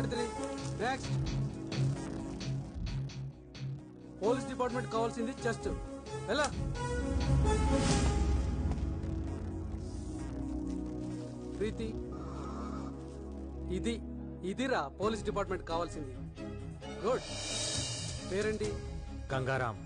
43 next. Police department కావాల్సింది chest. ఎలా ప్రీతి, ఇదిరా పోలీస్ డిపార్ట్మెంట్ కావాల్సింది. గుడ్. పేరేంటి? గంగారాం.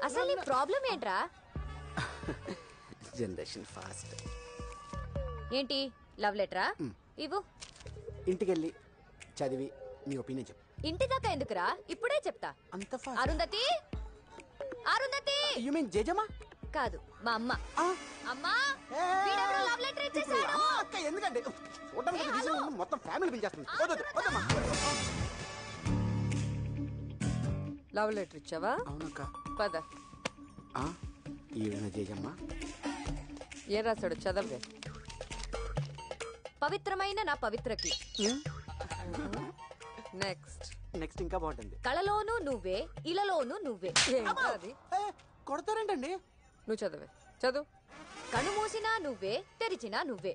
అసలు నీ ప్రాబ్లం ఏంట్రా? Generation fast. ఏంటి లవ్ లెటరా? ఇవ్వు. ఇంటికెళ్ళి చదివి నీ ఒపీనియన్ చెప్పు. ఇంటి దాకా ఎందుకురా, ఇప్పుడే చెప్తా. అంత fast? Arundhati, Arundhati. You mean Jejamma? కాదు, మా అమ్మ. అమ్మా, వీడెవరో లవ్ లెటర్ ఇచ్చేసాడు. అక్క ఎందుకంటే మొత్తం ఫ్యామిలీ పిలిచేస్తుంది. లవ్ లెటర్ ఇచ్చావా? అవునక్క. పద. ఈవిడ జేజమ్మా. ఏం రాశాడు చదవే. పవిత్రమైన నా పవిత్రకి. నెక్స్ట్. నెక్స్ట్ ఇంకా బాగుంటుంది. కళలోనూ నువ్వే, ఇలలోనూ నువ్వే. అది కొడతారేంటండి? నువ్వు చదవే. చదువు. కను మూసినా నువ్వే, తెరిచినా నువ్వే.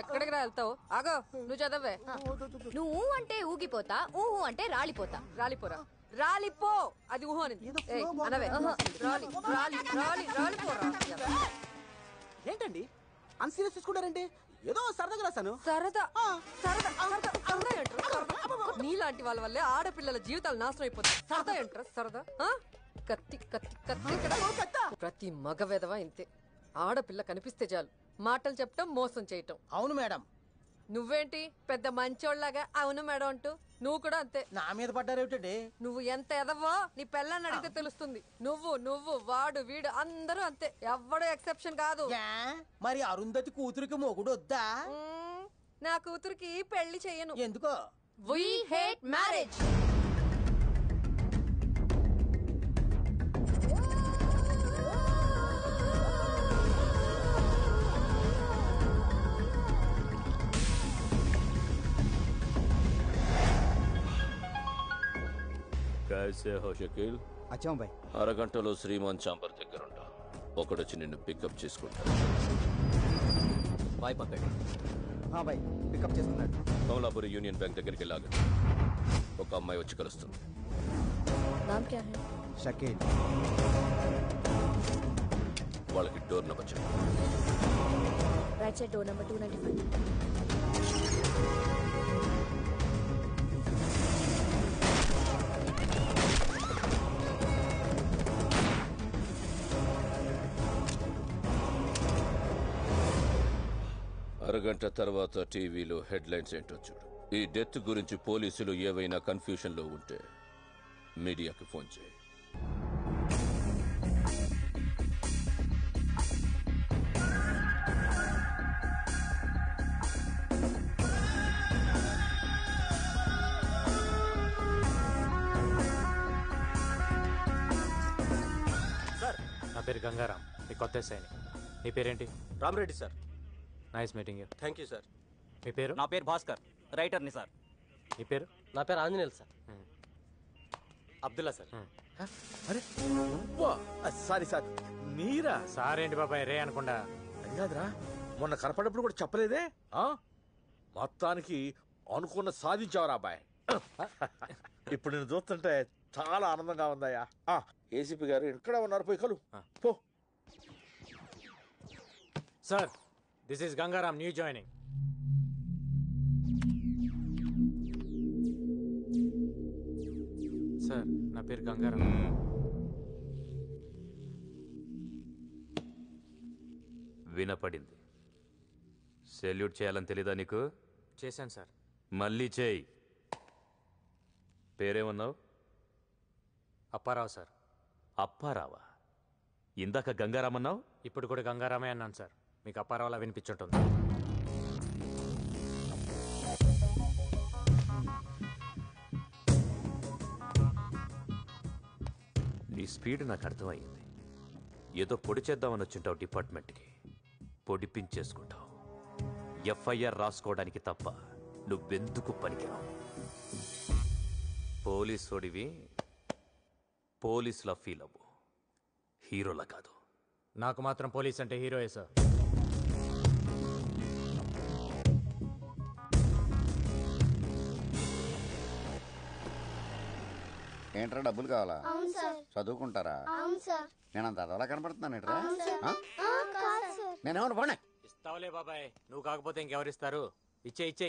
ఎక్కడికి రా వెళ్తావు? ఆగో, నువ్వు చదవే. నువ్వు అంటే ఊగిపోతా, ఊహు అంటే రాలిపోతా. రాలిపోరా. రాలిపో. అది ఊహు అని అనవే. రాలి రాలి రాలి రాలిపోరా. ఏంటండి అన్సీరియస్ తీసుకుంటారంటే? ఏదో సరదాగా రాశాను. సరదా సరదా సరదా అంటారు. నీలాంటి వాళ్ళ వల్లే ఆడపిల్లల జీవితాలు నాశనం అయిపోతాయి. సరదా అంటారు. సరదా. కత్తి కత్తి కత్తి. ప్రతి మగ వెధవ ఇంతే. ఆడపిల్ల కనిపిస్తే చాలు మాటలు చెప్పటం, మోసం చేయటం. అవును మేడం. నువ్వేంటి పెద్ద మంచోళ్ళగా అవును మేడం అంటూ? నువ్వు కూడా అంతే. నా మీద పడ్డారేమిటండి? నువ్వు ఎంత ఎదవో నీ పెళ్ళాన్ని అడిగితే తెలుస్తుంది. నువ్వు వాడు వీడు అందరూ అంతే. ఎవ్వడు ఎక్సెప్షన్ కాదు. మరి అరుంధతి కూతురికి మొగుడు వద్దా? నా కూతురికి పెళ్లి చెయ్యను. ఎందుకో? We hate marriage. कैसे हो शकील? అచ్చా బాయ్. అరగంటలో శ్రీమాన్ చాంబర్ దగ్గర ఉంటా. ఒకడొచ్చి నిన్ను పికప్ చేసుకుంటా. బాయ్ పక్కడి. బాయ్ పికప్ చేసుకున్నాడు. కమలాపురి యూనియన్ బ్యాంక్ దగ్గరికి లాగా ఒక అమ్మాయి వచ్చి కలుస్తుంది. नाम क्या है? షకీల్. వాళ్ళకి డోర్ నెంబర్ చెప్పు. Right side door number 295. అరగంట తర్వాత టీవీలో హెడ్లైన్స్ ఏంటో చూడు. ఈ డెత్ గురించి పోలీసులు ఏవైనా కన్ఫ్యూషన్ లో ఉంటే మీడియాకి ఫోన్ చేయి. సార్, నా పేరు గంగారాం. నీ కొత్త ఎస్ఐని. నీ పేరేంటి? Ramareddy sir. Nice meeting you. Thank you sir. మీ పేరు? నా పేరు భాస్కర్, రైటర్ని సార్. మీ పేరు? నా పేరు ఆంజనేయులు సార్. అబ్దుల్లా సార్. అరే సారీ సార్. మీరా? సార్ ఏంటి బాబాయ్ రే అనకుండా? అది కాదురా, మొన్న కనపడప్పుడు కూడా చెప్పలేదే. మొత్తానికి అనుకున్న సాధించావరా అబ్బాయి. ఇప్పుడు నేను చూస్తుంటే చాలా ఆనందంగా ఉందయ్యా. ఏసీపీ గారు ఇక్కడ ఉన్నారు, పోయి కలు పో. Sir, this is Gangaram, new joining. నా పేరు గంగారాం. వినపడింది. సెల్యూట్ చేయాలని తెలీదా నీకు? చేశాను సార్. మళ్ళీ చేయి. పేరేమన్నావు? అప్పారావు సార్. అప్పారావా? ఇందాక గంగారామన్నావు. ఇప్పుడు కూడా గంగారామే అన్నాను సార్. మీకు అప్పారావులా వినిపించుంటుంది. నీ స్పీడ్ నాకు అర్థమైంది. ఏదో పొడి చేద్దామని వచ్చింటావు డిపార్ట్మెంట్కి. పొడిపించేసుకుంటావు. ఎఫ్ఐఆర్ రాసుకోవడానికి తప్ప నువ్వెందుకు పనికిరావు. పోలీసోడివి పోలీసులా ఫీల్ అవ్వు, హీరోలా కాదు. నాకు మాత్రం పోలీస్ అంటే హీరోయే సార్. ఏంట్రా డబ్బులు కావాలా? అవును సార్. చదువుకుంటారా? అవును సార్. నేను అంత అదోలా కనపడుతున్నాను ఏంట్రా? కాదు సార్. నేనేమన్నా పోనీ. ఇస్తావులే బాబాయ్, నువ్వు కాకపోతే ఇంకెవరిస్తారు? ఇచ్చే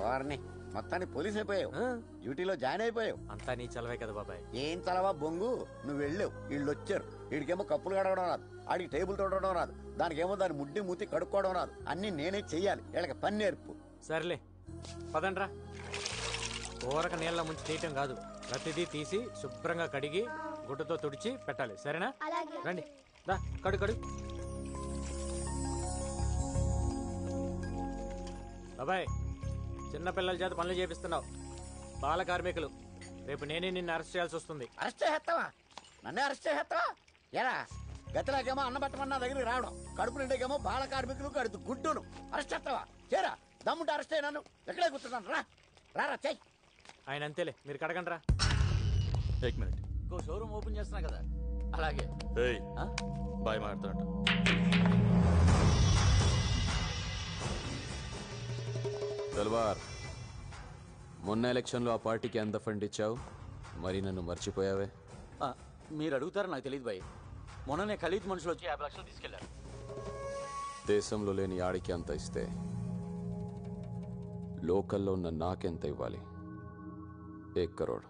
వారిని మొత్తానికి పోలీస్ అయిపోయావు, డ్యూటీలో జాయిన్ అయిపోయావు. అంతా నీ చలవే కదా బాబాయ్. ఏం చలవా బొంగు, నువ్వు వెళ్ళావు, వీళ్ళు వచ్చారు. వీడికేమో కప్పులు కడగడం రాదు, ఆడికి టేబుల్ తోడడం రాదు, దానికేమో దాని ముడ్డి మూతి కడుక్కోవడం రాదు. అన్ని నేనే చెయ్యాలి. వీళ్ళకి పని నేర్పు. సర్లే పదండ్రా. ఊరక నీళ్ళ ముంచి తీయటం కాదు, ప్రతిదీ తీసి శుభ్రంగా కడిగి గుడ్డతో తుడిచి పెట్టాలి. సరేనా? రండి దా, కడు. బాబాయ్, చిన్నపిల్లల చేత పనులు చేపిస్తున్నావు. బాల కార్మికులు. రేపు నేనే నిన్ను అరెస్ట్ చేయాల్సి వస్తుంది. అరెస్ట్ చేస్తావా? నన్నే అరెస్ట్ చేస్తావా? ఎలా గతిలాగేమో అన్న పెట్టమన్నా దగ్గరికి రావడం, కడుపు నిండేకేమో బాల కార్మికులు కడుతు గుడ్డును అరెస్ట్ చేస్తావా? చేరా, దమ్ముంటే అరెస్ట్ అయినాను. ఎక్కడే కూర్చున్నాను. రా చెయ్యి. ఆయన అంతేలే, మీరు కడగండి రా. ఏక్ మినిట్. ఇంకో షోరూమ్ ఓపెన్ చేస్తున్నా కదా. అలాగే బాయ్ మాట్లాడుతున్నట్టు. తల్వార్, మొన్న ఎలక్షన్లో ఆ పార్టీకి ఎంత ఫండ్ ఇచ్చావు? మరి నన్ను మర్చిపోయావే? మీరు అడుగుతారో నాకు తెలియదు భయ్. మొన్ననే ఖలీద్ మనుషులు వచ్చి 50 లక్షలు తీసుకెళ్లారు. దేశంలో లేని ఆడికి అంత ఇస్తే లోకల్లో ఉన్న నాకెంత ఇవ్వాలి? 1 crore.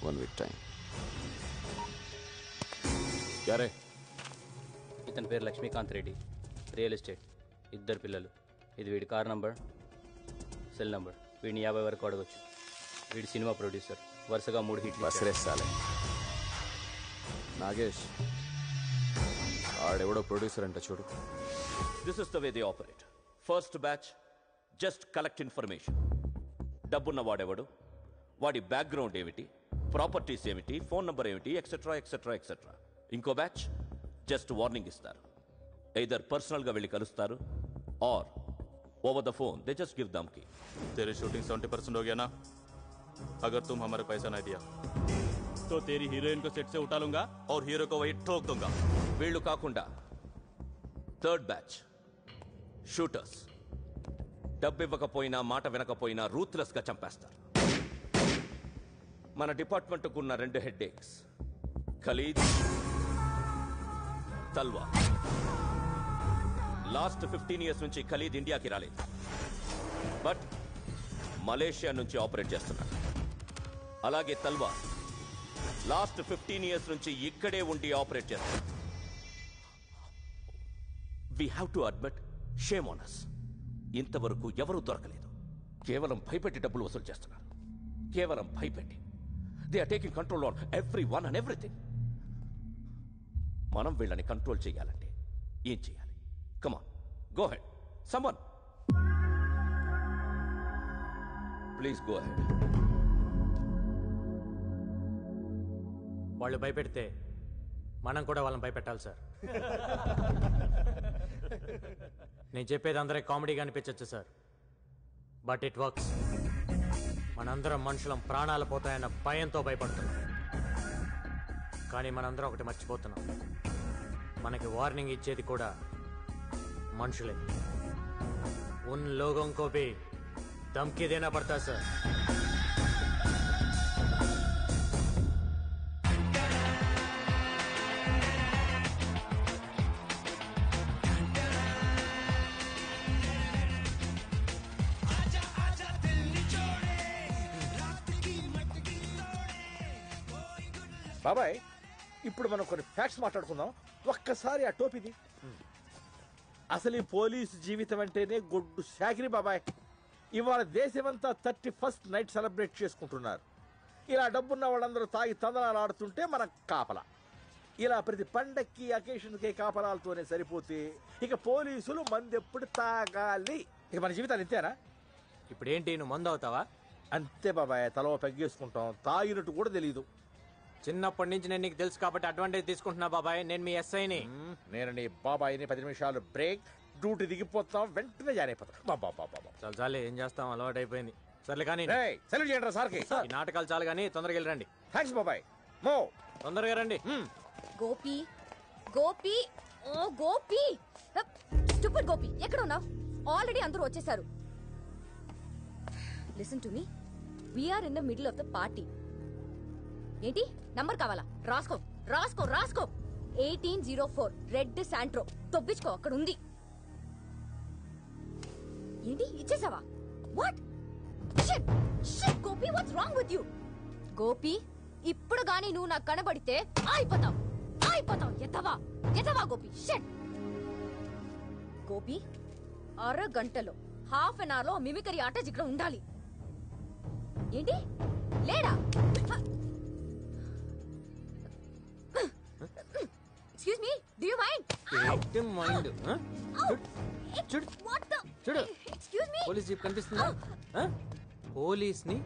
1 week time. యారే? ఇతని పేరు లక్ష్మీకాంత్ రెడ్డి, రియల్ ఎస్టేట్, 2 పిల్లలు. ఇది వీడి కార్ నంబర్, సెల్ నంబర్. వీడిని 50 వరకు అడగొచ్చు. వీడి సినిమా ప్రొడ్యూసర్, వరుసగా 3 హిట్లు. బస్రేసాలే. నాగేష్, ఆడెవడో ప్రొడ్యూసర్ అంట చూడు. This is the way they operate. First batch just collect information. డబ్బున్న వాడెవడు, వాడి బ్యాక్గ్రౌండ్ ఏమిటి, ప్రాపర్టీస్ ఏమిటి, ఫోన్ నంబర్ ఏమిటి, ఎక్సెట్రా ఎక్సెట్రా ఎక్సెట్రా. ఇంకో బ్యాచ్ జస్ట్ వార్నింగ్ ఇస్తారు. ఎయిదర్ పర్సనల్గా వెళ్ళి కలుస్తారు, or over the phone they just give धमकी. तेरी शूटिंग 70% हो गया ना? अगर तुम हमारे पैसा नहीं दिया तो तेरी हीरोइन को सेट से उठा लूंगा और हीरो को वही ठोक दूंगा. వీళ్ళు కాకుండా థర్డ్ బ్యాచ్ షూటర్స్. డబ్బు ఇవ్వకపోయినా మాట వినకపోయినా రూత్లెస్ గా చంపేస్తారు. మన డిపార్ట్మెంట్కు ఉన్న 2 హెడ్ఏక్స్, ఖలీద్, తల్వార్. లాస్ట్ 15 years నుంచి ఖలీద్ ఇండియాకి రాలేదు, బట్ మలేషియా నుంచి ఆపరేట్ చేస్తున్నాడు. అలాగే తల్వార్ లాస్ట్ 15 years నుంచి ఇక్కడే ఉండి ఆపరేట్ చేస్తున్నాడు. We have to admit, shame on us. ఇంతవరకు ఎవరూ దొరకలేదు. కేవలం భయపెట్టి డబ్బులు వసూలు చేస్తున్నారు. కేవలం భయపెట్టి. They are taking control on everyone and everything. మనం వీళ్ళని కంట్రోల్ చేయాలంటే ఏం చేయాలి? Come on, go ahead. Someone. Please go ahead. వాళ్ళు భయపెడితే మనం కూడా వాళ్ళని భయపెట్టాలి సార్. నేను చెప్పేది అందరికి కామెడీగా అనిపించచ్చు సార్, బట్ ఇట్ వర్క్స్. మనందరం మనుషులం ప్రాణాలు పోతాయన్న భయంతో భయపడుతున్నాం. కానీ మనందరం ఒకటి మర్చిపోతున్నాం, మనకి వార్నింగ్ ఇచ్చేది కూడా మనుషులే. उन लोगों को भी धमकी देना पड़ता सर. आजा आजा दिल निचोड़े బాబాయ్ ఇప్పుడు మనం కొన్ని ఫ్యాక్ట్స్ మాట్లాడుకుందాం. ఒక్కసారి ఆ టోపీది. అసలు ఈ పోలీసు జీవితం అంటేనే గొడ్డు శాకిరి బాబాయ్. ఇవాళ దేశమంతా 31st నైట్ సెలబ్రేట్ చేసుకుంటున్నారు. ఇలా డబ్బున్న వాళ్ళందరూ తాగి తందనాలు ఆడుతుంటే మన కాపలా. ఇలా ప్రతి పండక్కి అకేషన్కి కాపలాలతోనే సరిపోతే ఇక పోలీసులు మందెప్పుడు తాగాలి? ఇక మన జీవితాలు ఇంతేనా? ఇప్పుడేంటి నువ్వు మందు అవుతావా? అంతే బాబాయ్, తలో పెగ్గేసుకుంటాం. తాగినట్టు కూడా తెలీదు. చిన్నప్పటి నుంచి నేను నీకు తెలుసు కాబట్టి అడ్వాంటేజ్ తీసుకుంటున్నా బాబాయ్. నేను మీ ఎస్ఐని. నేను నీ బాబాయిని 10 నిమిషాలు బ్రేక్, డ్యూటీ దిగిపోతాం, వెంటనే జాయిన్ అయిపోతాం. చాలు చాలు, ఏం చేస్తాం, అలవాటు అయిపోయింది. సర్లే కానీ సెలవు చేయండి సార్కి. ఈ నాటకాలు చాలు కానీ తొందరగా వెళ్ళండి. థ్యాంక్స్ బాబాయ్. మో తొందరగా రండి. గోపి గోపి ఓ గోపి, స్టూపిడ్ గోపి, ఎక్కడ ఉన్నావు? ఆల్రెడీ అందరూ వచ్చేసారు. Listen to me, we're in the middle of the party. ఏంటి నంబర్ కావాలా? రాసుకో రాసుకో రాసుకో. 1804 రెడ్ శాంట్రో. తొబ్బించుకో, అక్కడ ఉంది. ఏంటి ఇచ్చేసావా? What shit shit Gopi, what's wrong with you? Gopi, ఇప్పుడు గానీ నువ్వు నాకు కనబడితే అయిపోతావు అయిపోతావు. ఎత్తవా ఎత్తవా గోపి. షిట్ గోపి, అరగంటలో హాఫ్ అన్ అవర్ లో మిమికరీ ఆర్టిస్ట్ ఇక్కడ ఉండాలి. ఏంటి లేడా? Excuse me, do you mind? Mind చూడు చూడు, ఎక్స్క్యూజ్ మీ, పోలీస్ జీప్ కనిపిస్తుందా? పోలీస్ ని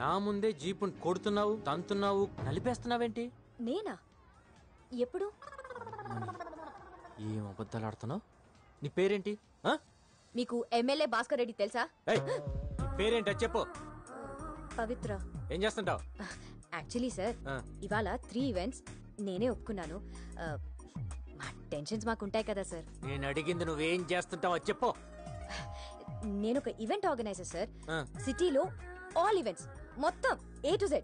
నా ముందే జీపుని కొడుతున్నావు, తంతున్నావు, నలిపేస్తున్నావేంటి? నేనా? ఎప్పుడు? ఏం అబద్ధాలు ఆడుతున్నావు? నీ పేరేంటి? మీకు ఎమ్మెల్యే భాస్కర్ రెడ్డి తెలుసా? పేరేంటి చెప్పు. పవిత్ర. ఏం చేస్తుంటావు? యాక్చువల్లీ సార్, ఇవాళ 3 ఈవెంట్స్ నేనే ఒప్పుకున్నాను. మా టెన్షన్స్ మాకుంటాయి కదా సార్. నేను అడిగింది నువ్వేం చేస్తుంటావో చెప్పు. నేను ఒక ఈవెంట్ ఆర్గనైజర్ సార్. సిటీలో ఆల్ ఈవెంట్స్ మొత్తం A to Z.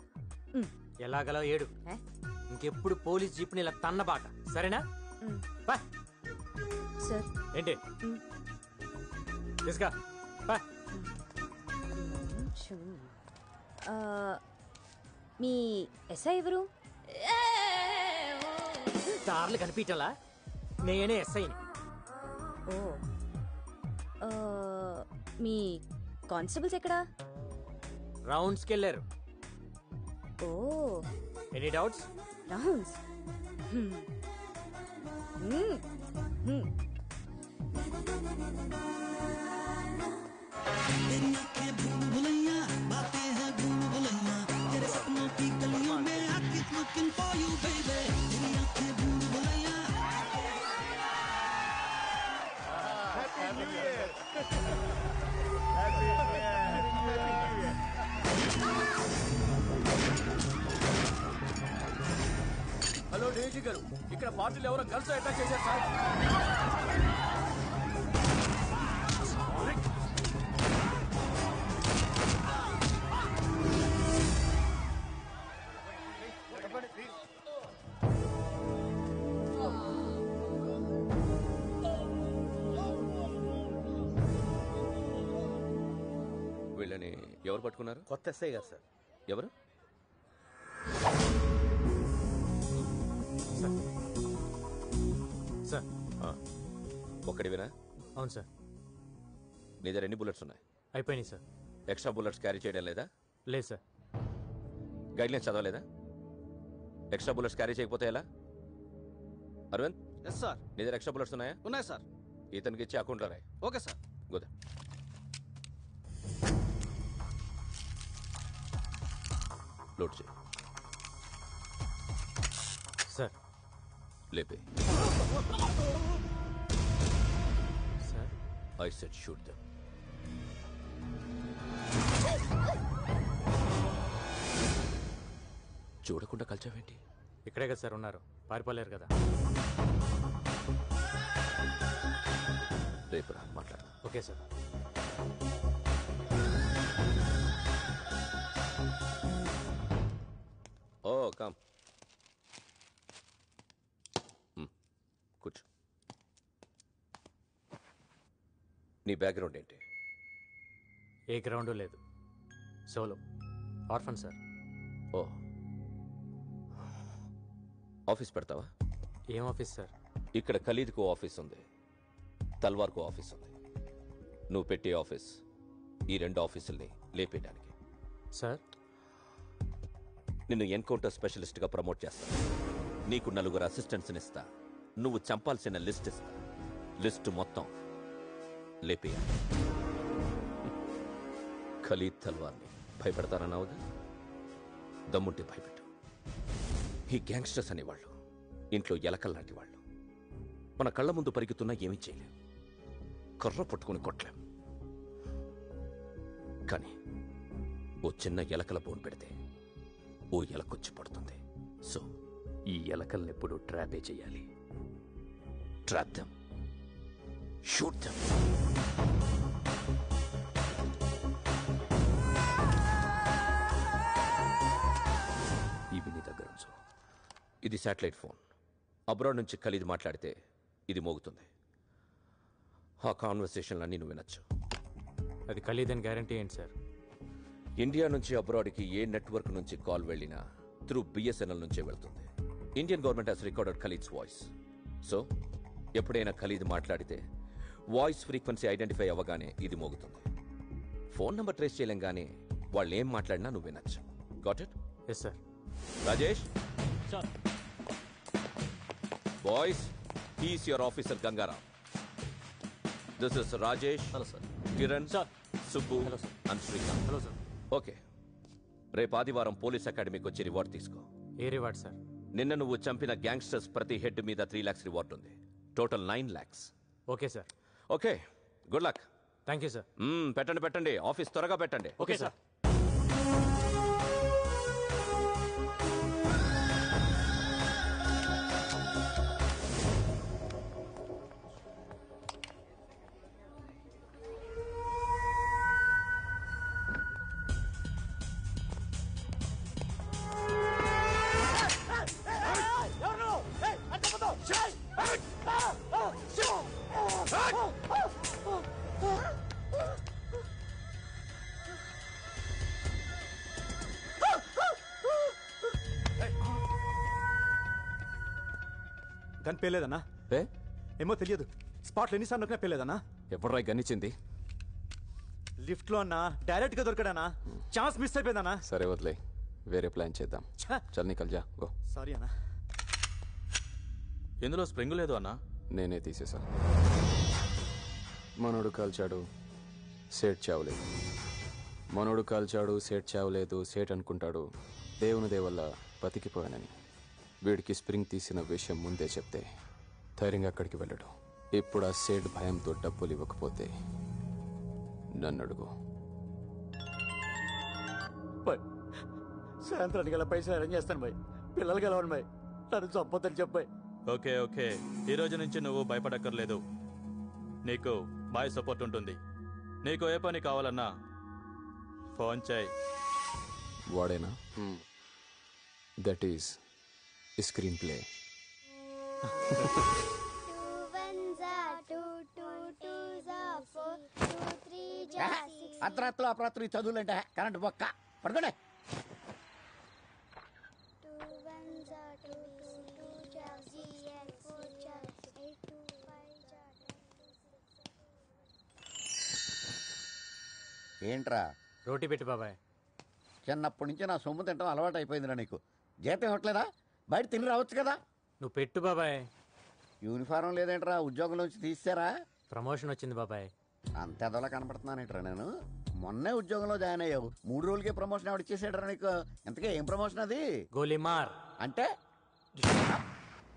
ఎలాగలా ఏడు. ఇంకెప్పుడు పోలీస్ జీప్ని ఇలా తన్నబాక, సరేనా? సార్ ఏంటి తీసుకా. మీ ఎస్ఐ ఎవరు? దారులు కనిపించాలా? నేనే ఎస్ఐని. ఓ, మీ కానిస్టేబుల్స్ ఎక్కడా? రౌండ్స్కి వెళ్ళారు. Oh, any doubts? Rounds. Hello Daisy గారు, ఇక్కడ పార్టీలు ఎవరో గర్ల్స్ అటాక్ చేశారు సార్. వీళ్ళని ఎవరు పట్టుకున్నారు? కొత్త ఎస్ఐ గారు సార్. ఎవరు? సార్ ఒక్కడివేనా? అవును సార్. నీ దగ్గర ఎన్ని బుల్లెట్స్ ఉన్నాయి? అయిపోయినాయి సార్. ఎక్స్ట్రా బుల్లెట్స్ క్యారీ చేయడం లేదా? లేదు సార్. గైడ్లైన్స్ చదవలేదా? ఎక్స్ట్రా బుల్లెట్స్ క్యారీ చేయకపోతే ఎలా? అరవింద్. Yes sir. నీ దగ్గర ఎక్స్ట్రా బుల్లెట్స్ ఉన్నాయా? ఉన్నాయి సార్. ఇతనికి ఇచ్చి అకౌంట్లో రాయి. Okay sir. గుడ్. లోడ్ చేయి. సార్ లేపే. Sir I said shoot them. చూడకుండా కలిచావేంటి? ఇక్కడే కదా సార్ ఉన్నారు, పారిపోలేరు కదా. రేపు రా మాట్లాడదాం. Okay sir. Oh come. కూర్చో. నీ బ్యాక్గ్రౌండ్ ఏంటి? ఏ గ్రౌండ్ లేదు, solo orphan sir. Oh office పెడతావా? ఏం ఆఫీస్ సార్? ఇక్కడ ఖలీద్కు ఆఫీస్ ఉంది, తల్వార్కు ఆఫీస్ ఉంది. నువ్వు పెట్టే ఆఫీస్ ఈ 2 ఆఫీసుల్ని లేపేయడానికి. సార్, నిన్ను ఎన్కౌంటర్ స్పెషలిస్ట్గా ప్రమోట్ చేస్తా. నీకు 4 అసిస్టెంట్స్ని ఇస్తా. నువ్వు చంపాల్సిన లిస్ట్ ఇస్తా. లిస్టు మొత్తం లేపేయాలి. ఖలీద్ తల్వార్ని భయపెడతానన్నావుగా, దమ్ముంటే భయపెట్టు. ఈ గ్యాంగ్స్టర్స్ అనేవాళ్ళు ఇంట్లో ఎలకల్లాంటి వాళ్ళు. మన కళ్ళ ముందు పరిగెత్తున్నా ఏమీ చేయలేం, కర్ర పట్టుకుని కొట్టలేం. కానీ ఓ చిన్న ఎలకల బోన్ పెడితే ఓ ఎలకొచ్చి పడుతుంది. సో ఈ ఎలకల్ని ఎప్పుడు ట్రాపే చేయాలి. Trap them, shoot them. ఇవి నీ దగ్గర ఉంచు. ఇది శాటిలైట్ ఫోన్. అబ్రాడ్ నుంచి ఖలీద్ మాట్లాడితే ఇది మోగుతుంది. ఆ కాన్వర్సేషన్లన్నీ నువ్వు వినొచ్చు. అది ఖలీద్ అని గ్యారంటీ ఏంటి సార్? ఇండియా నుంచి అబ్రాడ్కి ఏ నెట్వర్క్ నుంచి కాల్ వెళ్ళినా త్రూ బిఎస్ఎన్ఎల్ నుంచే వెళ్తుంది. Indian government has recorded Khalid's voice. So ఎప్పుడైనా ఖలీద్ మాట్లాడితే వాయిస్ ఫ్రీక్వెన్సీ ఐడెంటిఫై అవ్వగానే ఇది మోగుతుంది. ఫోన్ నెంబర్ ట్రేస్ చేయలేంగానే వాళ్ళు ఏం మాట్లాడినా నువ్వు వినొచ్చు. Got it? Yes sir. Rajesh, boys, he's your officer Gangaram. This is Rajesh. Hello sir. Kiran sir, Subbu and Srikanth. Hello sir. Okay, రేపు ఆదివారం పోలీస్ అకాడమీకి వచ్చి రివార్డ్ తీసుకో. ఏ రివార్డ్ సార్? నిన్న నువ్వు చంపిన గ్యాంగ్స్టర్స్ ప్రతి హెడ్ మీద 3 lakhs రివార్డ్ ఉంది. Total 9 lakhs. Okay sir. Okay, good luck. Thank you sir. పెట్టండి, ఆఫీస్ త్వరగా పెట్టండి. Okay sir. గన్ పేలేదన్నా? ఏమో తెలియదు. స్పాట్లో ఎన్నిసార్లు నొక్కినా పేలేదన్నా. ఎప్పుడ్రా గన్నిచ్చింది? లిఫ్ట్ లో అన్నా, డైరెక్ట్ గా దొరికాడన్నా. Chance miss అయిపోయిందన్నా. సరే వదిలే, వేరే ప్లాన్ చేద్దాం. చల్ నికల్ జా, గో. సారీ అన్నా. ఇందులో స్ప్రింగ్ లేదు అన్నా. నేనే తీసేసా. మనోడు కాల్చాడు, సేట్ చావలేదు. మనోడు కాల్చాడు, సేట్ చావలేదు. సేట్ అనుకుంటాడు దేవుని దేవల్ల బతికిపోయానని. వీడికి స్ప్రింగ్ తీసిన విషయం ముందే చెప్తే ధైర్యంగా అక్కడికి వెళ్ళడు. ఇప్పుడు ఆ సేట్ భయంతో డబ్బులు ఇవ్వకపోతే నన్ను అడుగు. సాయంత్రానికి గల పైసలు అరేంజ్ చేస్తాను బాయ్. పిల్లలు గెలవండి బాయ్. నన్ను చంపొద్దని చెప్పాయి. ఓకే ఓకే, ఈ రోజు నుంచి నువ్వు భయపడక్కర్లేదు. నీకు బాయ్ సపోర్ట్ ఉంటుంది. నీకు ఏ పని కావాలన్నా ఫోన్ చేయి. వాడేనా? That is screen play. అర్ధరాత్రులు అపరాత్రులు చదువులంటే కరెంట్ బొక్క పడుకోండి. ఏంట్రా? రోటీ పెట్టి బాబాయ్. చిన్నప్పటి నుంచి నా సొమ్ము తింటాం అలవాటు అయిపోయిందిరా నీకు. జీతం ఇవ్వట్లేదా? బయట తిని రావచ్చు కదా. నువ్వు పెట్టు బాబాయ్. యూనిఫారం లేదేంట్రా? ఉద్యోగం నుంచి తీసారా? ప్రమోషన్ వచ్చింది బాబాయ్. అంత ఎదలా కనపడుతున్నానేట్రా నేను? మొన్నే ఉద్యోగంలో జాయిన్ అయ్యావు, 3 రోజులకే ప్రమోషన్ ఎవడు ఇచ్చేసాడరా నీకు? ఎంతకే ఏం ప్రమోషన్ అది? గోలీమార్. అంటే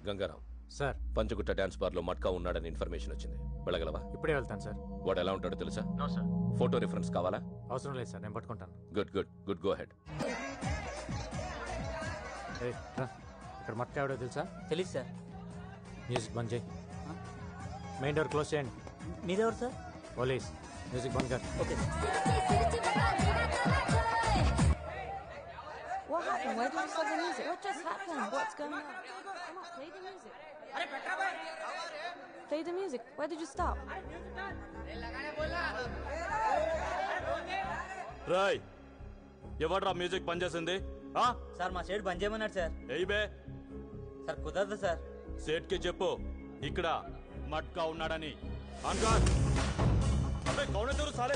Gangaram sir, Panjagutta dance bar లో మట్కా ఉన్నాడని ఇన్ఫర్మేషన్ వచ్చింది. వెళ్ళగలవా? ఇప్పుడే వెళ్తాను సార్. వాడు ఎలా ఉంటాడో తెలుసా? No sir. ఫోటో రిఫరెన్స్ కావాలా? అవసరం లేదు సార్, నేను పట్టుకుంటాను. Good good good, go head. ఇక్కడ మట్కా ఎవడో తెలుసా? తెలీదు సార్. మ్యూజిక్ బంద్ చేయి. మెయిన్ డోర్ క్లోజ్ చేయండి. మీరెవరు సార్? పోలీస్. మ్యూజిక్ బంద్ కర్. Okay. What happened? Where did you stop the music? What just happened? What's going on? Come on, play the music. Play the music. Where did you stop? Roy, ఎవడ్రా music పని చేసింది? Sir మా shade బంద్ చేయమన్నాడు sir. ఏయ్ బే. Sir కుదరదు sir. సేట్కి చెప్పు ఇక్కడ మట్కా ఉన్నాడని. అన్కార్ అబ్బే కౌనెవరు సాలే.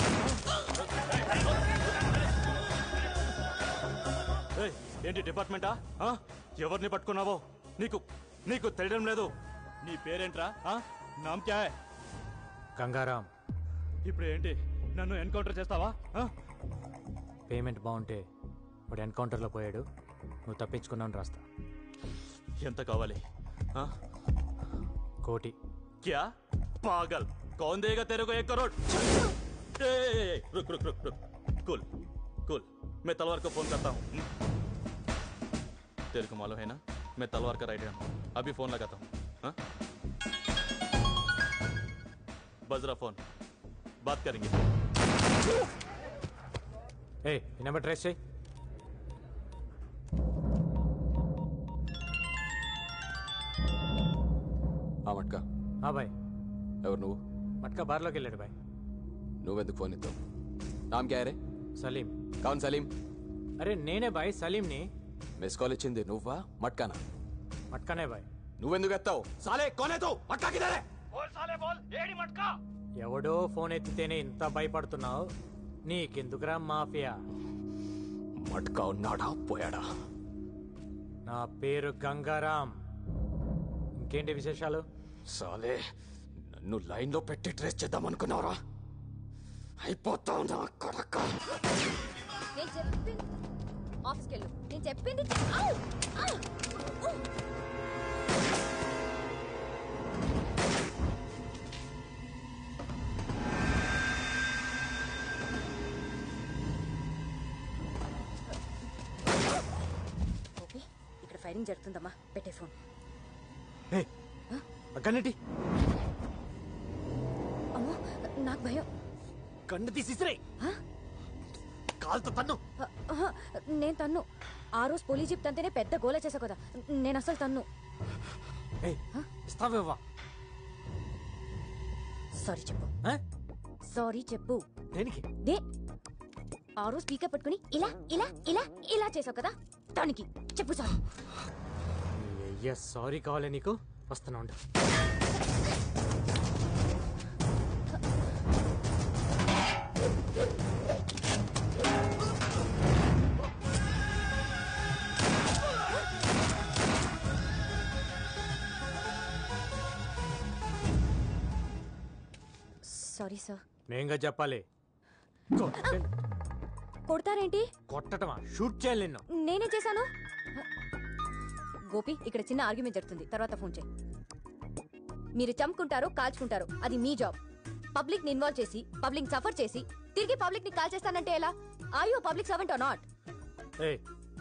ఏయ్, ఏంటి డిపార్ట్మెంటా? ఎవరిని పట్టుకున్నావో నీకు నీకు తెలియడం లేదు. నీ పేరేంట్రా? నామ్ క్యా హై? గంగారాం. ఇప్పుడు ఏంటి, నన్ను ఎన్కౌంటర్ చేస్తావా? పేమెంట్ బాగుంటే వాడు ఎన్కౌంటర్లో పోయాడు, నువ్వు తప్పించుకున్నావు రాస్తా. ఎంత కావాలి? కోటి. क्या पागल कौन देगा तेरे को 1 करोड़? रुक रुक रुक रुक कूल कूल मैं तलवार को फोन करता हूँ. तेरे को मालूम है ना मैं तलवार का राइटर हूँ. अभी फोन लगाता हूँ. बज रहा फोन, बात करेंगे. ఏ ఈ నెంబర్ ట్రేస్ చేయి. మట్కా. బాయ్. ఎవరు నువ్వు? మట్కా బార్లోకి వెళ్ళాడు బాయ్. నువ్వెందుకు ఫోన్ ఇస్తావు? నామ్ క్యా రే? సలీం. కౌన్ సలీం? అరే నేనే బాయ్, సలీంని. మిస్ కాల్ ఇచ్చింది నువ్వా మట్కానా? మట్కానే బాయ్. నువ్వెందుకు ఎత్తావు? సాలే కోనే తో మట్కా కిదరే? బోల్ సాలే బోల్, ఏడి మట్కా? ఎవడో ఫోన్ ఎత్తితేనే ఇంత భయపడుతున్నావు, నీకెందుకురా మాఫియా? మట్కా ఉన్నాడా పోయాడా? నా పేరు గంగారాం. ఇంకేంటి విశేషాలు? సాలే నన్ను లైన్లో పెట్టి ట్రేస్ చేద్దాం అనుకున్నావురా? అయిపోతావు నా కొడక. నేను చెప్పింది ఆఫీస్కి వెళ్ళు. నేను చెప్పింది ఇక్కడ ఫైరింగ్ జరుగుతుందమ్మా, పెట్టే ఫోన్. గన్నటి. అమ్మో నాకు భయం. కన్ను తీసిరే. కాల్తో తన్ను. నేను తన్ను. ఆ రోజు పోలీస్ జీప్ తంతేనే పెద్ద గోల చేసా కదా, నేను అసలు తన్ను. ఇస్తావేవా? సారీ చెప్పు. సారీ చెప్పు. దేనికి? ఆ రోజు స్పీకర్ పట్టుకుని ఇలా ఇలా ఇలా ఇలా చేసావు కదా, దానికి చెప్పు సారీ. సారీ కావాలి నీకు? వస్తున్నా ఉండు. Sorry sir. నేంగా చెప్పాలి. కొడతారేంటి? కొట్టటమా? షూట్ చేయాలి నిన్ను. నేనే చేశాను. గోపి, ఇక్కడ చిన్న ఆర్గ్యుమెంట్ జరుగుతుంది, తర్వాత ఫోన్ చేయి. మీరు చంపుకుంటారో కాల్చుకుంటారో అది మీ జాబ్. పబ్లిక్ ని ఇన్వాల్వ్ చేసి పబ్లిక్ సఫర్ చేసి తిరిగి పబ్లిక్ ని కాల్ చేస్తానంటే ఎలా? Are you public servant or not?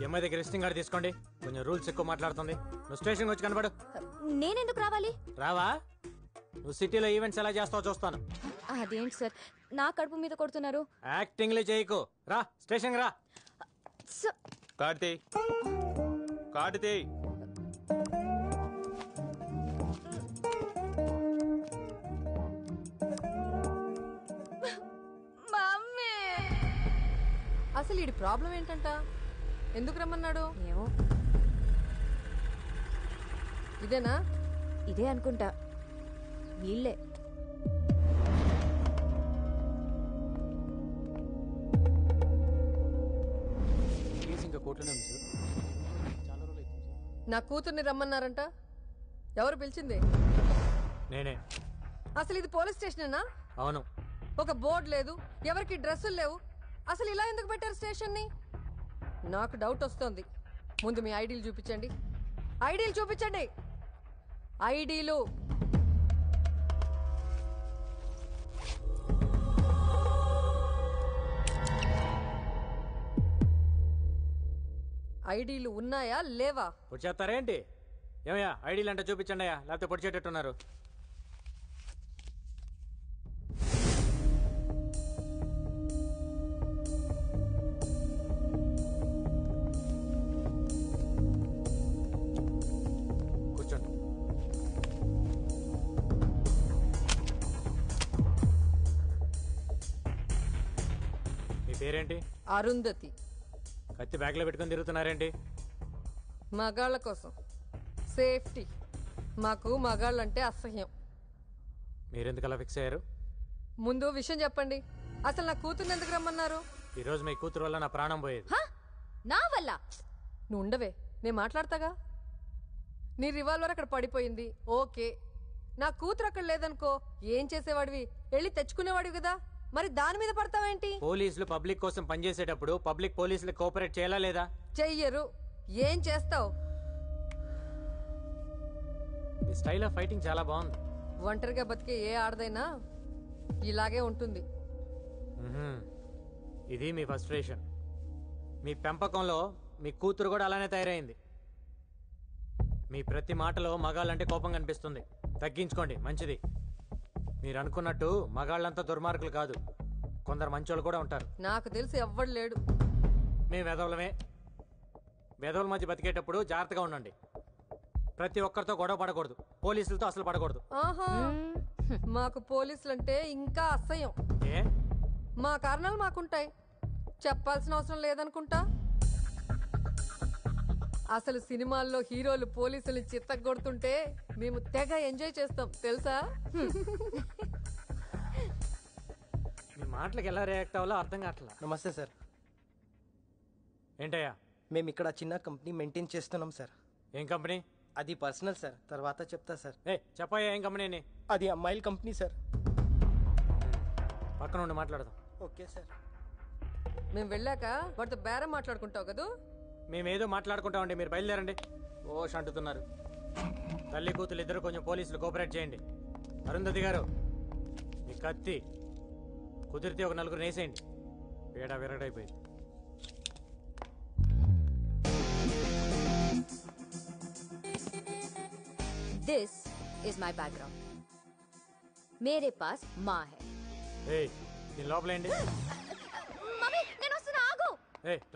MI దగ్గర రిజిస్టింగ్ కార్డు తీసుకోండి. కొంచెం రూల్స్ ఎక్కువ మాట్లాడుతుంది. నువ్వు స్టేషన్ వచ్చి కనబడు. నేనెందుకు రావాలి? రావా? నువ్వు సిటీలో ఈవెంట్స్ ఎలా చేస్తావో చూస్తాను. అదేంటి సార్ నా కడుపు మీద కొడుతున్నారు? యాక్టింగ్లే చేయకు. రా స్టేషన్ రా. కార్తీ కార్తీ అసలు ఈ ప్రాబ్లం ఏంటంట? ఎందుకు రమ్మన్నాడు? ఏమో. ఇదేనా? ఇదే అనుకుంటా. వీళ్ళే. నా కూతుర్ని రమ్మన్నారంట. ఎవరు పిలిచింది? నేనే. అసలు ఇది పోలీస్ స్టేషనేనా? అవును. ఒక బోర్డు లేదు, ఎవరికి డ్రెస్సులు లేవు. అసలు ఇలా ఎందుకు పెట్టారు స్టేషన్ ని? నాకు డౌట్ వస్తుంది. ముందు మీ ఐడీలు చూపించండి. ఐడీలు చూపించండి. ఐడీలు. ఐడీలు ఉన్నాయా లేవా? పొడి చేస్తారేంటి? ఏమయ్యా ఐడీలు అంటే చూపించండి అయ్యా, లేకపోతే పొడి చేటట్టున్నారు. కూర్చోండి. మీ పేరేంటి? అరుంధతి. కత్తి బ్యాగ్లో పెట్టుకుని తిరుగుతున్నారేంటి? మగాళ్ళ కోసం సేఫ్టీ. మాకు మగాళ్ళంటే అసహ్యం. మీరెందుకు అలా ఫిక్స్ అయ్యారు? ముందు విషయం చెప్పండి. అసలు నా కూతుర్ని ఎందుకు రమ్మన్నారు? ఈరోజు మీ కూతురు వల్ల నా ప్రాణం పోయేది. నా వల్ల? నువ్వు ఉండవే, నేను మాట్లాడతాగా. నీ రివాల్వర్ అక్కడ పడిపోయింది, ఓకే. నా కూతురు అక్కడ లేదనుకో, ఏం చేసేవాడివి? వెళ్ళి తెచ్చుకునేవాడివి కదా, మరి దాని మీద పడతావేంటి? పోలీసులు పబ్లిక్ కోసం పనిచేసేటప్పుడు పబ్లిక్ పోలీసులు కోఆపరేట్ చేయాలా లేదా? చెయ్యరు. ఏం చేస్తావు? మీ స్టైల్ ఆఫ్ ఫైటింగ్ చాలా బాగుంది. ఒంటరిగా బతికే ఏ ఆడదైనా ఇలాగే ఉంటుంది. ఇది మీ ఫ్రస్ట్రేషన్. మీ పెంపకంలో మీ కూతురు కూడా అలానే తయారైంది. మీ ప్రతి మాటలో మగాళ్ళంటే కోపం కనిపిస్తుంది. తగ్గించుకోండి, మంచిది. మీరు అనుకున్నట్టు మగాళ్ళంతా దుర్మార్గులు కాదు, కొందరు మంచోళ్ళు కూడా ఉంటారు. నాకు తెలిసి ఎవ్వడు లేడు. మేము వెధవులమే. వెధవుల మధ్య బతికేటప్పుడు జాగ్రత్తగా ఉండండి. ప్రతి ఒక్కరితో గొడవ పడకూడదు, పోలీసులతో అసలు పడకూడదు. ఆహా, మాకు పోలీసులంటే ఇంకా అసహ్యం. ఏ? మా కారణాలు మాకుంటాయి, చెప్పాల్సిన అవసరం లేదనుకుంటా. అసలు సినిమాల్లో హీరోలు పోలీసులు చిత్తగొడుతుంటే మేము తెగ ఎంజాయ్ చేస్తాం తెలుసా. మీ మాటలకు ఎలా రియాక్ట్ అవ్వాలో అర్థం కావట్లా. నమస్తే సార్. ఏంటయ్యా? మేము ఇక్కడ చిన్న కంపెనీ మెయింటైన్ చేస్తున్నాం సార్. ఏం కంపెనీ? అది పర్సనల్ సార్, తర్వాత చెప్తా సార్. చెప్పయ్యా, ఏం కంపెనీ? అది అమ్మాయిల కంపెనీ సార్. పక్కన ఉండి మాట్లాడదాం. Okay sir. మేము వెళ్ళాక వాటితో బేరం మాట్లాడుకుంటావు కదా. మేమేదో మాట్లాడుకుంటామండి, మీరు బయలుదేరండి. ఓష్ అంటున్నారు. తల్లి కూతురు ఇద్దరు కొంచెం పోలీసులు కోఆపరేట్ చేయండి. అరుంధతి గారు, మీ కత్తి కుదిరితే ఒక నలుగురు వేసేయండి. పేడ విరగడైపోయింది. This is my background. मेरे पास माँ है. దీని లోపలేండి. మమ్మీ, నేను వస్తున్నా, ఆగు.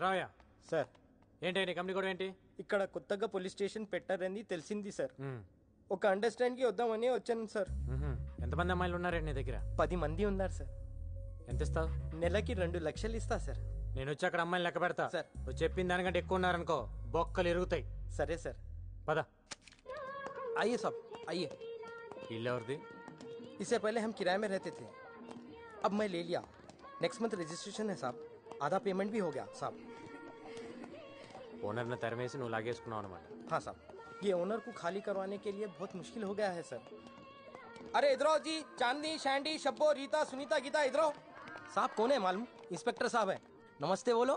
రావయ్యా. సార్. ఏంటి నీ కంపెనీ కూడా ఏంటి? ఇక్కడ కొత్తగా పోలీస్ స్టేషన్ పెట్టారని తెలిసింది సార్. ఒక అండర్స్టాండ్ కి వద్దామని వచ్చాను సార్. ఎంతమంది అమ్మాయిలు ఉన్నారండి నీ దగ్గర? 10 మంది ఉన్నారు సార్. ఎంత ఇస్తావు? నెలకి 2 లక్షలు ఇస్తా సార్. నేను వచ్చి అక్కడ అమ్మాయిలు లెక్క పెడతా సార్. నువ్వు చెప్పిన దానికంటే ఎక్కువ ఉన్నారనుకో, బొక్కలు ఇరుగుతాయి. సరే సార్. పద. आइए साहब, आइए. इल्ल और दी? इससे पहले हम किराए में रहते थे, अब मैं ले लिया. नेक्स्ट मंथ रजिस्ट्रेशन है साहब, आधा पेमेंट भी हो गया साहब. ओनर ने तरमेसी నువ్వు లాగేసుకున్నావు అన్నమాట. हाँ साहब, ये ओनर को खाली करवाने के लिए बहुत मुश्किल हो गया है सर. अरे इधर आओ जी, चांदनी, शैंडी, शब्बो, रीता, सुनीता, गीता, इधर आओ. साहब कौन है मालूम? इंस्पेक्टर साहब है. नमस्ते बोलो.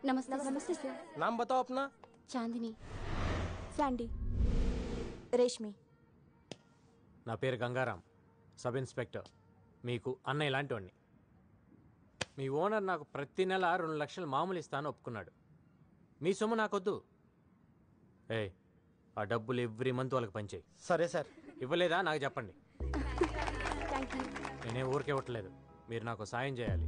नमस्ते. नमस्ते सर. नाम बताओ अपना. चांदनी, सैंडी, రేష్మి. నా పేరు గంగారాం, సబ్ ఇన్స్పెక్టర్. మీకు అన్నయ్య లాంటివాడిని. మీ ఓనర్ నాకు ప్రతి నెల 2 లక్షలు మామూలు ఇస్తాను ఒప్పుకున్నాడు. మీ సొమ్ము నాకొద్దు. ఆ డబ్బులు ఎవ్రీ మంత్ వాళ్ళకి పంచేయి. సరే సార్. ఇవ్వలేదా నాకు చెప్పండి. నేనే ఊరికే ఇవ్వట్లేదు, మీరు నాకు సాయం చేయాలి.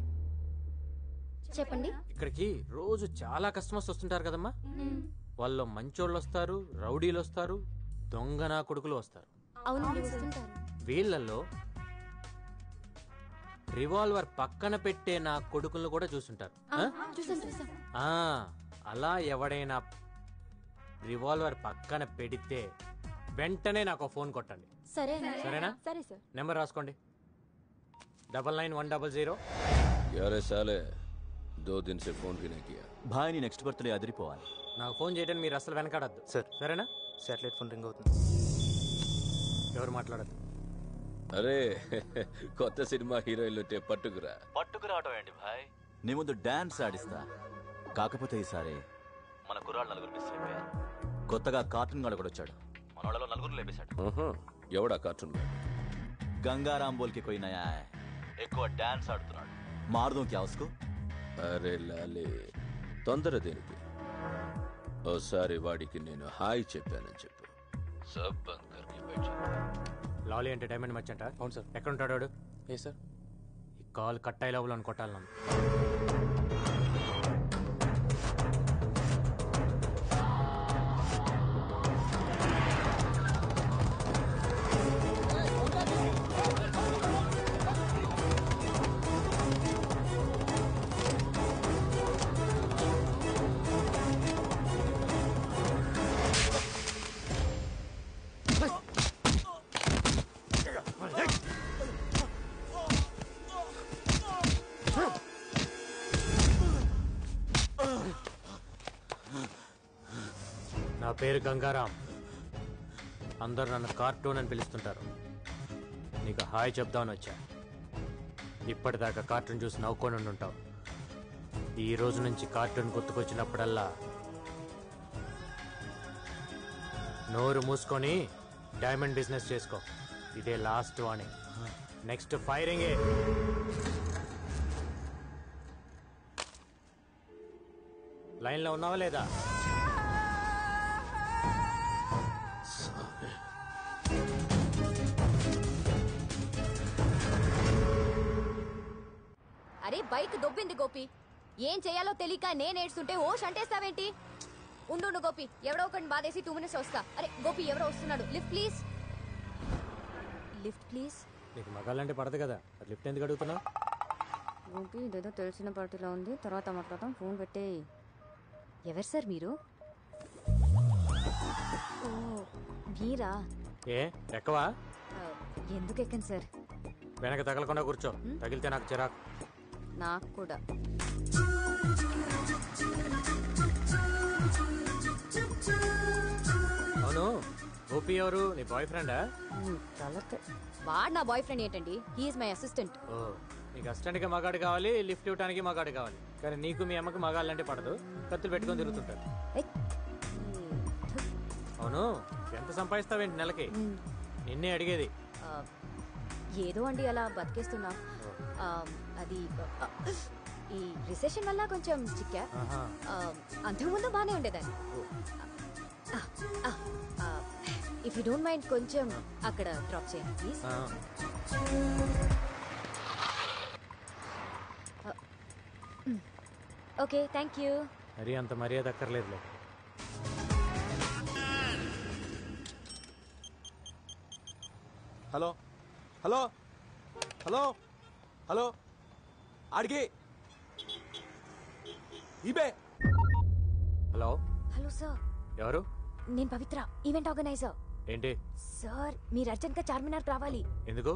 చెప్పండి. ఇక్కడికి రోజు చాలా కస్టమర్స్ వస్తుంటారు కదమ్మా. వాళ్ళు మంచోళ్ళు వస్తారు, రౌడీలు వస్తారు, దొంగ నా కొడుకులు వస్తారు. వీళ్ళల్లో రివాల్వర్ పక్కన పెట్టే నా కొడుకులను కూడా చూసుంటారు. అలా ఎవడైనా రివాల్వర్ పక్కన పెడితే వెంటనే నాకు ఫోన్ కొట్టండి. సరేనా? సరే సార్. నెంబర్ రాసుకోండి. 991000. यार साले 2 दिन से फोन भी नहीं किया. भाई नी नेक्स्ट बर्थडे అదిరిపోవాలి. నాకు ఫోన్ చేయడానికి మీరు అసలు వెనకాడద్దు సార్. సరేనా? శాటిలైట్ ఫోన్ రింగ్ అవుతుంది. ఎవరు మాట్లాడద్దు. అరే కొత్త సినిమా హీరోయిన్లు పట్టుకురావటం ఏంటి భాయ్? నీ ముందు డాన్స్ ఆడిస్తా. కాకపోతే ఈసారి మన కుర్రాళ్ళు 4 మిస్ అయిపోయారు. కొత్తగా కార్టూన్ గాడు కూడా వచ్చాడు. మన వాళ్ళలో 4 లేపేశాడు. ఎవడా కార్టూన్? గంగారాం బోల్కి కోయి నయా హై. ఎక్కువ డాన్స్ ఆడుతున్నాడు. మారుదాం క్యా ఉస్కో? అరే లాలే, తొందర దేనికి? ఓసారి వాడికి నేను హాయ్ చెప్పానని చెప్పు. సబ్ బంద్ కర్కే బైఠ. లాలీ ఎంటర్టైన్మెంట్ మర్చెంట్. అవును సార్. ఎక్కడ ఉంటాడు వాడు? ఏ సార్? ఈ కాల్ కట్ అయ్యే లోపల కొట్టాలి నన్ను. పేరు గంగారాం. అందరు నన్ను కార్టూన్ అని పిలుస్తుంటారు. నీకు హాయ్ చెప్దామని వచ్చా. ఇప్పటిదాకా కార్టూన్ చూసి నవ్వుకొని ఉంటావు. ఈ రోజు నుంచి కార్టూన్ గుర్తుకొచ్చినప్పుడల్లా నోరు మూసుకొని డైమండ్ బిజినెస్ చేసుకో. ఇదే లాస్ట్ వార్నింగ్. నెక్స్ట్ ఫైరింగే. లైన్లో ఉన్నావా లేదా? అరే బైక్ దొబ్బింది గోపి. ఏం చేయాలో తెలియక నేను ఏడ్చుంటే ఓష్ అంటేస్తావేంటి? ఉండు గోపి, ఎవడో ఒకటి బాధేసి 2 minutes వస్తా. అరే గోపి, ఎవరో వస్తున్నాడు. Lift please. Lift please. నీకు మగాళ్ళంటే పడదు కదా, లిఫ్ట్ ఎందుకు అడుగుతున్నావు? గోపి, ఇదేదో తెలిసిన పార్టీలో ఉంది, తర్వాత మాట్లాడతాం. ఫోన్ పెట్టే. ఎవరు సార్ మీరు? ఓ మీరా? ఏ ఎక్కవా? ఎందుకు ఎక్కండి సార్? వెనక తగలకుండా కూర్చో, తగిలితే నాకు చిరాకు. నాకు కూడా. అవును, గోపి ఎవరు? నీ బాయ్ ఫ్రెండా? వాడు నా బాయ్ ఫ్రెండ్ ఏంటండి? He is my assistant. ఓ, నీకు అసిస్టెంట్గా మగాడు కావాలి, లిఫ్ట్ ఇవ్వడానికి మగాడు కావాలి. కానీ నీకు మీ అమ్మకి మగాళ్ళంటే పడదు, కత్తులు పెట్టుకొని తిరుగుతుంటారు. అవును, ఎంత సంపాదిస్తావేంటి నెలకి? నిన్నే అడిగేది. ఏదో అండి అలా బతికేస్తున్నా. అది ఈ రిసెషన్ వల్ల కొంచెం చిక్కా. అంతకుముందు బాగానే ఉండేదాన్ని. ఇఫ్ యూ డోంట్ మైండ్ కొంచెం అక్కడ డ్రాప్ చేయండి ప్లీజ్. Okay, thank you. మరి అంత మర్యాద అక్కర్లేదులే. హలో హలో హలో హలో అడిగి ఇబే. Hello hello sir. ఎవరు? నేను పవిత్ర, ఈవెంట్ ఆర్గనైజర్. ఏంటి సార్, మీరు అర్జెంట్ గా చార్మినార్ రావాలి. ఎందుకు?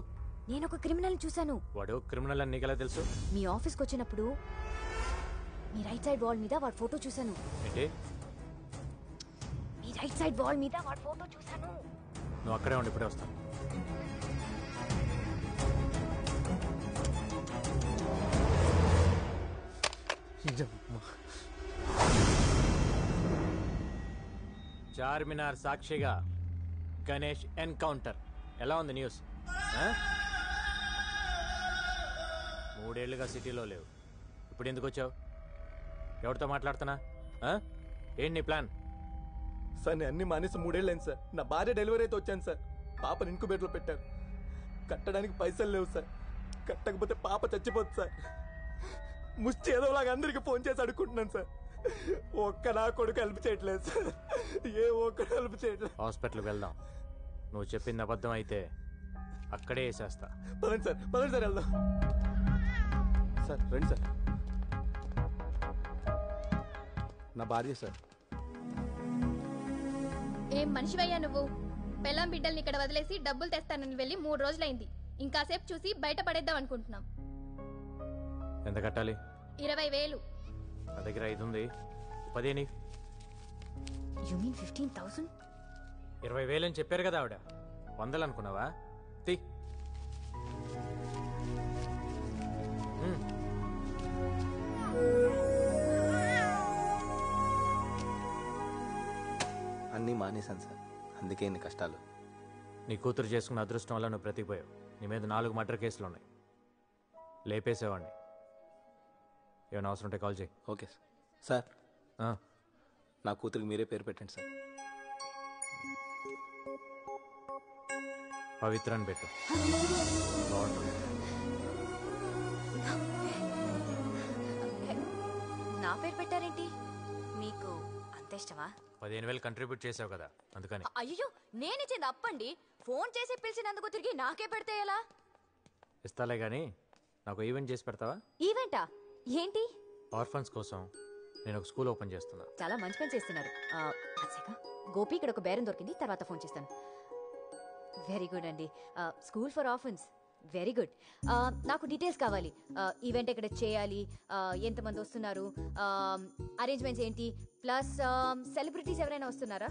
నేను ఒక క్రిమినల్ చూశాను. వాడు క్రిమినల్ అని నీకెలా తెలుసు? మీ ఆఫీస్కి వచ్చినప్పుడు మీ రైట్ సైడ్ వాల్ మీద వాడి ఫోటో చూశాను. ఏంటి? మీ రైట్ సైడ్ వాల్ మీద వాడి ఫోటో చూశాను. నువ్వు అక్కడే ఉండి ఇప్పుడే వస్తాను. చార్మినార్ సాక్షిగా గణేష్ ఎన్కౌంటర్. ఎలా ఉంది న్యూస్? 3 ఏళ్లుగా సిటీలో లేవు, ఇప్పుడు ఎందుకు వచ్చావు? ఎవరితో మాట్లాడుతున్నా? ఏంటి నీ ప్లాన్? సార్, నేను అన్ని మానేసి 3 ఏళ్ళు అయింది సార్. నా భార్య డెలివరీ అయితే వచ్చాను సార్. పాపని ఇంకుబేట్లో పెట్టారు. కట్టడానికి పైసలు లేవు సార్. కట్టకపోతే పాప చచ్చిపోతుంది సార్. ముష్టి ఏదోలాగా అందరికి ఫోన్ చేసి అడుక్కుంటున్నాను సార్. ఒక్క నా కొడుకు హెల్ప్ చేయట్లేదు సార్. ఏ ఒక్కడు హెల్ప్ చేయట్లేదు. హాస్పిటల్కి వెళ్దాం. నువ్వు చెప్పింది అబద్ధం అయితే అక్కడే వేసేస్తా. పదండి సార్, పదండి సార్, వెళ్దాం సార్. రండి సార్. నా భార్య సార్. ఏం మనిషివయ్యా నువ్వు? పెళ్ళాం బిడ్డల్ని ఇక్కడ వదిలేసి డబ్బులు తెస్తానని వెళ్ళి 3 రోజులైంది. ఇంకాసేపు చూసి బయట పడేద్దాం అనుకుంటున్నాం. ఎంత కట్టాలి? 20,000. నా దగ్గర 5 ఉంది. 10. You mean 15,000? 20,000 అని చెప్పారు కదా ఆవిడ. 100 అనుకున్నావా? తీ. అన్నీ మానేశాను సార్, అందుకే ఇన్ని కష్టాలు. నీ కూతురు చేసుకున్న అదృష్టం వల్ల నువ్వు బ్రతికిపోయావు. నీ మీద 4 మర్డర్ కేసులు ఉన్నాయి. లేపేసేవాడిని. ఏమైనా అవసరం ఉంటే కాల్ చేయి. Okay sir. సార్, నా కూతురికి మీరే పేరు పెట్టండి సార్. పవిత్ర అని పెట్టు. బాగుంటుంది. నా పేరు పెట్టారేంటి? మీకు అంత ఇష్టమా? 15,000 కంట్రిబ్యూట్ చేసావు కదా, అందుకని. అయ్యో, నేనిచ్చింది అప్పండి. ఫోన్ చేసి పిలిచినందుకు తిరిగి నాకే పెడితే ఎలా? ఇస్తాలే గానీ నాకు ఈవెంట్ చేసి పెడతావా? ఈవెంటా? ఏంటి? ఆర్ఫన్స్ కోసం నేను ఒక స్కూల్ ఓపెన్ చేస్తున్నా. చాలా మంచి పని చేస్తున్నారు. గోపి, ఇక్కడ ఒక బేరం దొరికింది, తర్వాత ఫోన్ చేస్తాను. వెరీ గుడ్ అండి. School for orphans, very good. నాకు డీటెయిల్స్ కావాలి. ఈవెంట్ ఎక్కడ చేయాలి, ఎంతమంది వస్తున్నారు, అరేంజ్మెంట్స్ ఏంటి, ప్లస్ సెలబ్రిటీస్ ఎవరైనా వస్తున్నారా?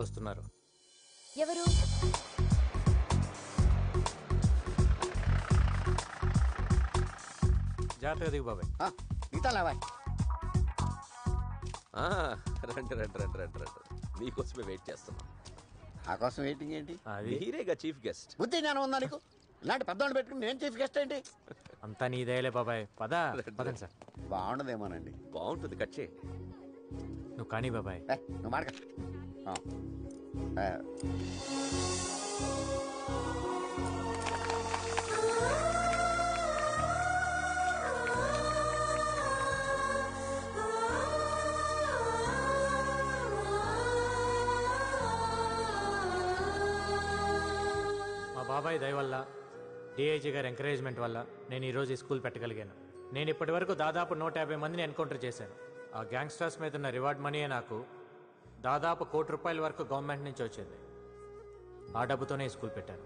వస్తున్నారు. ఎవరు? జాగ్రత్తగా దిగు బాబాయ్. రండి రండి రండి రండి రండి, మీకోసమే వెయిట్ చేస్తున్నాం. నా కోసం వెయిటింగ్ ఏంటి? మీరేగా చీఫ్ గెస్ట్. బుద్ధి జ్ఞానం ఉందా నీకు? ఇలాంటి పెద్దవాళ్ళు పెట్టుకుని నేను చీఫ్ గెస్ట్ ఏంటి? అంతా నీదేలే బాబాయ్. పదండి సార్. బాగుండదేమోనండి. బాగుంటుంది, కట్ చేయి. నువ్వు కానీ బాబాయ్. నువ్వు మాడక. మా బాబాయ్ దయ వల్ల, డిఐజీ గారి ఎంకరేజ్మెంట్ వల్ల నేను ఈరోజు ఈ స్కూల్ పెట్టగలిగాను. నేను ఇప్పటి వరకు దాదాపు 150 మందిని ఎన్కౌంటర్ చేశాను. ఆ గ్యాంగ్స్టర్స్ మీద ఉన్న రివార్డ్ మనీయే నాకు దాదాపు ₹1 కోటి వరకు గవర్నమెంట్ నుంచి వచ్చింది. ఆ డబ్బుతోనే ఈ స్కూల్ పెట్టాను.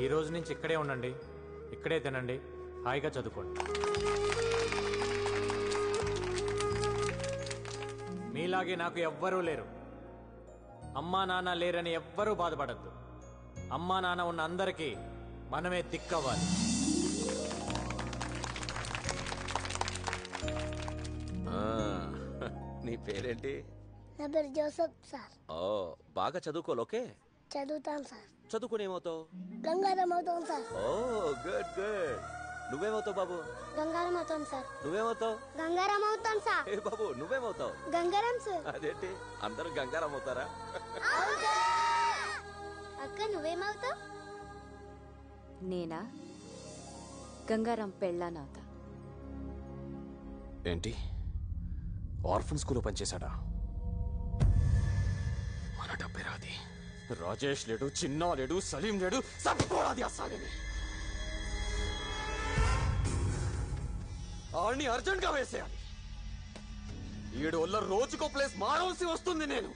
ఈ రోజు నుంచి ఇక్కడే ఉండండి, ఇక్కడే తినండి, హాయిగా చదువుకోండి. మీలాగే నాకు ఎవ్వరూ లేరు. అమ్మా నాన్న లేరని ఎవ్వరూ బాధపడద్దు. అమ్మా నాన్న ఉన్న అందరికీ మనమే దిక్కవ్వాలి. నీ పేరేంటి? నా పేరు జోసఫ్ సార్. ఓ, బాగా చదువుకోవాలి. ఓకే, చదువుతాను సార్. చదువుకుని ఏమవుతావు? గంగారం అవుతాను సార్. ఓ గుడ్ గుడ్. నువ్వేమవుతావు బాబు? గంగారం అవుతాను సార్. నువ్వేమవుతావు? గంగారం అవుతాను సార్. ఏ బాబు, నువ్వేమవుతావు? గంగారం సార్. అదేంటి అందరూ గంగారం అవుతారా? అక్క నువ్వేమవుతావు? నేనా? గంగారం పెళ్ళానవుతా. ఏంటి, ఆర్ఫన్ స్కూల్లో పనిచేశాడా? మన డబ్బే రాది. రాజేష్ లేడు, చిన్నా లేడు, సలీం లేడు, సత్కోరాది అస్సాలిని. ఆడిని అర్జెంట్ గా వేసేయాలి. 7 వల్ల రోజుకో ప్లేస్ మారవలసి వస్తుంది. నేను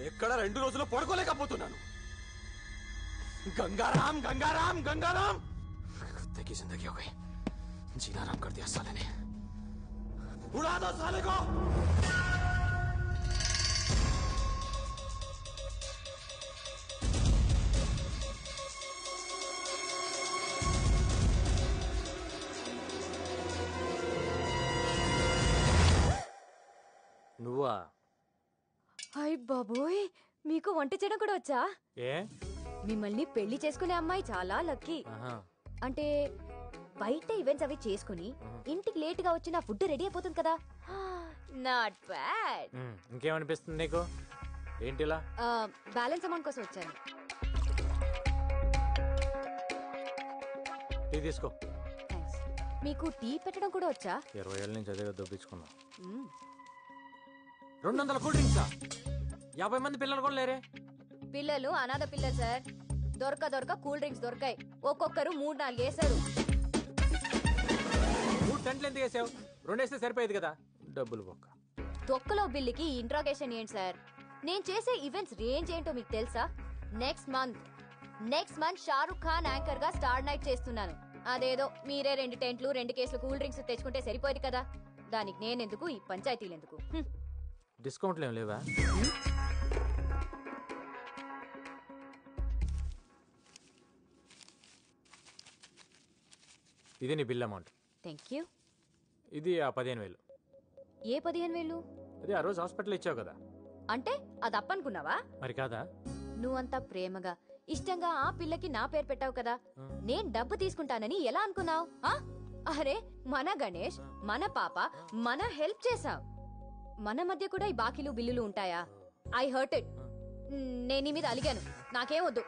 ఎక్కడ 2 రోజులు పడుకోలేకపోతున్నాను. गंगाराम गंगाराम गंगाराम कुत्ते की जिंदगी हो गई. जीना आराम कर दिया साले ने. उड़ा दो साले को. నువ్వా? హాయ్ బాబోయ్, మీకు వంట చేయడం కూడా వచ్చా? ఏ, మిమ్మల్ని పెళ్లి చేసుకునే అమ్మాయి చాలా లక్కీ. అంటే బయట ఈవెంట్స్ అవి చేసుకుని ఇంటికి లేట్ గా వచ్చి నా ఫుడ్ రెడీ అయిపోతుంది కదా. Not bad. ఇంకేమనిపిస్తుంది నీకు? ఏంటిలా? బ్యాలెన్స్ అమౌంట్ కోసం వచ్చాను. టీ తీసుకో. మీకు టీ పెట్టడం కూడా వచ్చా? 20 ఏళ్ళ నుంచి అదే దొబ్బించుకున్నా. 200 కూల్ డ్రింక్సా? 50 మంది పిల్లలు కూడా లేరే? పిల్లలు అనాథ పిల్లలు సార్. దొరక కూల్ డ్రింక్స్ దొరకాయి. ఒక్కొక్కరు 3-4 వేసారు. 3 టెంట్లు ఎందుకు వేసావు? 2 వేస్తే సరిపోయేది కదా. డబ్బులు బొక్క. తొక్కలో బిల్లుకి ఇంట్రాగేషన్ ఏంటి సార్? నేను చేసే ఈవెంట్స్ రేంజ్ ఏంటో మీకు తెలుసా? Next month Shahrukh Khan anchor గా స్టార్ నైట్ చేస్తున్నాను. అదేదో మీరే 2 టెంట్లు 2 కేసులు కూల్ డ్రింక్స్ తెచ్చుకుంటే సరిపోయేది కదా. దానికి నేనెందుకు, ఈ పంచాయతీలు ఎందుకు? డిస్కౌంట్లు ఏం లేవా? ఇది నీ బిల్ అమౌంట్. Thank you. ఇది ఆ 15,000. ఏ 15,000? అది ఆ రోజు హాస్పిటల్ ఇచ్చావు కదా. అంటే అది అప్పనుకున్నావా? మరి కాదా? నువ్వంతా ప్రేమగా ఇష్టంగా ఆ పిల్లకి నా పేరు పెట్టావు కదా. నేను డబ్బు తీసుకుంటానని ఎలా అనుకున్నావు? అరే, మన గణేష్, మన పాప, మన హెల్ప్ చేసాం. మన మధ్య కూడా ఈ బాకీలు బిల్లులు ఉంటాయా? I hurt it. నేను నీ మీద అలిగాను. నాకేం వద్దు.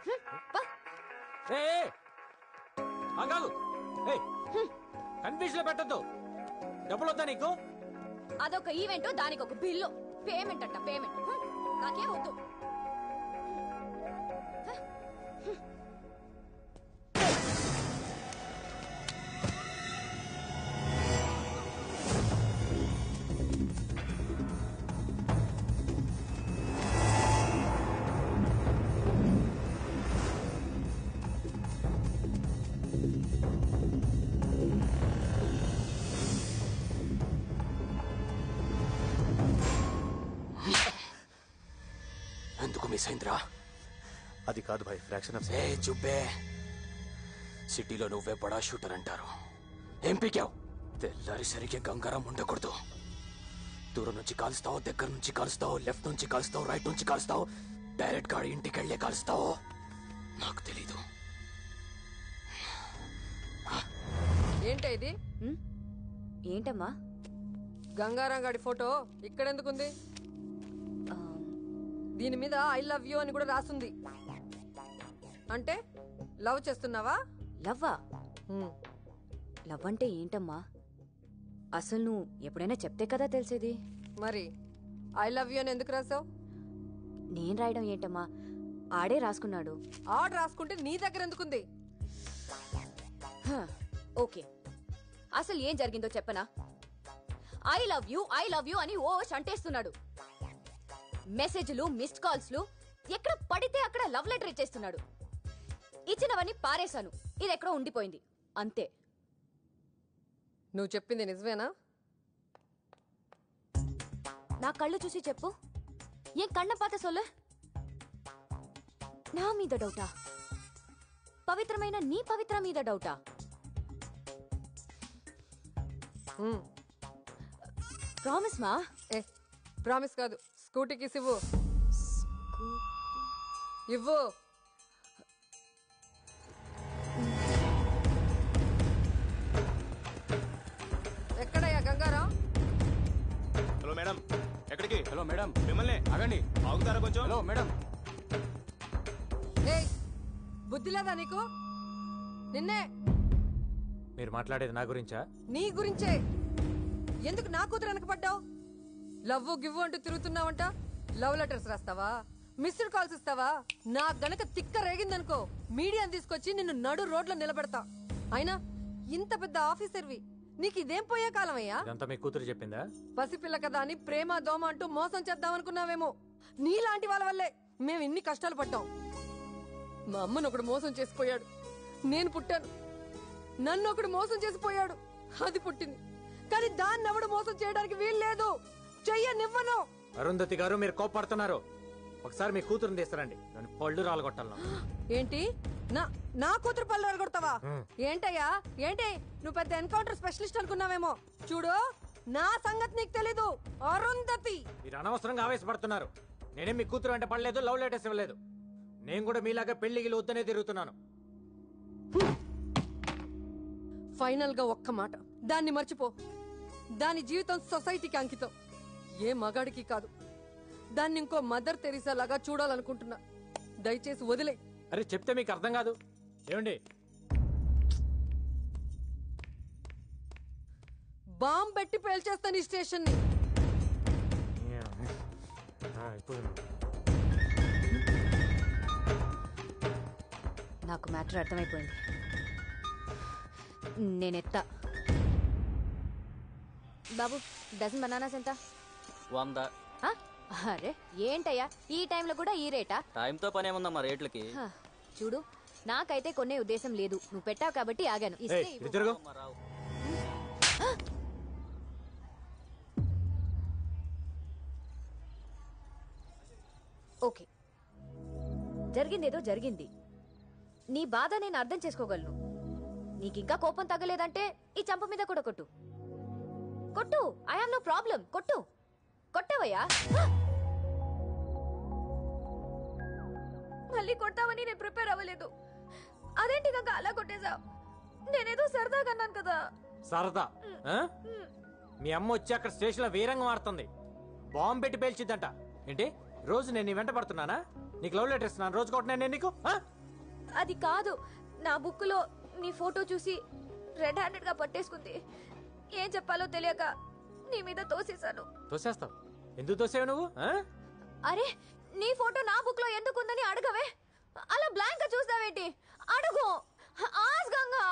కన్ఫ్యూజన్ లో పెట్టద్దు. డబ్బులు వద్దా నీకు? అదొక ఈవెంట్, దానికి ఒక బిల్లు. పేమెంట్ అంట పేమెంట్. నాకేం వద్దు. మిస్ అయిందిరా. అది కాదు భాయ్, ఫ్రాక్షన్ ఆఫ్ ఏ చుబ్బే, సిటీలో నువ్వే బడా షూటర్ అంటారు. ఏం పీకావు? తెల్లారిసరికి గంగారం ఉండకూడదు. దూరం నుంచి కాలుస్తావు, దగ్గర నుంచి కాలుస్తావు, లెఫ్ట్ నుంచి కాలుస్తావు, రైట్ నుంచి కాలుస్తావు, డైరెక్ట్ గా ఇంటికి వెళ్ళే కాలుస్తావు, నాకు తెలీదు. ఏంటి ఇది? ఏంటమ్మా? గంగారాం గాడి ఫోటో ఇక్కడెందుకుంది? దీని మీద ఐ లవ్ యూ అని కూడా రాసుంది. అంటే లవ్ చేస్తున్నావా? లవ్వా? లవ్ అంటే ఏంటమ్మా? అసలు నువ్వు ఎప్పుడైనా చెప్తే కదా తెలిసేది. మరి ఐ లవ్ యూ అని ఎందుకు రాసావు? నేను రాయడం ఏంటమ్మా, ఆడే రాసుకున్నాడు. ఆడు రాసుకుంటే నీ దగ్గర ఎందుకుంది? ఓకే, అసలు ఏం జరిగిందో చెప్పనా? ఐ లవ్ యూ అని ఓ అంటేస్తున్నాడు. మెసేజ్లు, మిస్డ్ కాల్స్లు, ఎక్కడ పడితే అక్కడ లవ్ లెటర్ ఇచ్చేస్తున్నాడు. ఇచ్చినవన్నీ పారేశాను, ఇది ఎక్కడో ఉండిపోయింది అంతే. నువ్వు చెప్పింది నిజమేనా? నా కళ్ళు చూసి చెప్పు. ఏం కళ్ళ పాత సొల్లే? నా మీద డౌటా? పవిత్రమైన నీ పవిత్ర మీద డౌటా? ప్రామిస్ మా? ప్రామిస్ కాదు, స్కూటీకి ఇవ్వు. ఇవ్వు. ఎక్కడయ్యా గంగారాం? హలో మేడం, ఎక్కడికి? హలో మేడం, మిమ్మల్ని ఆగండి. ఆగుతారా కొంచెం? Hello madam. ఏయ్, బుద్ధి లేదా నీకు? నిన్నే. మీరు మాట్లాడేది నా గురించా? నీ గురించే. ఎందుకు నా కూతురు వెనకపడ్డావు? లవ్వు గివ్వు అంటూ తిరుగుతున్నావంట. లవ్ లెటర్స్ రాస్తావా? మిస్డ్ కాల్స్ ఇస్తావా? నా గనక తిక్క రేగిందనుకో, మీడియాని తీసుకొచ్చి నిన్ను నడు రోడ్లో నిలబెడతా. అయినా ఇంత పెద్ద ఆఫీసర్వి, నీకు ఇదేం పోయే కాలమయ్యా? ఇదంతా మీ కూతురు చెప్పిందా? పసిపిల్ల కదా అని ప్రేమ దోమ అంటూ మోసం చేద్దామనుకున్నావేమో. నీలాంటి వాళ్ళ వల్లే మేము ఇన్ని కష్టాలు పడ్డాం. మా అమ్మను ఒకడు మోసం చేసిపోయాడు, నేను పుట్టాను. నన్ను ఒకడు మోసం చేసిపోయాడు, అది పుట్టింది. కానీ దాన్ని ఎవడు మోసం చేయడానికి వీల్లేదు. చెయ్యనివ్వను. అరుంధతి గారు, మీరు కోపడుతున్నారు. ఒకసారి మీ కూతురుని తీస్తారండి, నేను పళ్ళు రాలగొట్టాలను. ఏంటి? నా కూతురు పళ్ళు రాలగొడతావా? ఏంటయ్యా ఏంటి? నువ్వు పెద్ద ఎన్కౌంటర్ స్పెషలిస్ట్ అనుకున్నావేమో. చూడు, నా సంగతి నీకు తెలీదు. అరుంధతి, మీరు అనవసరంగా ఆవేశపడుతున్నారు. నేనేం మీ కూతురు అంటే పడలేదు, లవ్ లెటర్స్ ఇవ్వలేదు. నేను కూడా మీలాగా పెళ్లికి వద్దనే తిరుగుతున్నాను. ఫైనల్ గా ఒక్క మాట, దాన్ని మర్చిపో. దాని జీవితం సొసైటీకి అంకితం, ఏ మగాడికి కాదు. దాన్ని ఇంకో మదర్ తెరీసా లాగా చూడాలనుకుంటున్నా. దయచేసి వదిలే. అరే చెప్తే మీకు అర్థం కాదు. ఏమండి, బాంబు పెట్టి పేల్చేస్తాను ఈ స్టేషన్ ని. నాకు మ్యాటర్ అర్థమైపోయింది. నేనెత్తా. బాబు, డజన్ బనానాస్ ఎంత? 100. అరే ఏంటయ్యా, ఈ టైంలో కూడా ఈ రేటా? టైంతో పని ఏముందమ్మా రేట్లకి. చూడు, నాకైతే కొనే ఉద్దేశం లేదు. నువ్వు పెట్టావు కాబట్టి ఆగాను. ఇస్తే ఇవ్వు. ఓకే, జరిగిందేదో జరిగింది. నీ బాధ నేను అర్థం చేసుకోగలను. నీకింకా కోపం తగ్గలేదంటే ఈ చంప మీద కూడా కొట్టు. కొట్టు, ఐ హావ్ నో ప్రాబ్లం. కొట్టు. కొట్టవయ్యా. మళ్ళీ కొట్టావని నేను ప్రిపేర్ అవ్వలేదు. అదేంటి ఇంకా అలా కొట్టేశావు? నేనేదో సరదాగా అన్నాను కదా. సరదా? మీ అమ్మ వచ్చి అక్కడ స్టేషన్ లో వీరంగం ఆడుతుంది. బాంబు పెట్టి పేల్చిద్దంట. ఏంటి, రోజు నేను నీ వెంట పడుతున్నానా? నీకు లవ్ లెటర్ ఇస్తున్నాను, రోజు కొట్టినా నేను నీకు? అది కాదు, నా బుక్ లో నీ ఫోటో చూసి రెడ్ హ్యాండెడ్ గా పట్టేసుకుంది. ఏం చెప్పాలో తెలియక నీ మీద తోసేశాను. తోసేస్తావు? ఎందుకు తోసేవు నువ్వు? అరే, నీ ఫోటో నా బుక్ లో ఎందుకుందని అడగవే. అలా బ్లాంక్ గా చూస్తావేంటి? అడుగు. ఆస్గంగా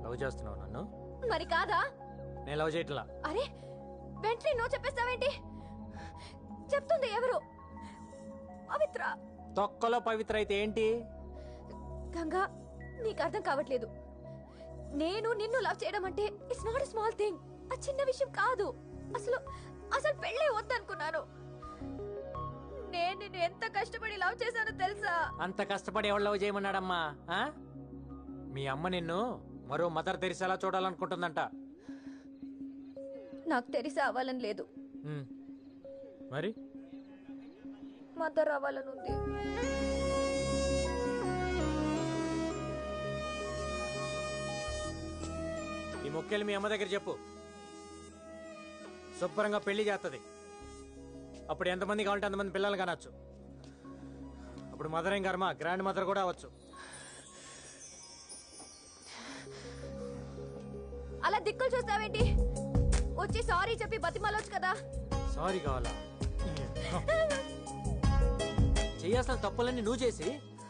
లవ్ చేస్తున్నావు నన్ను? మరి కాదా? నేను లవ్ చేయట్లా. అరే, వెంటనే నో చెప్పేస్తావేంటి? చెప్తుంది ఎవరు? పవిత్ర. తొక్కలో పవిత్ర అయితే ఏంటి? గంగా, నీకు అర్థం కావట్లేదు. నేను నిన్ను లవ్ చేయడం అంటే it's not a small thing. ఆ చిన్న విషయం కాదు. అసలు పెళ్ళే వద్దనుకున్నాను. నేను నిన్ను ఎంత కష్టపడి లవ్ చేశానో తెలుసా? అంత కష్టపడి ఎవరు లవ్ చేయమన్నాడమ్మా? మీ అమ్మ నిన్ను మరో మదర్ తెరిసేలా చూడాలనుకుంటుందంట. నాకు తెలిసి అవ్వాలని లేదు, మరి మదర్ అవ్వాలని ఉంది. ఈ మొక్కేలు మీ అమ్మ దగ్గర చెప్పు, శుభ్రంగా పెళ్లి చేస్తుంది. అప్పుడు ఎంతమంది కావాలంటే అంతమంది పిల్లలు కనొచ్చు. అప్పుడు మదర్ ఏం కర్మ, గ్రాండ్ మదర్ కూడా అవ్వచ్చు. అలా దిక్కులు చూస్తావేంటి? వచ్చి సారీ చెప్పి బతిమాలొచ్చు కదా. సారీ కావాలా? చేయాల్సిన తప్పులన్నీ నువ్వు చేసి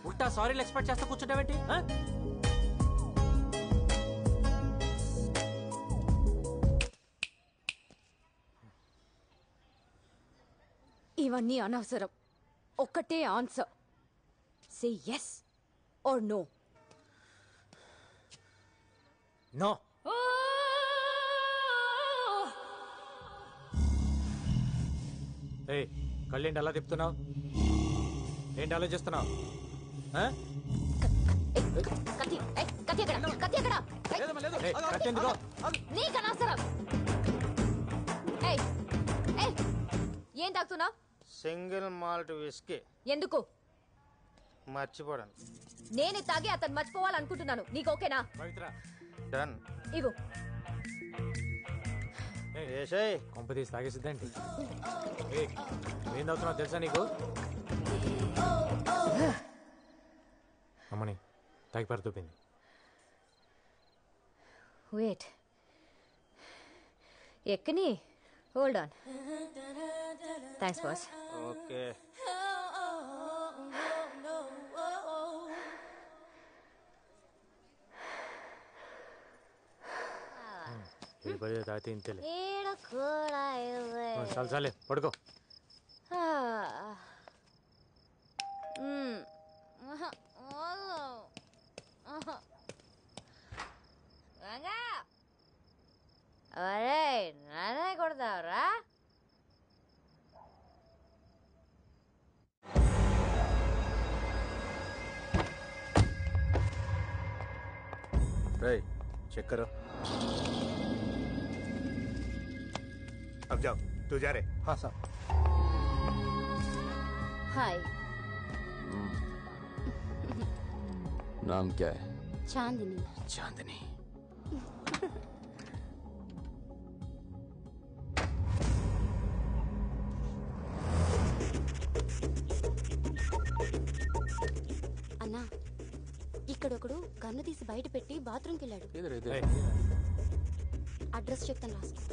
ఉట్టా సారీలు ఎక్స్పెక్ట్ చేస్తా కూర్చుంటావేంటి? ఇవన్నీ అనవసరం. ఒక్కటే answer, say yes or no. No. ఏ కళ్ళేంటి అలా తిప్పుతున్నావు? ఏంటి ఆలోచిస్తున్నావు? ఏం తాగుతున్నావు? Single malt whisky. ఎందుకు? మర్చిపోవడానికి. నేనే తాగి అతను మర్చిపోవాలనుకుంటున్నాను. నీకు ఓకేనా? డన్. ఇవ్వు. కొంప తీసి తాగేసిద్దండి. ఏం తాగుతున్నావు తెలుసా నీకు? అమ్మని తాగి పరుతూపింది. వెయిట్, ఎక్కని. Hold on. Thanks boss. Okay. తాగితే ఇంతలే. చాలు చాలే, పడుకో. నానే కొడతావరా? चेक करो। अब जाओ, तू जा रहे? हाँ साहब। हाय। नाम क्या है? चांदनी। चांदनी। అన్నా, ఇక్కడొకడు కన్ను తీసి బయట పెట్టి బాత్రూమ్కి వెళ్ళాడు. అడ్రస్ చెప్తాను, రాసుకో.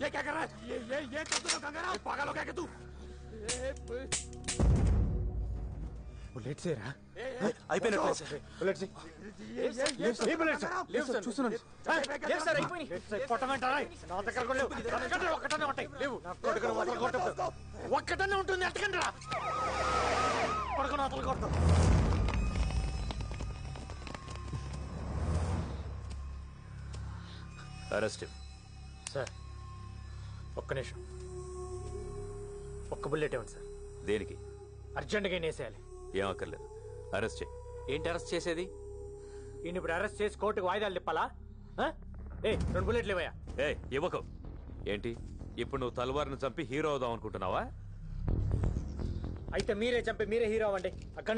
ये क्या कर रहा है? ये कर गंगाराम, पागल हो गया क्या तू? बुलेट से रहा అయిపోయినట్లే సార్. बुलेट से ये बुलेट సార్ చూస్తున్నాను సార్ అయిపోయి కొట్టమంటారా? నా దగ్గర కూడా లేవు. ఒక్కటనే ఉంటాయి. లేవు. నా కొడుకును వదలు కొట్టదు. ఒక్కటనే ఉంటుంది. ఎట్టకండి రా. కొడుకును వదలు కొడతాం. అరెస్ట్. సార్ ఒక్క నిమిషం, ఒక్క బుల్లెట్ ఇవ్వండి సార్. దేనికి? అర్జెంటుగా వేసేయాలి. ఏం అక్కర్లేదు, అరెస్ట్ చేయి. ఏంటి అరెస్ట్ చేసేది? ఈయన ఇప్పుడు అరెస్ట్ చేసి కోర్టుకు వాయిదాలు తిప్పాలా? రెండు బుల్లెట్లు ఇవ్వయా? ఇవ్వకు. ఏంటి ఇప్పుడు నువ్వు తల్వార్ని చంపి హీరో అవుదాం అనుకుంటున్నావా? అయితే మీరే చంపి మీరే హీరో అవ్వండి. అక్కడ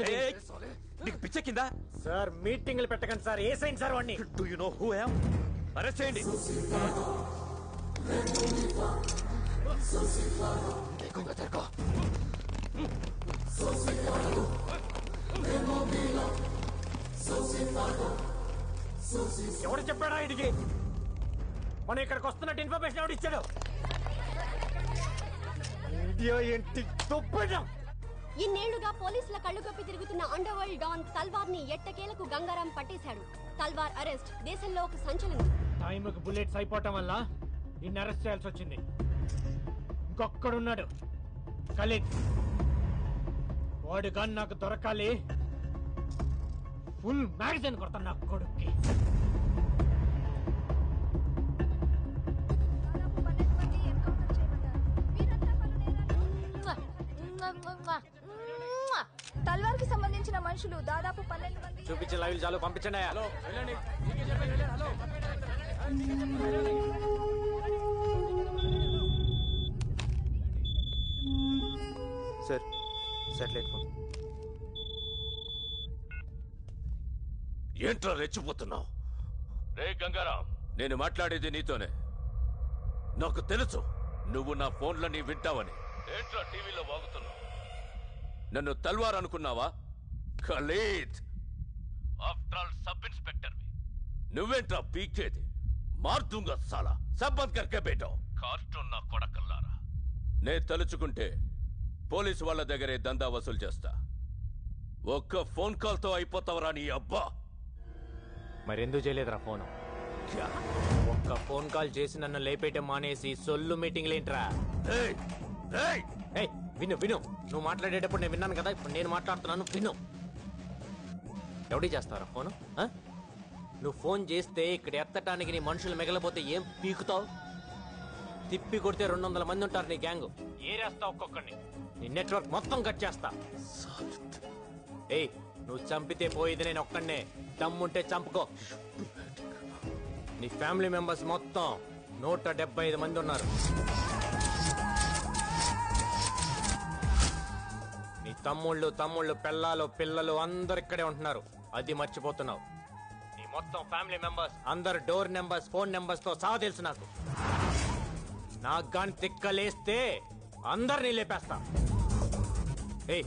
నీకు పిచ్చ కింద సార్ మీటింగ్లు పెట్టకండి సార్. ఏ సైన్ సార్ వాడిని? Do you know who I am? Arrest చేయండి. ఎవరు చెప్పాడా ఇదికి? మనం ఇక్కడికి వస్తున్నట్టు ఇన్ఫర్మేషన్ ఎవడు ఇచ్చాడు? ఇండియా ఏంటి దుబ్బడం? ఇన్నేళ్లుగా పోలీసుల కళ్ళు కప్పి తిరుగుతున్న అండర్ వరల్డ్ డాన్ తల్వార్ ని ఎట్టకేలకు గంగారాం పట్టేశాడు. తల్వార్ అరెస్ట్ దేశంలో ఒక సంచలనం. టైంకి బుల్లెట్స్ అయిపోవటం వల్ల ఇన్ని అరెస్ట్ చేయాల్సి వచ్చింది. ఇంకొక్కడున్నాడు ఖలీద్. వాడు కానీ నాకు దొరకాలి. ఫుల్ మ్యాగజైన్ కొడతాను నా కొడుక్కి. తల్వార్ కి సంబంధించిన మనుషులు దాదాపు 12 మంది. చూపించే లైవ్ చాలు, పంపించండి. Hello sir satellite phone. ఏంట్రా రెచ్చిపోతున్నావు? రే గంగారాం, నేను మాట్లాడేది నీతోనే. నాకు తెలుసు నువ్వు నా ఫోన్లని వింటావని. ఏంట్రా టీవీలో వాగుతున్నావు? నన్ను తల్వార్ అనుకున్నావా? Khalid, after all sub inspector. నువ్వేంట్రా పీకేది? మార్దుంగా సాలా సబ్బంద్ కర్కే బేటో. కార్టూన్ నా కొడకల్లారా. నే తలుచుకుంటే పోలీసు వాళ్ళ దగ్గరే దందా వసూలు చేస్తా. ఒక్క ఫోన్ కాల్ తో అయిపోతావరా నీ అబ్బా. మరెందుకు చేయలేదురా ఫోన్? ఒక్క ఫోన్ కాల్ చేసి నన్ను లేపేయటం మానేసి సొల్లు మీటింగ్ లేంట్రా. విను విను, నువ్వు మాట్లాడేటప్పుడు నేను విన్నాను కదా, ఇప్పుడు నేను మాట్లాడుతున్నాను విను. ఎవడి చేస్తారా ఫోను? నువ్వు ఫోన్ చేస్తే ఇక్కడ ఎత్తటానికి నీ మనుషులు మిగలపోతే ఏం పీకుతావు? తిప్పి కొడితే 200 మంది ఉంటారు నీ గ్యాంగ్. ఏరేస్తా ఒక్కొక్కడిని. నీ నెట్వర్క్ మొత్తం కట్ చేస్తా. ఏయ్, నువ్వు చంపితే పోయేది నేను ఒక్కడనే. దమ్ముంటే చంపుకో. నీ ఫ్యామిలీ మెంబర్స్ మొత్తం 175 మంది ఉన్నారు. నీ తమ్ముళ్ళు పెళ్ళాలు పిల్లలు అందరు ఇక్కడే ఉంటున్నారు. అది మర్చిపోతున్నావు. నీ మొత్తం ఫ్యామిలీ మెంబర్స్ అందరు డోర్ నెంబర్స్ ఫోన్ నెంబర్స్ తో సహా తెలుసు నాకు. నాకు గాని తిక్కలేస్తే అందరినీ లేపేస్తా. ఏయ్,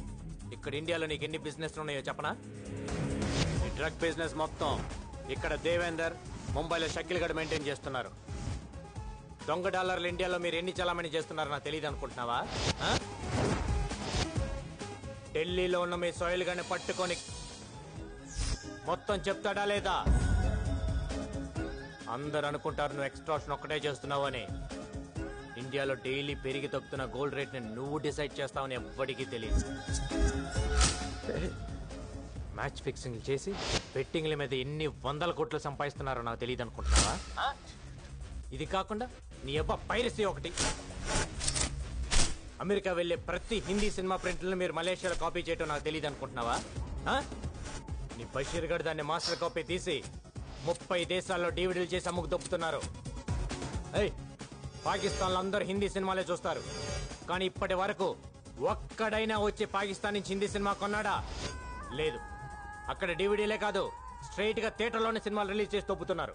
ఇక్కడ ఇండియాలో నీకు ఎన్ని బిజినెస్ ఉన్నాయో చెప్పనా? ఈ డ్రగ్ బిజినెస్ మొత్తం ఇక్కడ దేవేందర్, ముంబైలో షకిల్ గడ్ మెయింటైన్ చేస్తున్నారు. దొంగ డాలర్లు ఇండియాలో మీరు ఎన్ని చలామణి చేస్తున్నారో నాకు తెలియదు అనుకుంటున్నావా? ఢిల్లీలో ఉన్న మీ సోయిల్ గాని పట్టుకొని మొత్తం చెప్తాడా లేదా? అందరు అనుకుంటారు నువ్వు ఎక్స్ట్రాక్షన్ ఒక్కటే చేస్తున్నావు అని. ఇండియాలో డైలీ పెరిగి తగ్గుతున్న గోల్డ్ రేట్ ని నువ్వు డిసైడ్ చేస్తావని ఎవ్వడికి తెలియదు. మ్యాచ్ ఫిక్సింగ్ చేసి బెట్టింగ్ల మీద ఎన్ని 100 కోట్లు సంపాదిస్తున్నారో నాకు తెలియదు అనుకుంటున్నావా? ఇది కాకుండా నీ అబ్బా పైరసీ ఒకటి. అమెరికా వెళ్లే ప్రతి హిందీ సినిమా ప్రింట్లను మీరు మలేషియాలో కాపీ చేయటం నాకు తెలియదు అనుకుంటున్నావా? నీ బషీర్ గడ్ దాన్ని మాస్టర్ కాపీ తీసి 30 దేశాల్లో డివిడీలు చేసి అమ్ముకు దొప్పుతున్నారు. పాకిస్తాన్ లో అందరూ హిందీ సినిమాలే చూస్తారు, కానీ ఇప్పటి వరకు ఒక్కడైనా వచ్చి పాకిస్తాన్ నుంచి హిందీ సినిమా కొన్నాడా? లేదు. అక్కడ డివిడీలే కాదు, స్ట్రైట్ గా థియేటర్లోనే సినిమాలు రిలీజ్ చేసి తొప్పుతున్నారు.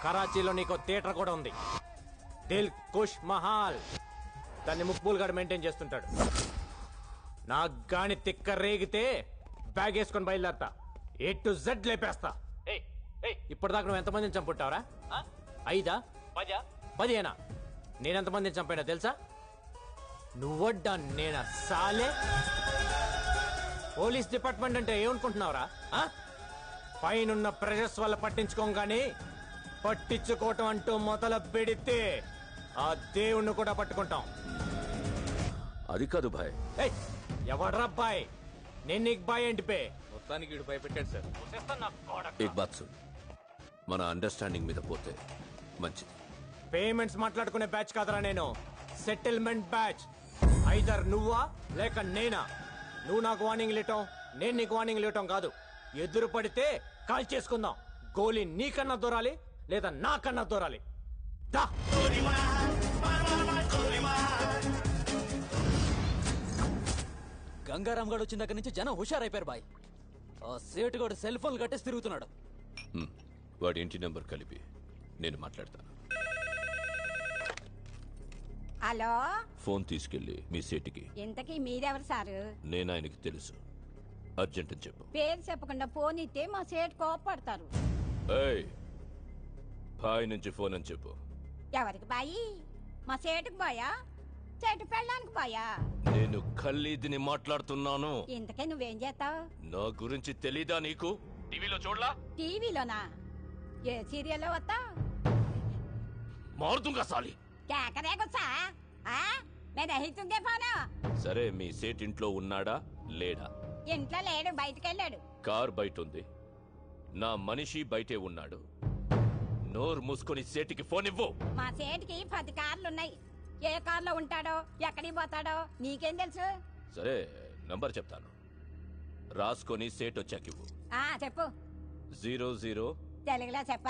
కరాచీలో నీకు థియేటర్ కూడా ఉంది, దిల్ కుష్ మహాల్. దాన్ని ముక్బూల్ గడ్ మెయింటైన్ చేస్తుంటాడు. నాకు గాని తిక్క రేగితే బ్యాగ్ వేసుకొని బయలుదేరతా, A to Z లేపేస్తా. ఇప్పటిదాకా నువ్వు ఎంతమందిని చంపుంటావరా? 5, 10, 10 నేనెంతమందిని చంపానో తెలుసా? నువ్వడ్డా నేనా సాలే? పోలీస్ డిపార్ట్మెంట్ అంటే ఏమనుకుంటున్నావురా? పైనున్న ప్రెషర్స్ వల్ల పట్టించుకోగానే పట్టించుకోవటం అంటూ మొదలు పెడితే ఆ దేవుణ్ణి కూడా పట్టుకుంటాం. అది కాదు భాయ్. ఎవడ్రా బాయ్? నేను నీకు బాయ్ ఏంటి పే? మొత్తానికి వీడు భయపెట్టాడు సార్. ఏక్ బాత్ సున్, మన అండర్స్టాండింగ్ మీద పోతే మంచిది. పేమెంట్స్ మాట్లాడుకునే బ్యాచ్ కాదరా నేను, సెటిల్మెంట్ బ్యాచ్. ఐదర్ నువ్వా లేక నేనా. నువ్వు నాకు వార్నింగ్ లేటం, నేను నీకు వార్నింగ్ లేటం కాదు. ఎదురు పడితే కాల్ చేసుకుందాం. గోలీ నీకన్నా దూరాలి లేదా నాకన్నా దూరాలి. దా గంగారాం గడు వచ్చిన దగ్గర నుంచి జనం హుషారైపోయారు బాయ్. ఆ సేటు గడు సెల్ ఫోన్ కట్టేసి తిరుగుతున్నాడు. వాడి ఇంటి నెంబర్ కలిపి నేను మాట్లాడతాను. హలో, ఫోన్ తీసుకెళ్లి మీ సేటుకి. ఇంతకీ మీరెవరు సారు? నేను ఆయనకి తెలుసు, అర్జెంట్ అని చెప్పు. పేరు చెప్పకుండా ఫోన్ ఇస్తే మా సేటు కోపడతారు. ఏయ్, బాయ్ నుంచి ఫోన్ అని చెప్పు. ఎవరికి బాయి? మా సేటుకు బాయా? సేటు పెళ్ళడానికి బాయా? నేను ఖల్లీదిని మాట్లాడుతున్నాను. ఇంతకే నువ్వేం చేస్తావు? నా గురించి తెలీదా నీకు? టీవీలో చూడలా? టీవీలోనా? ఏ సీరియల్లో వస్తా? మారుతుంగా సాలి. కేకరే గుచ్చా? మే రహితుంగే ఫోను. సరే, మీ సేట్ ఇంట్లో ఉన్నాడా లేడా? ఇంట్లో లేడు, బయటకెళ్ళాడు. కార్ బయట ఉంది, నా మనిషి బయటే ఉన్నాడు. నోరు మూసుకొని సేటికి ఫోన్ ఇవ్వు. మా సేటికి 10 కార్లున్నాయి. ఏ కార్లో ఉంటాడో ఎక్కడికి పోతాడో నీకేం తెలుసు? సరే, నంబర్ చెప్తాను, రాసుకొని సేట్ వచ్చాక ఇవ్వు. చెప్పు. 00 తెలుగులో చెప్ప.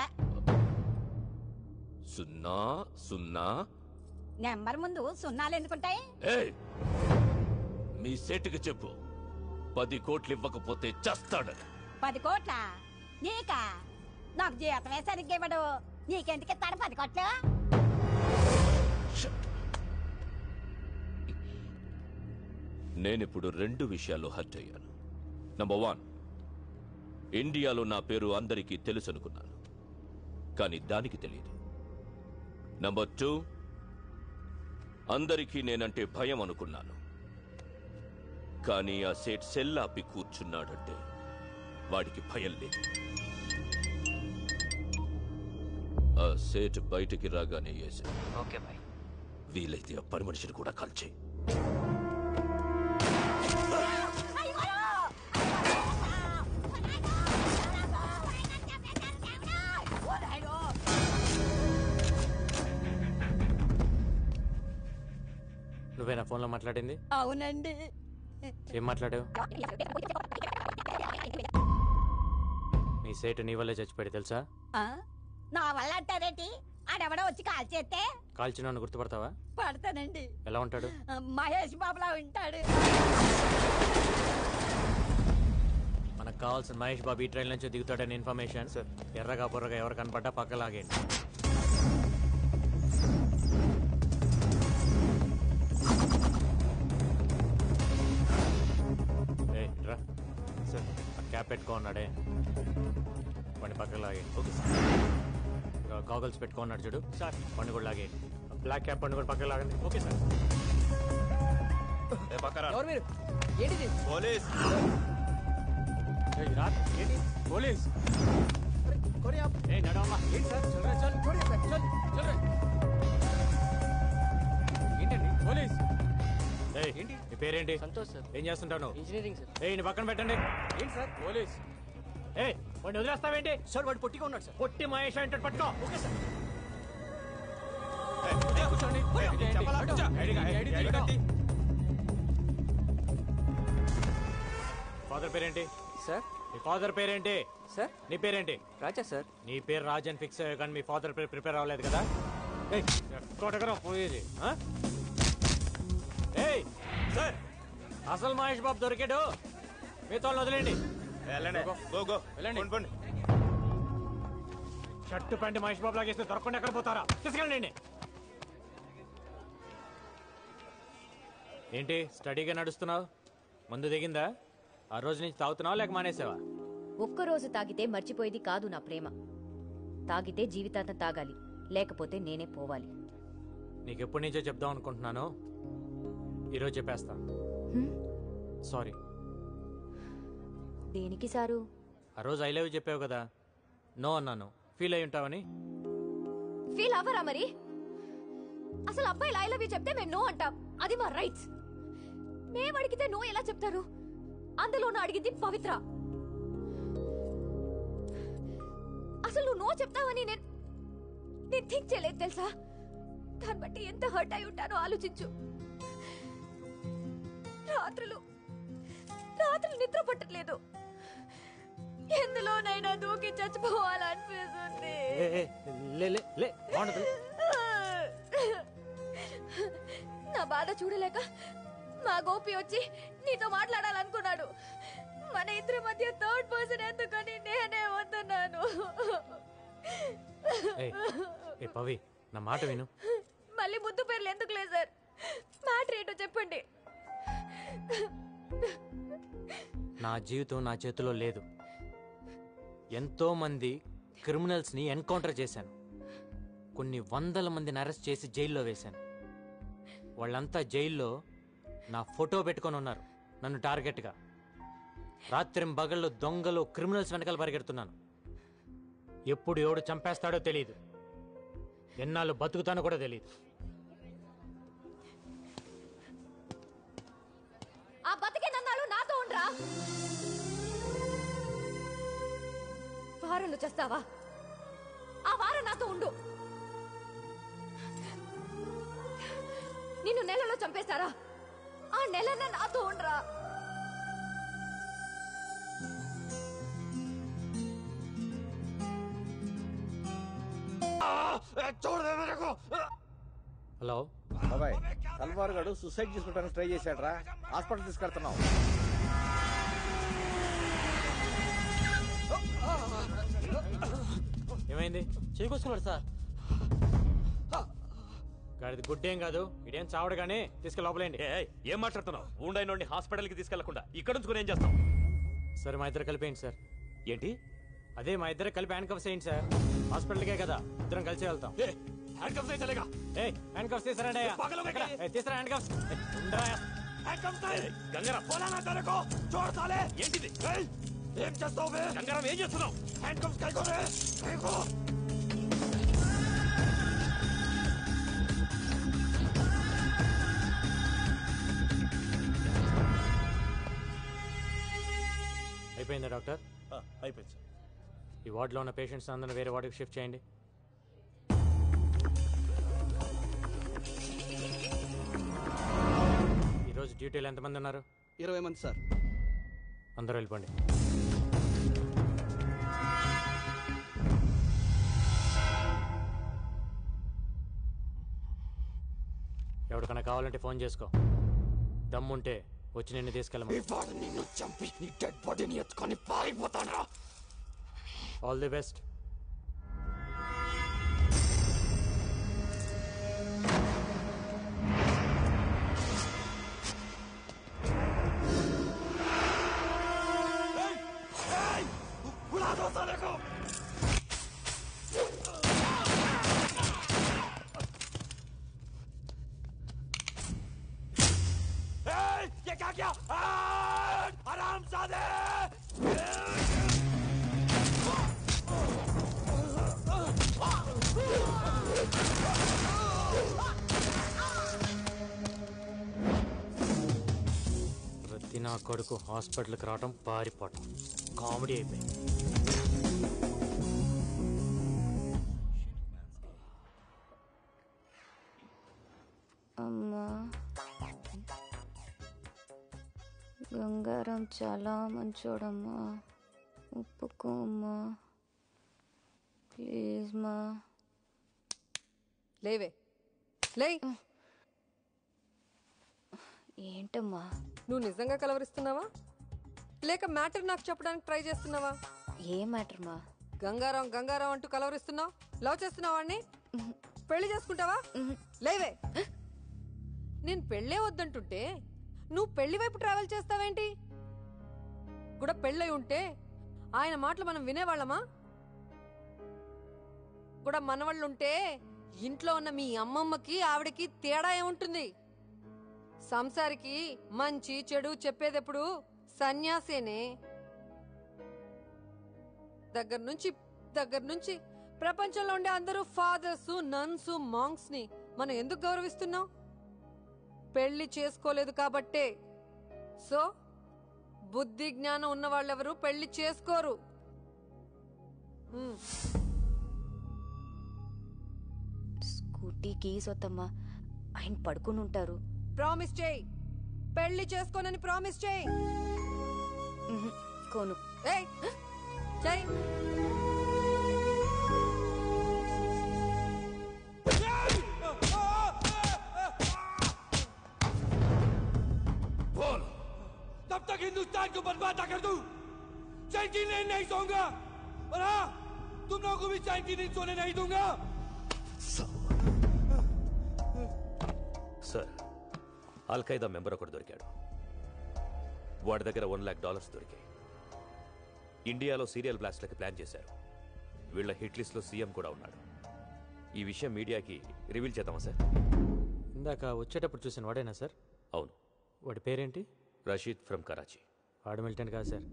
00. నెంబర్ ముందు సున్నాలు ఎందుకుంటాయి? ఏయ్, మీ సేటుకి చెప్పు 10 కోట్లు ఇవ్వకపోతే చస్తాడు. 10 కోట్ల? నీకా? నాకు జీతమే సరిగ్గా ఇవ్వడు. నీకెందుకు ఇస్తాడు 10 కోట్లు? నేనిప్పుడు 2 విషయాల్లో హర్ట్ అయ్యాను. నంబర్ 1, ఇండియాలో నా పేరు అందరికీ తెలుసు అనుకున్నాను, కానీ దానికి తెలియదు. నంబర్ 2, అందరికీ నేనంటే భయం అనుకున్నాను, కానీ ఆ సేట్ సెల్లాపి కూర్చున్నాడంటే వాడికి భయం లేదు. ఆ సేట్ బయటికి రాగానే వేశాను. Okay bye. వీలైతే ఆ పని మనిషిని కూడా కాల్చే. నువ్వేనా ఫోన్లో మాట్లాడింది? అవునండి. ఏం మాట్లాడావు? మీ సేటు నీ వల్లే చచ్చిపోయాడు తెలుసా? నా వల్ల అంటారేంటి? ఆడెవడో వచ్చి కాల్ చేస్తే కాల్చిన గుర్తుపడతావా? పడతానండి. ఎలా ఉంటాడు? మహేష్ బాబులా ఉంటాడు. మనకు కావాల్సిన మహేష్ బాబు ఈ ట్రైన్ నుంచి దిగుతాడని ఇన్ఫర్మేషన్. ఎర్రగా బుర్రగా ఎవరు కనపడ్డా పక్కలాగేయండి. సార్, క్యాప్ పెట్టుకో ఉన్నాడే, వాడిని పక్కకు లాగేయండి. Okay sir. గాగల్స్ పెట్టుకున్నాడు చూడు సార్, పండు కూడా లాగేయండి. బ్లాక్ క్యాప్ పండు కూడా పక్కకు లాగండి. Okay sir. ఎవరు మీరు? ఏంటిది? పోలీస్. ఏంటి పోలీస్? నడవమ్మా. ఏంటి సార్? ఏంటండి పోలీస్? ఏంటి మీ పేరేంటి? సంతోష్ సార్. ఏం చేస్తుంటాను? Engineering sir. నీ పక్కన పెట్టండి. ఏంటి సార్ పోలీస్? వాడిని వదిలేస్తావేంటి? సార్ వాడు పొట్టిగా ఉన్నాడు సార్. పొట్టి మహేష్ అంటే పట్టుకో. Okay sir. ఫాదర్ పేరేంటి సార్? మీ ఫాదర్ పేరేంటి సార్? నీ పేరేంటి? రాజా సార్. నీ పేరు రాజన్ ఫిక్స్ అయ్యా, కానీ మీ ఫాదర్ పేరు ప్రిపేర్ అవ్వలేదు కదా? ఎక్కడెక్కడ పోయేది? సార్, అసలు మహేష్ బాబు దొరికాడు, మీతో వదిలేండి. వెళ్ళండి. షర్టు ప్యాంట్ మహేష్ బాబు లాగేస్తే దొరకకుండా ఎక్కడ పోతారా? తీసుకెళ్ళండి. ఏంటి స్టడీగా నడుస్తున్నావు? ముందు దిగిందా? ఆ రోజు నుంచి తాగుతున్నావా లేక మానేసావా? ఒక్కరోజు తాగితే మర్చిపోయేది కాదు నా ప్రేమ. తాగితే జీవితాంతం తాగాలి, లేకపోతే నేనే పోవాలి. నీకెప్పటి నుంచో చెప్దాం అనుకుంటున్నాను, ఈరోజు చెప్పేస్తా. సారీ. దేనికి సారు? ఆ రోజు ఐ లవ్ యూ చెప్పావు కదా, నో అన్నాను. ఫీల్ అయి ఉంటావని. ఫీల్ అవ్వరా మరి? అసలు అబ్బాయిలు ఐ లవ్ యూ చెప్తే మేము నో అంటాం, అది మా రైట్స్. మేము అడిగితే నో ఎలా చెప్తారు? అందులోనూ అడిగింది పవిత్ర. అసలు నువ్వు నో చెప్తావని నేను థింక్ చేయలేదు తెలుసా? దాన్ని బట్టి ఎంత హర్ట్ అయి ఉంటానో ఆలోచించు. రాత్రులు నిద్ర పట్టట్లేదు, ఎందులోనైనా దూకి చచ్చిపోవాలనిపిస్తుంది. నా బాధ చూడలేక మా గోపి వచ్చి నీతో మాట్లాడాలనుకున్నాడు. మన ఇద్దరి మధ్య థర్డ్ పర్సన్ ఎందుకని నేనే వద్దన్నాను. పవి నా మాట విను. మళ్ళీ ముద్దు పేర్లు ఎందుకులే సార్, మ్యాటర్ ఏంటో చెప్పండి. నా జీవితం నా చేతిలో లేదు. ఎంతో మంది క్రిమినల్స్ ని ఎన్కౌంటర్ చేశాను. కొన్ని వందల మందిని అరెస్ట్ చేసి జైల్లో వేశాను. వాళ్ళంతా జైల్లో నా ఫోటో పెట్టుకొని ఉన్నారు నన్ను టార్గెట్గా. రాత్రి బగళ్ళు దొంగలు క్రిమినల్స్ వెనకాల పరిగెడుతున్నాను. ఎప్పుడు ఎవడు చంపేస్తాడో తెలియదు, ఎన్నాళ్ళు బతుకుతానో కూడా తెలియదు. ఆ బతికినన్నాళ్ళు నాతో ఉండరా? వారంలో చేస్తావా? ఆ వారం నాతో ఉండు. నిన్ను నెలలో చంపేశారా? ఆ నెలనే నాతో ఉండరా? హలో బాబాయ్, తల్వార్ గడు సూసైడ్ చేసుకోవడానికి ట్రై చేశాడు రా. హాస్పిటల్ తీసుకెళ్తున్నాం. ఏమైంది? చేకొస్తున్నాడు సార్. గాడిది గుడ్డేం కాదు, ఇదేం చావడు కానీ తీసుకెళ్ళి లోపలేండి. ఏం మాట్లాడుతున్నావు? ఊండైన హాస్పిటల్కి తీసుకెళ్లకుండా ఇక్కడ ఉంచుకుని ఏం చేస్తాం? సరే మా ఇద్దరు కలిపేయండి సార్. ఏంటి? అదే మా ఇద్దరు కలిపి హ్యాండ్ కప్స్ వేయండి సార్. హాస్పిటల్కే కదా, ఇద్దరం కలిసి వెళ్తాం. హ్యాండ్ కప్స్ తీసారండి. తీసారా హ్యాండ్ కప్స్? ఏంటిది? ఏం చేస్తావు? గంగారాం ఏం చేస్తున్నావు? హ్యాండ్ కప్స్ కైకోరే. అయిపోయిందా డాక్టర్? అయిపోయింది సార్. ఈ వార్డులో ఉన్న పేషెంట్స్ అందరిని వేరే వార్డుకి షిఫ్ట్ చేయండి. ఈరోజు డ్యూటీలో ఎంతమంది ఉన్నారు? 20 మంది సార్. అందరూ వెళ్ళిపోండి. ఎవరికైనా కావాలంటే ఫోన్ చేసుకో. దమ్ముంటే వచ్చి నిన్ను తీసుకెళ్ళమని. నిన్ను చంపి నీ డెడ్ బాడీని ఎత్తుకొని పారిపోతాను. All the best. ప్రతి నా కొడుకు హాస్పిటల్కి రావటం, పారిపోవటం కామెడీ అయిపోయింది. అమ్మా, గంగారాం చాలా మంచోడమ్మా, ఒప్పుకో అమ్మా ప్లీజ్ మా. లేవే, లే. ఏంటమ్మా? నువ్వు నిజంగా కలవరిస్తున్నావా లేక మ్యాటర్ నాకు చెప్పడానికి ట్రై చేస్తున్నావా? ఏ మ్యాటర్ మా? గంగారాం గంగారాం అంటూ కలవరిస్తున్నావు. లవ్ చేస్తున్నావా వాడిని? పెళ్లి చేసుకుంటావా? లేవే. నేను పెళ్ళే వద్దంటుంటే నువ్వు పెళ్లి వైపు ట్రావెల్ చేస్తావేంటి? కూడా పెళ్ళై ఉంటే ఆయన మాటలు మనం వినేవాళ్ళమా? కూడా మనవాళ్ళుంటే ఇంట్లో ఉన్న మీ అమ్మమ్మకి ఆవిడకి తేడా ఏముంటుంది? సంసారికి మంచి చెడు చెప్పేదెప్పుడు సన్యాసేనే. దగ్గర నుంచి ప్రపంచంలో ఉండే అందరూ ఫాదర్స్, నన్స్, మాంగ్స్ ని మనం ఎందుకు గౌరవిస్తున్నాం? పెళ్లి చేసుకోలేదు కాబట్టే. సో బుద్ధి జ్ఞానం ఉన్న వాళ్ళెవరు పెళ్లి చేసుకోరు. స్కూటీకి సొత్తమ్మా, ఆయన పడుకుని ఉంటారు. ప్రామిస్ చేయి, పెళ్లి చేసుకోనని ప్రామిస్ చేయి. కోను. ఏయ్ చెయ్. को बर्बाद कर दूं। चैन की नींद नहीं सोऊंगा और हाँ तुम लोगों को भी चैन की नींद सोने नहीं दूंगा। సార్ అల్ఖైదా మెంబర్ ఒకటి దొరికాడు. వాడి దగ్గర $1 lakh దొరికాయి. ఇండియాలో సీరియల్ బ్లాస్ట్లకి ప్లాన్ చేశారు. వీళ్ళ హిట్ లిస్ట్లో సీఎం కూడా ఉన్నాడు. ఈ విషయం మీడియాకి రివీల్ చేద్దామా సార్? ఇందాక వచ్చేటప్పుడు చూసిన వాడేనా సార్? అవును. వాడి పేరేంటి? రషీద్ ఫ్రమ్ కరాచీ. వాడు మిలిటెంట్ కాదు సార్.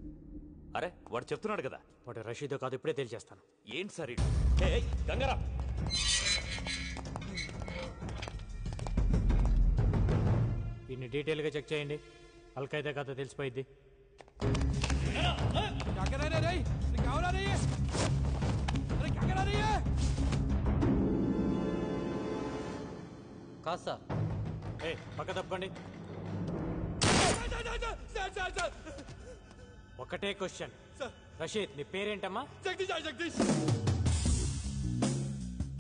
అరే వాడు చెప్తున్నాడు కదా. వాడు రషీదో కాదు, ఇప్పుడే తెలియజేస్తాను. ఏంటి సార్ గంగారా? వీడిని డీటెయిల్గా చెక్ చేయండి. అల్ఖైదా కథ తెలిసిపోయింది. क्या कर रहे रे? क्या हो रहा है? अरे क्या कर रही है? కాదు సార్. పక్క తప్పకండి. ఒకటే క్వశ్చన్. రషీద్ నీ పేరేంటమ్మా? జగదీష్.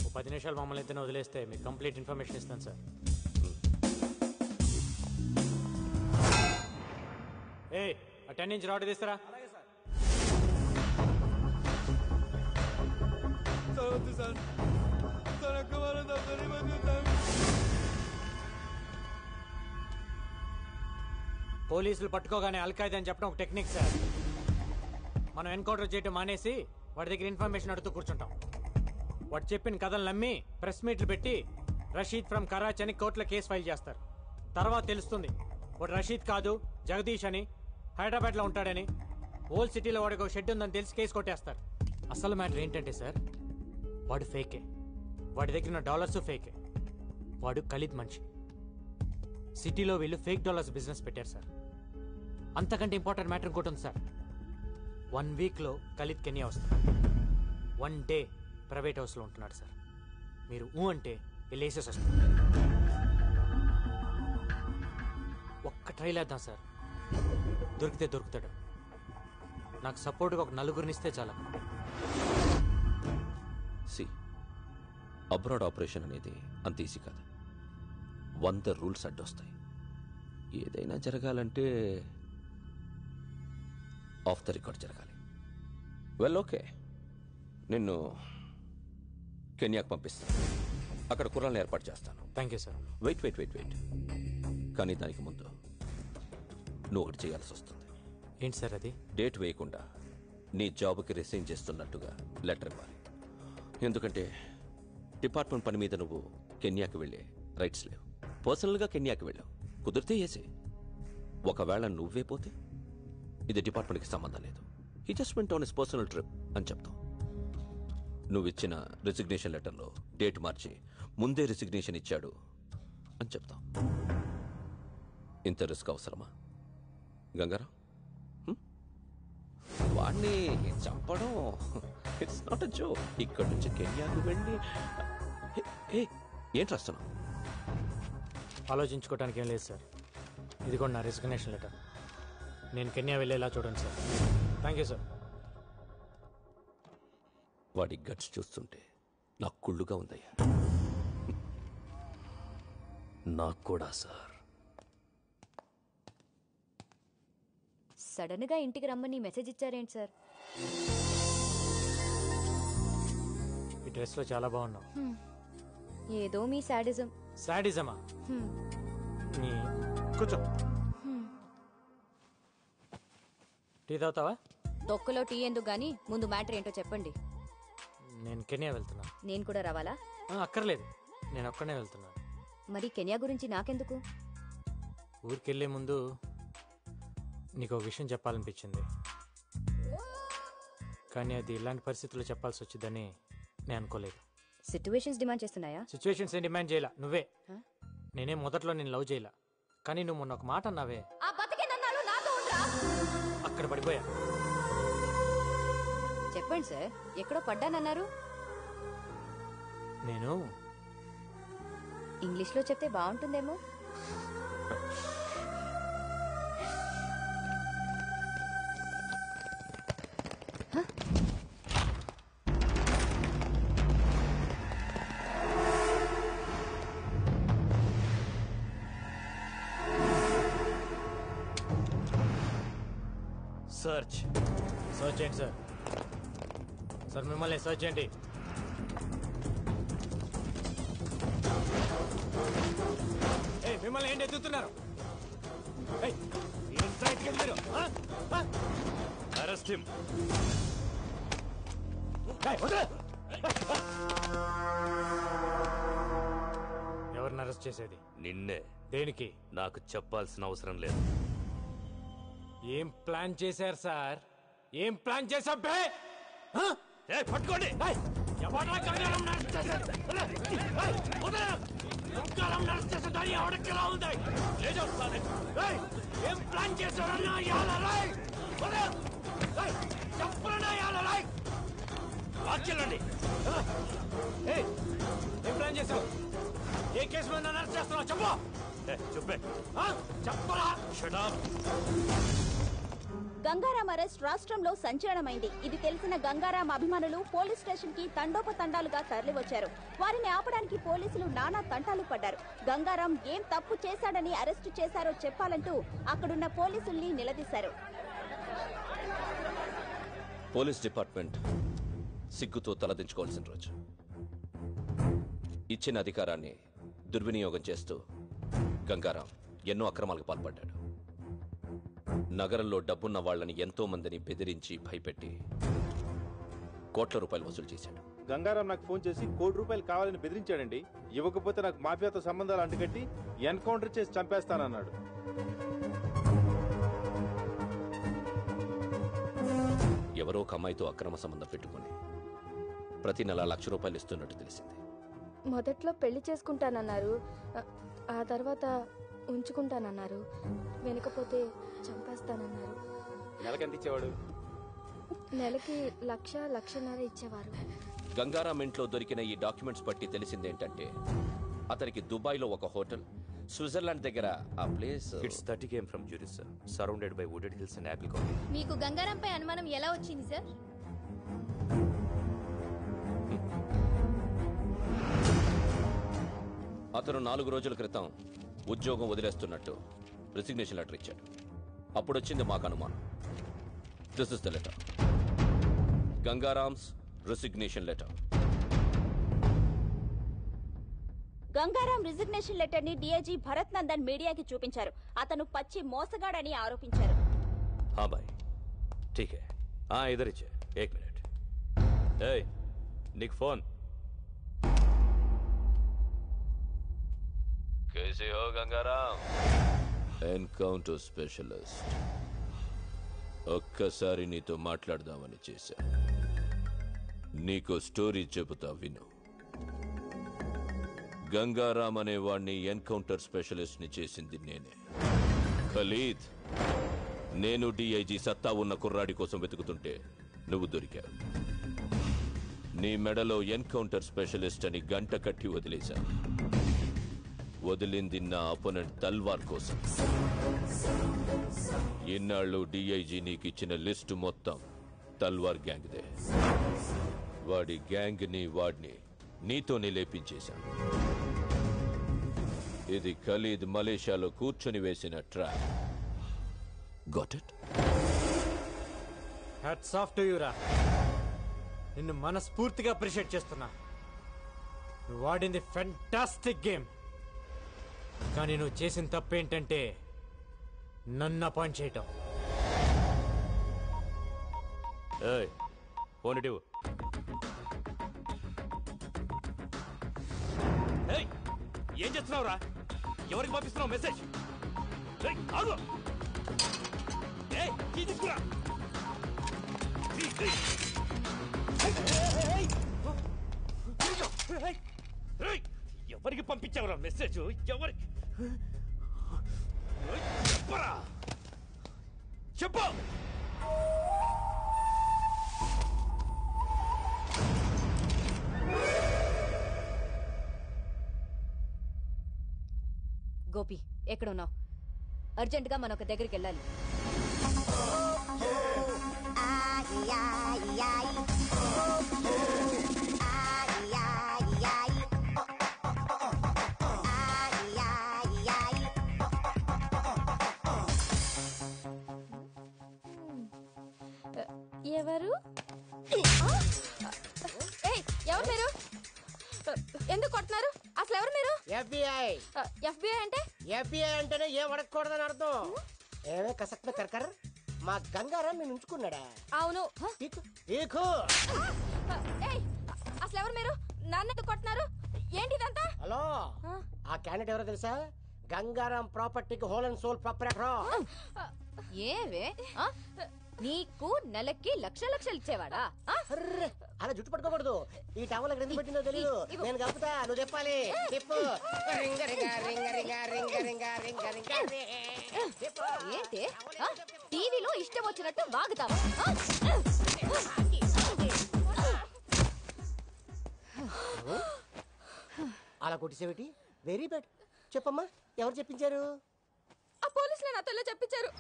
ఓ 10 నిమిషాలు మమ్మల్ని ఇద్దరిని వదిలేస్తే మీకు కంప్లీట్ ఇన్ఫర్మేషన్ ఇస్తాను సార్. ఆ 10 ఇంచ్ రాడ్ తీస్తారా? పోలీసులు పట్టుకోగానే అల్ఖైదా అని చెప్పడం ఒక టెక్నిక్ సార్. మనం ఎన్కౌంటర్ చేయడం మానేసి వాడి దగ్గర ఇన్ఫర్మేషన్ అడుగుతూ కూర్చుంటాం. వాడు చెప్పిన కథలు నమ్మి ప్రెస్ మీట్లు పెట్టి రషీద్ ఫ్రమ్ కరాచీ అని కోర్టులో కేసు ఫైల్ చేస్తారు. తర్వాత తెలుస్తుంది వాడు రషీద్ కాదు జగదీష్ అని, హైదరాబాద్లో ఉంటాడని. ఓల్డ్ సిటీలో వాడికి ఒక షెడ్ ఉందని తెలిసి కేసు కొట్టేస్తారు. అసలు మ్యాటర్ ఏంటంటే సార్, వాడు ఫేకే. వాడి దగ్గర ఉన్న డాలర్స్ ఫేకే. వాడు ఖలీద్ మనిషి. సిటీలో వీళ్ళు ఫేక్ డాలర్స్ బిజినెస్ పెట్టారు సార్. అంతకంటే ఇంపార్టెంట్ మ్యాటర్ ఇంకోటి ఉంది సార్. 1 వీక్లో ఖలీద్ కెన్యా వస్తాడు. 1 డే ప్రైవేట్ హౌస్లో ఉంటున్నాడు సార్. మీరు అంటే వెళ్ళేసేసి వస్తారు. ఒక్క ట్రైల్ వేద్దాం సార్. దొరికితే దొరుకుతాడు. నాకు సపోర్ట్గా ఒక 4గురిని ఇస్తే చాలా. సి అబ్రాడ్ ఆపరేషన్ అనేది అంత ఈజీ కాదు. 100 రూల్స్ అడ్డొస్తాయి. ఏదైనా జరగాలంటే ఆఫ్ ద రికార్డ్ జరగాలి. వెల్ ఓకే, నిన్ను కెన్యాకు పంపిస్తాను. అక్కడ కుర్రాలను ఏర్పాటు చేస్తాను. Thank you sir. వెయిట్. కానీ దానికి ముందు నువ్వు ఒకటి చేయాల్సి వస్తుంది. ఏంటి సార్ అది? డేట్ వేయకుండా నీ జాబ్కి రిసైన్ చేస్తున్నట్టుగా లెటర్ ఇవ్వాలి. ఎందుకంటే డిపార్ట్మెంట్ పని మీద నువ్వు కెన్యాకి వెళ్ళే రైట్స్ లేవు. పర్సనల్గా కెన్యాకి వెళ్ళావు, కుదిరితే వేసే. ఒకవేళ నువ్వే పోతే ఇది డిపార్ట్మెంట్కి సంబంధం లేదు. He just went on his personal trip అని చెప్తావు. నువ్వు ఇచ్చిన రిజిగ్నేషన్ లెటర్లో డేట్ మార్చి ముందే రిజిగ్నేషన్ ఇచ్చాడు అని చెప్తాం. ఇంత రిస్క్ అవసరమా గంగారాం? వాడిని చంపడం ఇట్స్ నాట్ అ జోక్. ఇక్కడ నుంచి కెన్యాకు వెళ్ళి ఏంటి రాస్తున్నావు? ఆలోచించుకోవడానికి ఏం లేదు సార్. ఇది కూడా నా రిజిగ్నేషన్ లెటర్. నేను కెన్యా వెళ్ళేలా చూడండి సార్. Thank you sir. వాడి గట్స్ చూస్తుంటే నాకు కుళ్ళుగా ఉందయ్యా. నాకు కూడా సార్. సడన్ గా ఇంటికి రమ్మని మెసేజ్ ఇచ్చారేంటి సార్? ఈ డ్రెస్లో చాలా బాగున్నావు. ఏదో మీ సాడిజం. సాడిజమా? కూర్చో. టీ తాగుతావా? తొక్కలో టీ ఎందుకు గానీ ముందు మ్యాటర్ ఏంటో చెప్పండి. నేను కెన్యా వెళ్తున్నా. నేను కూడా రావాలా? అక్కర్లేదు, నేను ఒక్కనే వెళ్తున్నాను. మరి కెన్యా గురించి నాకెందుకు? ఊరికెళ్లే ముందు నీకు ఒక విషయం చెప్పాలనిపించింది. కానీ అది ఇలాంటి పరిస్థితుల్లో చెప్పాల్సి వచ్చిందని నేను అనుకోలేదు. సిచ్యువేషన్స్ డిమాండ్ చేస్తున్నాయా? సిచ్యువేషన్స్ ఏం డిమాండ్ చేయాల, నువ్వే. నేనే మొదట్లో నేను లవ్ చేయాల, కానీ నువ్వు మొన్న ఒక మాట అన్నావే, అక్కడ పడిపోయా. చెప్పండి సార్, ఎక్కడో పడ్డానన్నారు. నేను ఇంగ్లీష్లో చెప్తే బాగుంటుందేమో. సర్చ్ సర్చ్ చేయండి సార్. సార్ మిమ్మల్ని సర్చ్ చేయండి. మిమ్మల్ని ఏంటి ఎత్తుతున్నారు? Arrest him. ఎవరిని అరెస్ట్ చేసేది? నిన్నే. దేనికి? నాకు చెప్పాల్సిన అవసరం లేదు. ఏం ప్లాన్ చేశారు సార్? ఏం ప్లాన్ చేశా? పట్టుకోండి. ఏం ప్లాన్ చేశారన్నా? వాక్యండి. ఏం ప్లాన్ చేశావు? ఏ కేసు మీద నన్ను అరెస్ట్ చేస్తున్నావు? చెప్పు. చెప్పే. చెప్పరా? గంగారాం అరెస్ట్ రాష్ట్రంలో సంచలనమైంది. ఇది తెలిసిన గంగారాం అభిమానులు పోలీస్ స్టేషన్ కి తండోపతండాలుగా తరలివచ్చారు. వారిని ఆపడానికి పోలీసులు నానా తంటాలు పడ్డారు. గంగారాం ఏం తప్పు చేశాడని అరెస్టు చేశారో చెప్పాలంటూ అక్కడున్న పోలీసుల్ని నిలదీశారు. పోలీస్ డిపార్ట్మెంట్ సిగ్గుతో తలదించుకోవాల్సిన రోజు. ఇచ్చిన అధికారాన్ని దుర్వినియోగం చేస్తూ గంగారాం ఎన్నో అక్రమాలకు పాల్పడ్డాడు. నగరంలో డబ్బున్న వాళ్లని ఎంతో మందిని బెదిరించి భయపెట్టి కోట్ల రూపాయలు వసూలు చేశాడు. గంగారాం నాకు ఫోన్ చేసి ₹1,00,00,000 కావాలని బెదిరించాడండి. ఇవ్వకపోతే నాకు మాఫియాతో సంబంధాలు అంటుకట్టి ఎన్కౌంటర్ చేసి చంపేస్తానన్నాడు. ఎవరో ఒక అమ్మాయితో అక్రమ సంబంధం పెట్టుకుని ప్రతి నెల ₹1,00,000 ఇస్తున్నట్టు తెలిసింది. మొదట్లో పెళ్లి చేసుకుంటానన్నారు, ఆ తర్వాత ఉంచుకుంటానన్నారు, వెనకపోతే చంపేస్తానన్నారు. నెలకెంత ఇచ్చేవాడు? నెలకి 1,00,000-1,50,000 ఇచ్చేవారు. గంగారాం ఇంట్లో దొరికిన ఈ డాక్యుమెంట్స్ బట్టి తెలిసిందేంటంటే అతనికి దుబాయ్లో ఒక హోటల్, స్విట్జర్లాండ్ దగ్గర ఆ place. It's 30 km from Zurich, sir. Surrounded by wooded hills and apple colony. మీకు గంగారాంపై అనుమానం ఎలా వచ్చింది సార్? అతను 4 రోజుల క్రితం ఉద్యోగం వదిలేస్తున్నట్టు రిసిగ్నేషన్ లెటర్ ఇచ్చాడు. అప్పుడు వచ్చింది మాకు అనుమానం. This is the letter. Gangaram's resignation letter. Gangaram resignation letter ని డీఐజీ భరత్ నందన్ మీడియాకి చూపించారు. అతను పచ్చి మోసగాడని ఆరోపించారు. हाँ भाई, ठीक है. हाँ इधर ही 1 minute. ए, निक फोन. कैसे हो गंगाराम? Encounter specialist. ఒక్కసారి నీతో మాట్లాడదామని చేశా. నీకో స్టోరీ చెబుతా విను. గంగారాం అనే వాణ్ణి ఎన్కౌంటర్ స్పెషలిస్ట్ ని చేసింది నేనే. ఖలీద్, నేను డిఐజీ సత్తా ఉన్న కుర్రాడి కోసం వెతుకుతుంటే నువ్వు దొరికావు. నీ మెడలో ఎన్కౌంటర్ స్పెషలిస్ట్ అని గంట కట్టి వదిలేశా. వదిలింది నా అపోనెంట్ తల్వార్ కోసం. ఇన్నాళ్ళు డిఐజీ నీకిచ్చిన లిస్టు మొత్తం తల్వార్ గ్యాంగ్దే. వాడి గ్యాంగ్ ని వాడిని నీతోనే లేపించేశాను. ఇది ఖలీద్ మలేషియాలో కూర్చొని వేసిన trap. Got it? Hats off to you రా. నిన్ను మనస్ఫూర్తిగా అప్రిషియేట్ చేస్తున్నా. నువ్వు ఆడింది ఫెంటాస్టిక్ గేమ్. కానీ నువ్వు చేసిన తప్పేంటంటే నన్ను అపాయింట్ చేయటం. ఫోన్ ఇటు. ఏం చేస్తున్నావురా? ఎవరికి పంపిస్తున్నావు మెసేజ్? తీసుకురా. ఎవరికి పంపించావురా మెసేజ్? ఎవరికి చెప్పరా? చెప్పు. గోపి, ఎక్కడున్నావు? అర్జెంటుగా మనం ఒక దగ్గరికి వెళ్ళాలి. ఎవరు ఎవరు మీరు? ఎందుకు కొడుతున్నారు? అసలు ఎవరు మీరు? FBI. FBI అంటే? FBI అంటేనే ఏం అడగకూడదని అర్థం. ఏమే కసక్ మే కర్కర్ మా గంగారాం నేను ఉంచుకున్నాడా? అవును. అసలు ఎవరు మీరు? నన్ను ఎందుకు కొడుతున్నారు? ఏంటి ఇదంతా? హలో, ఆ క్యాండిడేట్ ఎవరో తెలుసా? గంగారాం ప్రాపర్టీకి హోల్ అండ్ సోల్ ప్రాపరేటర్. ఏవే నీకు నెలకి లక్షలు ఇచ్చేవాడా? అలా జుట్టు పట్టుకోకూడదు. ఈ టవల్ ఎక్కడ ఎందుకు పెట్టిందో తెలియదు. నేను కలుపుతా, నువ్వు చెప్పాలి. చెప్పు. ఏంటి టీవీలో ఇష్టం వచ్చినట్టు వాగుతావా? అలా కొట్టిసేవిటి? Very bad. చెప్పమ్మా, ఎవరు చెప్పించారు? ఆ పోలీసులే నాతో ఇలా చెప్పించారు.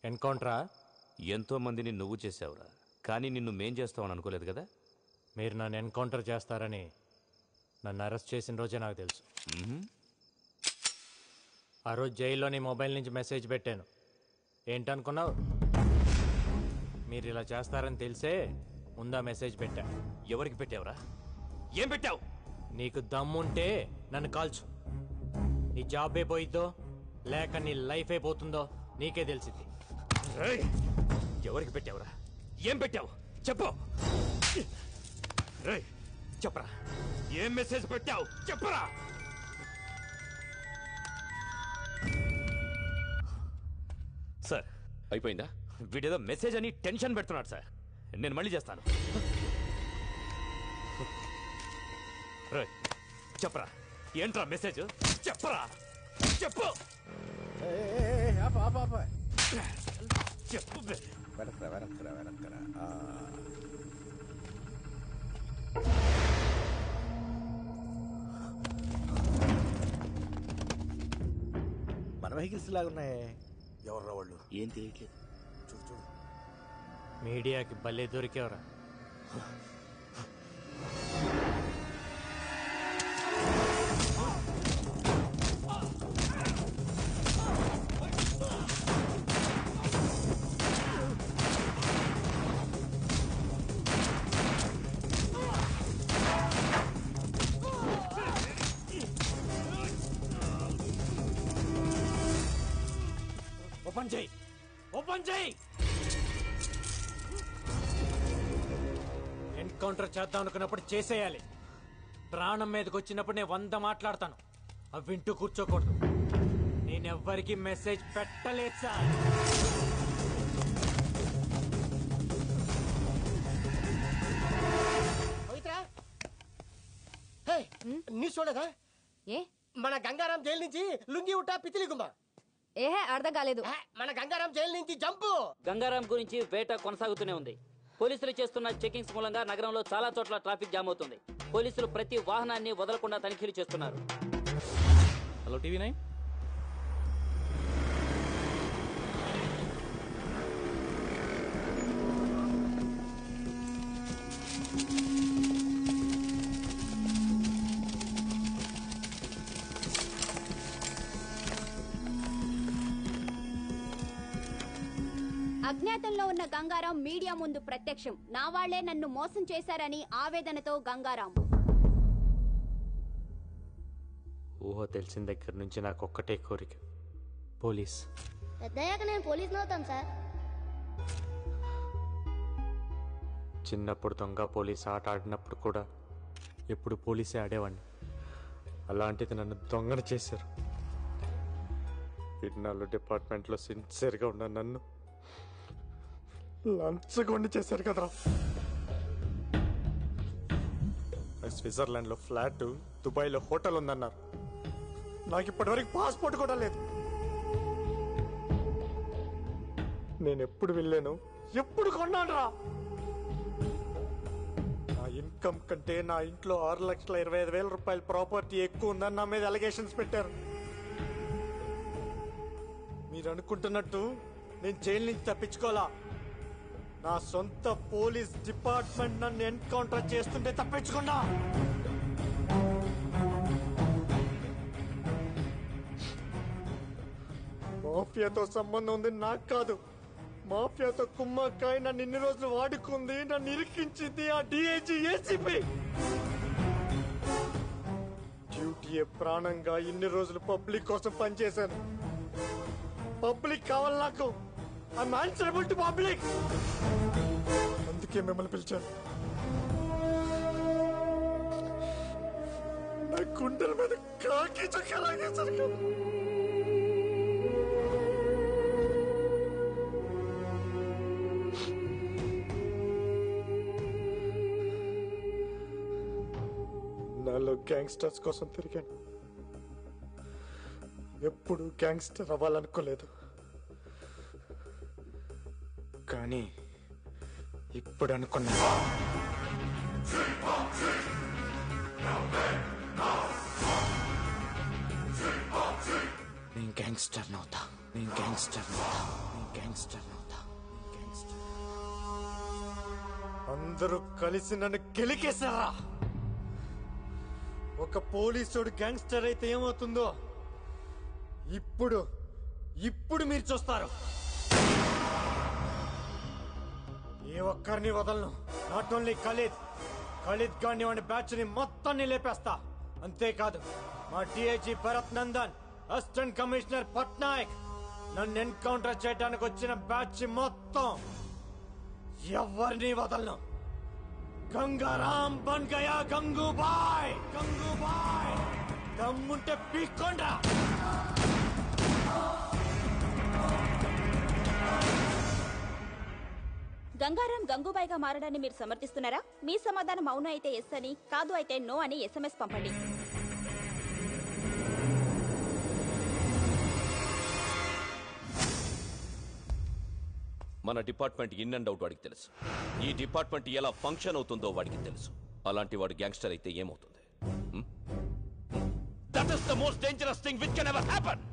ఎన్కౌంటరా? ఎంతో మందిని నువ్వు చేసావురా, కానీ నిన్ను మేం చేస్తావని అనుకోలేదు కదా. మీరు నన్ను ఎన్కౌంటర్ చేస్తారని నన్ను అరెస్ట్ చేసిన రోజే నాకు తెలుసు. ఆ రోజు జైల్లో నీ మొబైల్ నుంచి మెసేజ్ పెట్టాను. ఏంటనుకున్నావు? మీరు ఇలా చేస్తారని తెలిసే ముందా మెసేజ్ పెట్టా. ఎవరికి పెట్టావురా? ఏం పెట్టావు? నీకు దమ్ముంటే నన్ను కాల్చు. నీ జాబ్ అయిపోయిద్దో లేక నీ లైఫ్ అయిపోతుందో నీకే తెలిసింది. ఎవరికి పెట్టావురా? ఏం పెట్టావు చెప్పు. చెప్పరా, ఏం మెసేజ్ పెట్టావు చెప్పరా. సార్ అయిపోయిందా? వీడేదో మెసేజ్ అని టెన్షన్ పెడుతున్నాడు సార్. నేను మళ్ళీ చేస్తాను. చెప్పరా, ఏంట్రా మెసేజ్ చెప్పరా, చెప్పు. చెప్పు. మన వెహికల్స్ లాగున్నాయి. ఎవర్రా వాళ్ళు? ఏం తెలియట్లేదు. చూడు చూడు. మీడియాకి భలే దొరికేవరా. ఓపెన్ చేయి, ఓపెన్ చేయి. ఎన్కౌంటర్ చేద్దాం అనుకున్నప్పుడు చేసేయాలి. ప్రాణం మీదకి వచ్చినప్పుడు నేను 100 మాట్లాడతాను. అవి వింటూ కూర్చోకూడదు. నేనెవ్వరికి మెసేజ్ పెట్టలేదు సార్. న్యూస్ చూడదా? ఏ మన గంగారాం జైలు నుంచి లుంగి ఉట్టా పితిలి గుమ్మ. ఏహే అర్థం కాలేదు. మన గంగారాం జైలు నుంచి జంపు. గంగారాం గురించి వేట కొనసాగుతూనే ఉంది. పోలీసులు చేస్తున్న చెకింగ్స్ మూలంగా నగరంలో చాలా చోట్ల ట్రాఫిక్ జామ్ అవుతుంది. పోలీసులు ప్రతి వాహనాన్ని వదలకుండా తనిఖీలు చేస్తున్నారు. Hello TV9. అజ్ఞాతంలో ఉన్న గంగారాం మీడియా ముందు ప్రత్యక్షం. నా వాళ్లే నన్ను మోసం చేశారని ఆవేదనతో గంగారాం. ఊహ తెలిసిన దగ్గర నుంచి నాకు ఒక్కటే కోరిక, పోలీస్. పెద్దయ్యాక నేను పోలీస్ అవుతాను సార్. చిన్నప్పుడు దొంగ పోలీస్ ఆట ఆడినప్పుడు కూడా ఎప్పుడు పోలీసే ఆడేవాడిని. అలాంటిది నన్ను దొంగను చేశారు. ఇన్నాళ్ళు డిపార్ట్మెంట్లో సిన్సియర్గా ఉన్న నన్ను లంచగొండి చేశారు కదరా. స్విట్జర్లాండ్లో ఫ్లాట్, దుబాయ్లో హోటల్ ఉందన్నారు. నాకు ఇప్పటివరకు పాస్పోర్ట్ కూడా లేదు. నేను ఎప్పుడు వెళ్ళాను, ఎప్పుడు కొన్నాను రా. నా ఇన్కమ్ కంటే నా ఇంట్లో 6,25,000 రూపాయల ప్రాపర్టీ ఎక్కువ ఉందని నా మీద అలిగేషన్స్ పెట్టారు. మీరు అనుకుంటున్నట్టు నేను జైలు నుంచి తప్పించుకోవాలా. నా సొంత పోలీస్ డిపార్ట్మెంట్ నన్ను ఎన్కౌంటర్ చేస్తుంటే తప్పించుకున్నా. మాఫియాతో సంబంధం ఉంది నాకు కాదు. మాఫియాతో కుమ్మక్కాయ నన్ను ఇన్ని రోజులు వాడుకుంది, నన్ను ఇరికించింది ఆ డిఐజీ ఏసీపీ. డ్యూటీయే ప్రాణంగా ఇన్ని రోజులు పబ్లిక్ కోసం పనిచేశాను. పబ్లిక్ కావాలి నాకు. I'm answerable to public. అందుకే మిమ్మల్ని పిలిచాను. నా గుండెల మీద కాకి చక్కలాగేశారు కదా. నాలో గ్యాంగ్స్టర్స్ కోసం తిరిగాను. ఎప్పుడు గ్యాంగ్స్టర్ అవ్వాలనుకోలేదు. కానీ ఇప్పుడు అనుకున్నా. నేను గ్యాంగ్స్టర్ నవుతా. నేను గ్యాంగ్స్టర్ నవుతా. నేను గ్యాంగ్స్టర్ నవుతా. గ్యాంగ్స్టర్. అందరూ కలిసి నన్ను గెలికేశారా? ఒక పోలీసుడు గ్యాంగ్స్టర్ అయితే ఏమవుతుందో ఇప్పుడు మీరు చూస్తారు. ఏ ఒక్కరిని వదలను. నాట్ ఓన్లీ ఖలీద్ గాని వాడి బ్యాచ్ ని మొత్తాన్ని లేపేస్తా. అంతేకాదు మా DIG Bharat Nandan, assistant commissioner Patnaik, నన్ను ఎన్కౌంటర్ చేయడానికి వచ్చిన బ్యాచ్ మొత్తం ఎవరిని వదలను. గంగారాం బన్ గయా గంగూబాయ్. గంగూబాయ్ దమ్ముంటే పీక్కోండ్రా. గంగారాం గంగూబాయిగా మారడాన్ని మీరు సమర్థిస్తున్నారా? మీ సమాధానం అవును అయితే ఎస్ అని, కాదు అయితే నో అని SMS పంపండి. మన డిపార్ట్మెంట్ ఇన్ అండ్ అవుట్ వాడికి తెలుసు. ఈ డిపార్ట్మెంట్ ఎలా ఫంక్షన్ అవుతుందో వాడికి తెలుసు. అలాంటి వాడు గ్యాంగ్స్టర్ అయితే ఏమవుతుంది? That is the most dangerous thing which can ever happen.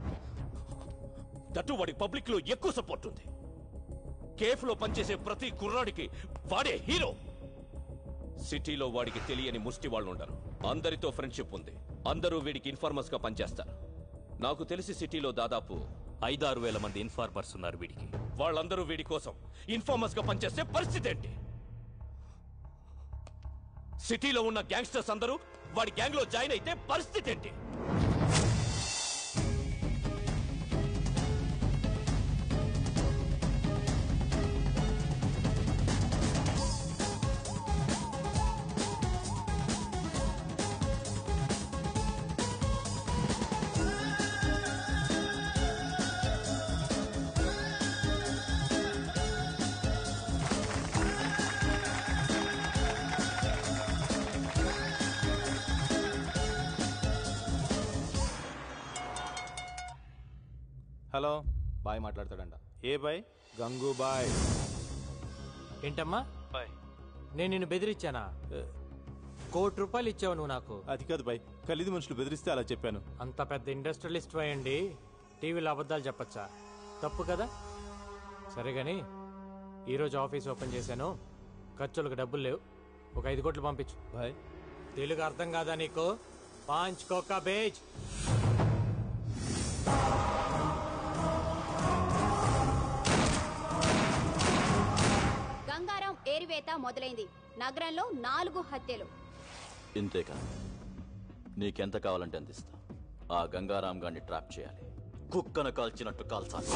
That వాడి పబ్లిక్ లో ఎక్కువ సపోర్ట్ ఉంది. కేఫ్ లో పనిచేసే ప్రతి కుర్రాడికి వాడే హీరో. సిటీలో వాడికి తెలియని ముష్టి వాళ్ళు ఉండరు. అందరితో ఫ్రెండ్షిప్ ఉంది. అందరూ వీడికి ఇన్ఫార్మర్స్ గా పనిచేస్తారు. నాకు తెలిసి సిటీలో దాదాపు 5-6 వేల మంది ఇన్ఫార్మర్స్ ఉన్నారు వీడికి. వాళ్ళందరూ వీడి కోసం ఇన్ఫార్మర్స్ గా పనిచేస్తే పరిస్థితి ఏంటి? సిటీలో ఉన్న గ్యాంగ్స్టర్స్ అందరూ వాడి గ్యాంగ్ లో జాయిన్ అయితే పరిస్థితి ఏంటి? హలో, బాయ్ మాట్లాడతాడంట. ఏ బాయ్? గంగూబాయ్. ఏంటమ్మా బాయ్? నేను నిన్ను బెదిరించానా? ₹1 కోటి ఇచ్చావు నువ్వు నాకు. అది కాదు బాయ్, ఖలీద్ మనుషులు బెదిరిస్తే అలా చెప్పాను. అంత పెద్ద ఇండస్ట్రియలిస్ట్ అయ్యండి టీవీలో అబద్ధాలు చెప్పచ్చా? తప్పు కదా. సరే గాని ఈరోజు ఆఫీస్ ఓపెన్ చేశాను. ఖర్చులకు డబ్బులు లేవు. ఒక 5 కోట్లు పంపించు. బాయ్ తెలుగు అర్థం కాదా నీకు? 5 కోకా బేజ్. గంగారాం ఏరివేత మొదలైంది. నగరంలో 4 హత్యలు. ఇంతేకా? నీకెంత కావాలంటే అందిస్తా. ఆ గంగారాం గారిని ట్రాప్ చేయాలి. కుక్కను కాల్చినట్టు కాల్చాలి.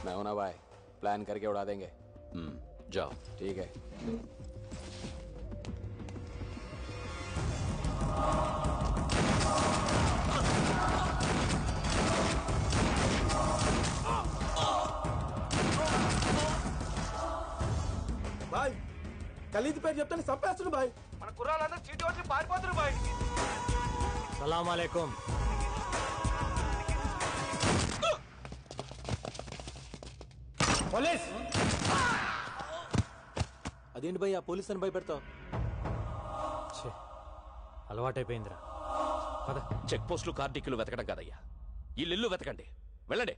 मैं हूं ना भाई, प्लान करके उड़ा देंगे. जाओ. ठीक है. బాయ్ ఖలీద్ పేరు చెప్తాను చంపేస్తుడు బాయ్. మన కుర్రాళ్ళందరూ చీటి వచ్చి పారిపోతున్నారు బాయ్. సలాం అలైకుం. పోలీస్. అదేంటి భయ్ ఆ పోలీస్ అని భయపెడతావు? అలవాటైపోయిందిరా. చెక్ పోస్టులు కార్డిక్యులు వెతకడం కాదయ్యా, ఇల్లు వెతకండి. వెళ్ళండి.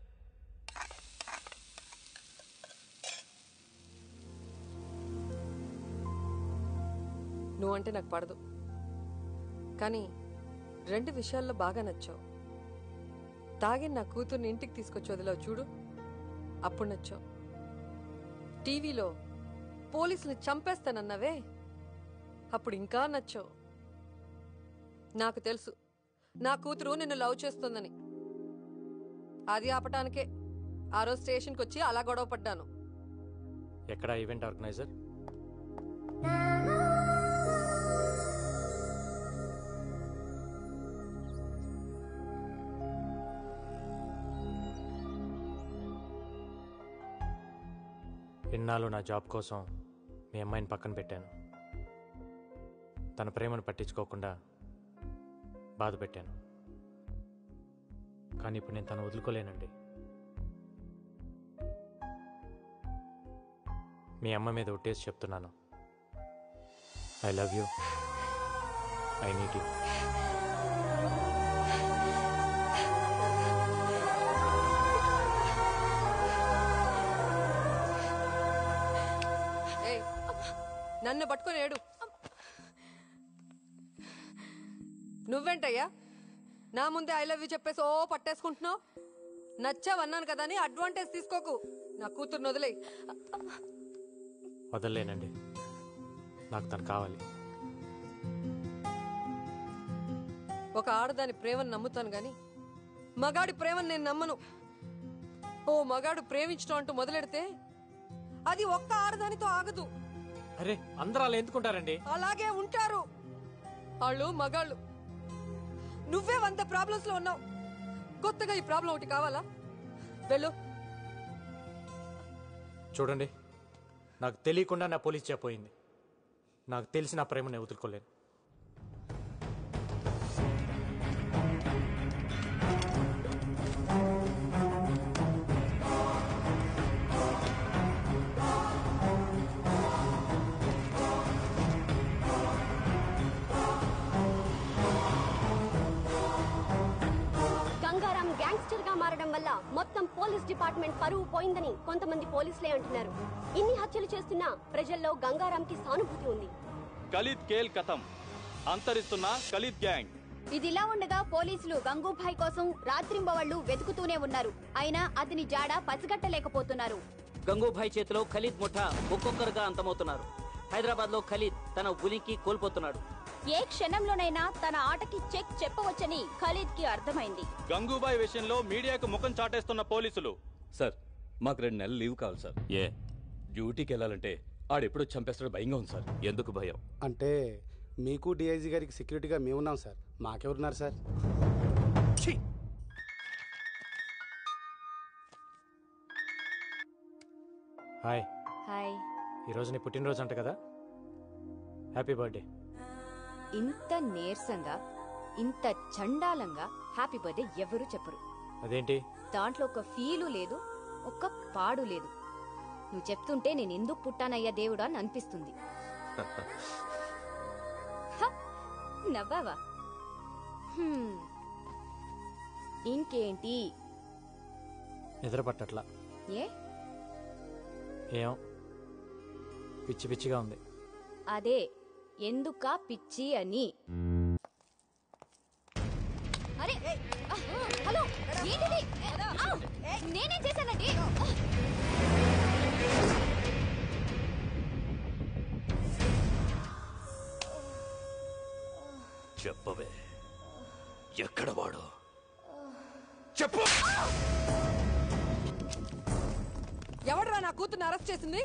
నువ్వంటే నాకు పడదు, కానీ 2 విషయాల్లో బాగా నచ్చావు. తాగి నా కూతుర్ని ఇంటికి తీసుకొచ్చి వదిలావు చూడు, అప్పుడు నచ్చావు. టీవీలో పోలీసుని చంపేస్తానన్నావే, అప్పుడు ఇంకా నచ్చావు. నాకు తెలుసు నా కూతురు నిన్ను లవ్ చేస్తుందని. అది ఆపటానికే ఆ రోజు స్టేషన్కి వచ్చి అలా గొడవ పడ్డాను. ఎక్కడ ఈవెంట్ ఆర్గనైజర్? ఇన్నాళ్ళు నా జాబ్ కోసం మీ అమ్మాయిని పక్కన పెట్టాను. తన ప్రేమను పట్టించుకోకుండా బాధ పెట్టాను. కానీ ఇప్పుడు నేను తను వదులుకోలేనండి. మీ అమ్మ మీద ఒట్టేసి చెప్తున్నాను, I love you, I need you. నన్ను పట్టుకొని ఏడు. నువ్వేంటయ్యా నా ముందే ఐ లవ్ యూ చెప్పేసి ఓ పట్టేసుకుంటున్నావు? నచ్చావన్నాను కదా అని అడ్వాంటేజ్ తీసుకోకు. నా కూతుర్ని వదిలే. వదలలేనండి, నాకు తను కావాలి. ఒక ఆడదాని ప్రేమను నమ్ముతాను గాని మగాడి ప్రేమను నేను నమ్మను. ఓ మగాడు ప్రేమించడం అంటూ మొదలెడితే అది ఒక్క ఆడదానితో ఆగదు. అరే, అందరూ అలా ఎందుకుంటారండి? అలాగే ఉంటారు వాళ్ళు మగాళ్ళు. నువ్వే 100 ప్రాబ్లమ్స్ లో ఉన్నావు, కొత్తగా ఈ ప్రాబ్లం ఒకటి కావాలా? వెళ్ళు. చూడండి, నాకు తెలియకుండా నా పోలీస్ చెప్పోయింది. నాకు తెలిసి నా ప్రేమను వదులుకోలేను. గంగారాం గ్యాంగ్స్టర్ గా మారడం వల్ల మొత్తం పోలీస్ డిపార్ట్మెంట్ పరువు పోయిందని కొంతమంది పోలీసులే అంటున్నారు. ఇన్ని హత్యలు చేస్తున్నా ప్రజల్లో గంగారాంకి సానుభూతి ఉంది. ఖలీద్ కేల్ కథం, అంతరిస్తున్న ఖలీద్ గ్యాంగ్. ఇదిలా ఉండగా పోలీసులు గంగూభాయ్ కోసం రాత్రింబవళ్లు వెతుకుతూనే ఉన్నారు. అయినా అతని జాడ పసిగట్టలేకపోతున్నారు. గంగూభాయ్ చేతిలో ఖలీద్ ముఠా ఒక్కొక్కరుగా అంతమవుతున్నారు. హైదరాబాద్ లో ఖలీద్ తన ఉనికి కోల్పోతున్నాడు. ఏ క్షణంలోనైనా తన ఆటకి చెక్ చెప్పవచ్చని ఖలీద్ కి అర్థమైంది. గంగూబాయ్ విషయంలో మీడియాకు ముఖం చాటేస్తున్న పోలీసులు. సార్, మాకు 2 నెలలు లీవ్ కావాలి సార్. ఏ డ్యూటీకి వెళ్ళాలంటే ఆడెప్పుడో చంపేస్తాడు, భయంగా ఉంది సార్. ఎందుకు భయం? అంటే మీకు డిఐజీ గారికి సెక్యూరిటీగా మేమున్నాం సార్, మాకెవరున్నారు సార్? హాయ్. హాయ్. ఈరోజు నీ పుట్టినరోజు అంట కదా, హ్యాపీ బర్త్డే. ఇంత నీరసంగా ఇంత చండాలంగా హ్యాపీ బర్త్డే ఎవరు చెప్పరు. అదేంటి? దాంట్లో ఒక ఫీలు లేదు, ఒక్క పాడు లేదు. నువ్వు చెప్తుంటే నేను ఎందుకు పుట్టానయ్యా దేవుడా అని అనిపిస్తుంది. నవ్వావా? ఇంకేంటి? నిద్ర పట్టట్లా. ఏ? ఏం పిచ్చి పిచ్చిగా ఉంది. అదే ఎందుకా పిచ్చి అని. అరే హలో, ఏంటిది? నేనేం చేశానండి? చెప్పవే, ఎక్కడ వాడు? చెప్పు. ఎవడరా నా కూతుర్ని అరెస్ట్ చేసింది?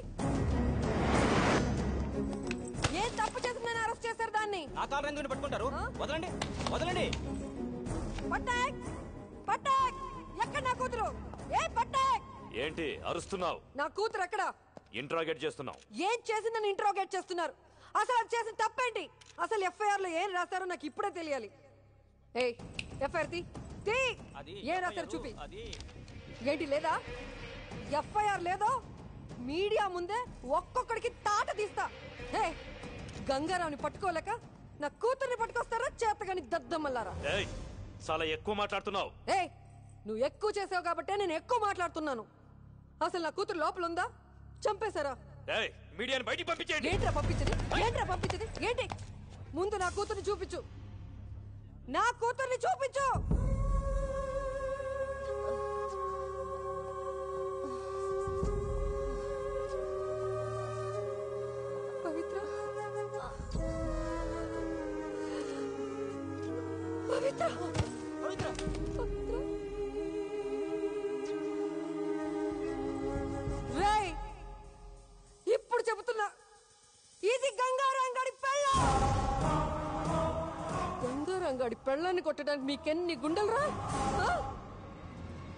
ఏం తప్పు చేసిందని అరెస్ట్ చేశారు దాన్ని? ఆ కాలు రంగుని పట్టుకుంటారు. వదలండి, వదలండి. పట్టాక్, పట్టాక్, ఎక్కడ నా కూతురు? ఏ పట్టాక్? ఏంటి అరుస్తున్నావు? నా కూతురు ఎక్కడ? ఇంట్రాగేట్ చేస్తున్నావు. ఏం చేసిందని ఇంట్రోగేట్ చేస్తున్నారు? అసలు అది చేసిన తప్పేంటి? అసలు ఎఫ్ఐఆర్ లో ఏం రాశారో నాకు ఇప్పుడే తెలియాలి. ఏ ఎఫ్ఐఆర్ తీ. ఏం రాశారు చూపి. ఏంటి లేదా? ఎఫ్ఐఆర్ లేదో మీడియా ముందే ఒక్కొక్కడికి తాట తీస్తా. హే, గంగారావుని పట్టుకోలేక నా కూతుర్ని పట్టుకొస్తారా చేతగాని దద్దమ్మల్లారా? చాలా ఎక్కువ మాట్లాడుతున్నావు. ఏ, నువ్వు ఎక్కువ చేసావు కాబట్టే నేను ఎక్కువ మాట్లాడుతున్నాను. అసలు నా కూతురు లోపల ఉందా? చంపేశారా? మీడియాని బయటికి పంపించేయండి. ఏంట్రా పంపించది ఏంటి? ముందు నా కూతుర్ని చూపించు. నా కూతుర్ని చూపించు. పవిత్ర పవిత్ర పవిత్ర పవిత్ర రేయ్, ఇప్పుడు చెబుతున్నా, ఇది గంగారాంగాడి పెళ్ళం. గంగారాంగాడి పెళ్ళాన్ని కొట్టడానికి మీకెన్ని గుండెలరా?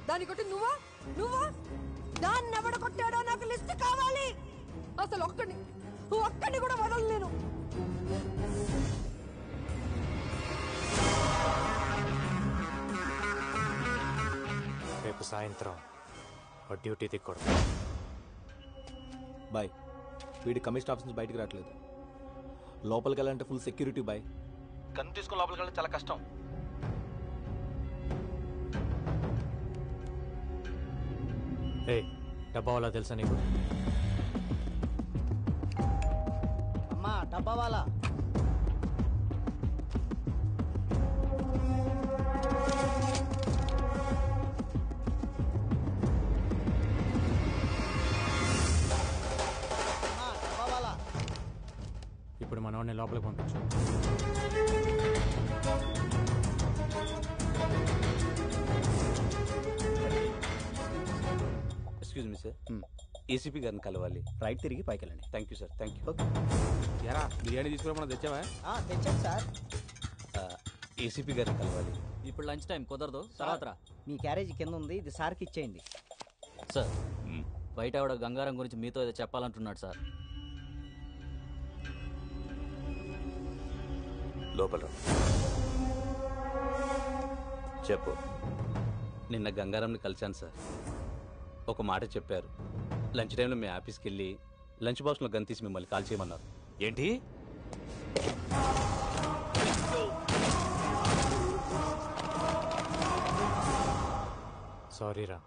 దాన్ని కొట్టి నువ్వా దాన్ని ఎవడ కొట్టాడో నాకు లిస్ట్ కావాలి. అసలు ఒక్కడిని కూడా వదలలేను. రేపు సాయంత్రం డ్యూటీ దిక్కూడదు. బాయ్, వీడి కమిషన్ ఆఫీస్ నుంచి బయటికి రావట్లేదు. లోపలికి వెళ్ళాలంటే ఫుల్ సెక్యూరిటీ బాయ్. కన్ను తీసుకుని లోపలికి వెళ్ళడం చాలా కష్టం. డబ్బా వాళ్ళ తెలుసా నీకు? అమ్మా డబ్బా వాళ్ళ ఇప్పుడు మనవాడిని లోపలికి పంపించు. ఎక్స్క్యూజ్ మీ సార్, ఏసీపీ గారిని కలవాలి. రైట్ తిరిగి పైకి వెళ్ళండి. Thank you sir, thank you. ఎరా బిర్యానీ తీసుకురామన్నా తెచ్చావా? తెచ్చాను సార్. ఏసీపీ గారిని కలవాలి. ఇప్పుడు లంచ్ టైం కుదరదు, తర్వాత రా. మీ క్యారేజీ కింద ఉంది, ఇది సార్కి ఇచ్చేయండి. సార్, బయట ఆవిడ గంగారం గురించి మీతో ఏదో చెప్పాలంటున్నాడు సార్. లోపల చెప్పు. నిన్న గంగారంని కలిశాను సార్. ఒక మాట చెప్పారు. లంచ్ టైంలో మీ ఆఫీస్కి వెళ్ళి లంచ్ బాక్స్లో గన్ తీసి మిమ్మల్ని కాల్ చేయమన్నారు. ఏంటి? సారీరా,